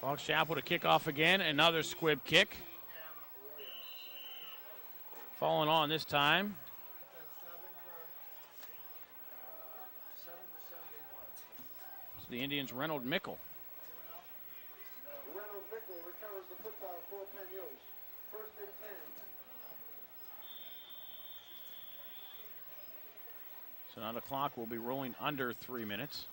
Fox Chapel to kick off again. Another squib kick. Falling on this time. It's the Indians' Reynold Mickle. Reynold Mickle recovers the football for Penn Hills. First and 10. So now the clock will be rolling under 3 minutes.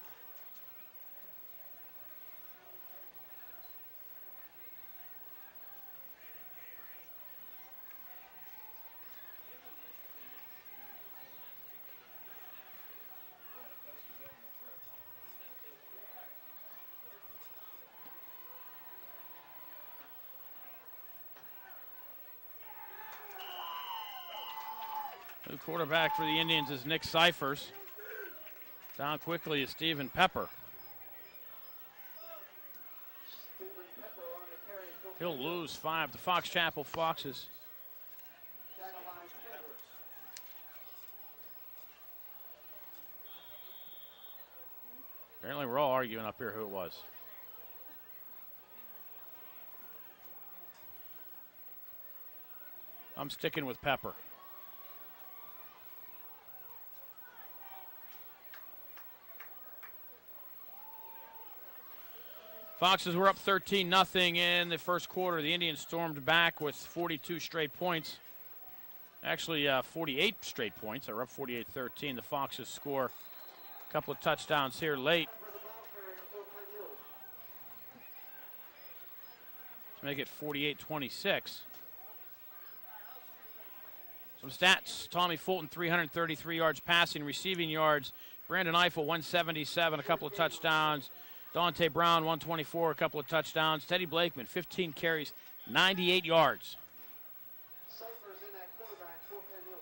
The quarterback for the Indians is Nick Cyphers. Down quickly is Stephen Pepper. He'll lose 5 to Fox Chapel Foxes. Apparently we're all arguing up here who it was. I'm sticking with Pepper. Foxes were up 13-0 in the first quarter. The Indians stormed back with 42 straight points. Actually, 48 straight points. They were up 48-13. The Foxes score a couple of touchdowns here late to make it 48-26. Some stats. Tommy Fulton, 333 yards passing, receiving yards. Brandon Eiffel, 177, a couple of touchdowns. Dante Brown, 124, a couple of touchdowns. Teddy Blakeman, 15 carries, 98 yards. Cyphers in that quarterback for Penn Hills.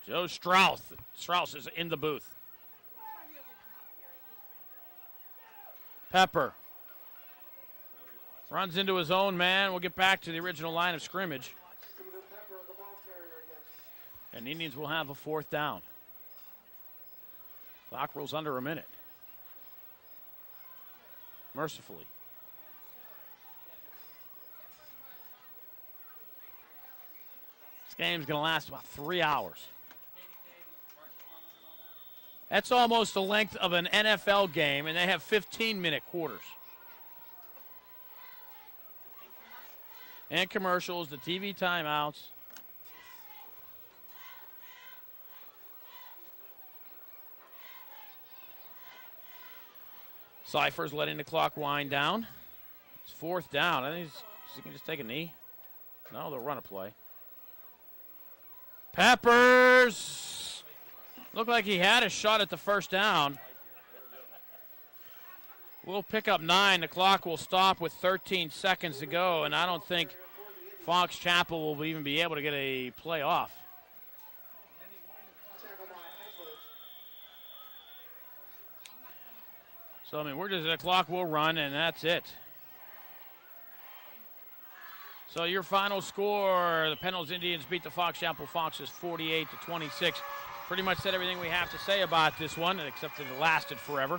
Joe Strauss. Strauss is in the booth. Pepper runs into his own man. We'll get back to the original line of scrimmage. Stephen Pepper, the ball carrier again. And the Indians will have a 4th down. Clock rolls under a minute. Mercifully. This game's going to last about 3 hours. That's almost the length of an NFL game, and they have 15-minute quarters. And commercials, the TV timeouts. Cyphers letting the clock wind down. It's 4th down. I think he can just take a knee. No, they'll run a play. Peppers! Looked like he had a shot at the first down. We'll pick up 9. The clock will stop with 13 seconds to go, and I don't think Fox Chapel will even be able to get a play off. So, I mean, the clock will run, and that's it. So your final score, the Penn Hills Indians beat the Fox Chapel Foxes 48-26. Pretty much said everything we have to say about this one, except that it lasted forever.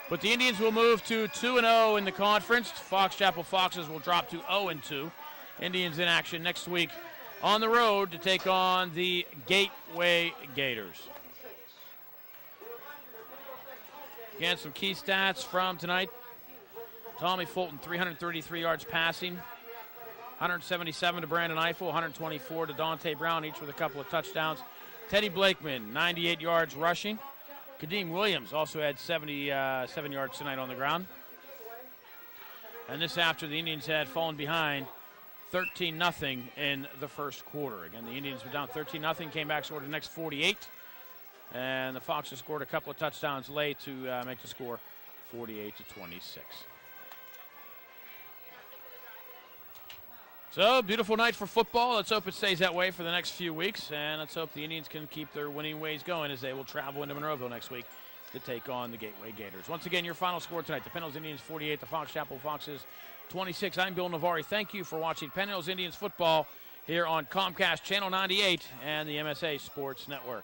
But the Indians will move to 2-0 in the conference. Fox Chapel Foxes will drop to 0-2. Indians in action next week on the road to take on the Gateway Gators. Again, some key stats from tonight. Tommy Fulton, 333 yards passing, 177 to Brandon Eiffel, 124 to Dante Brown, each with a couple of touchdowns. Teddy Blakeman, 98 yards rushing. Kadeem Williams also had 77 yards tonight on the ground. And this after the Indians had fallen behind 13-0 in the first quarter. Again, the Indians were down 13-0, came back, scored the next 48. And the Foxes scored a couple of touchdowns late to make the score 48-26. So, beautiful night for football. Let's hope it stays that way for the next few weeks. And let's hope the Indians can keep their winning ways going as they will travel into Monroeville next week to take on the Gateway Gators. Once again, your final score tonight, the Penn Hills Indians 48, the Fox Chapel Foxes 26. I'm Bill Navari. Thank you for watching Penn Hills Indians football here on Comcast Channel 98 and the MSA Sports Network.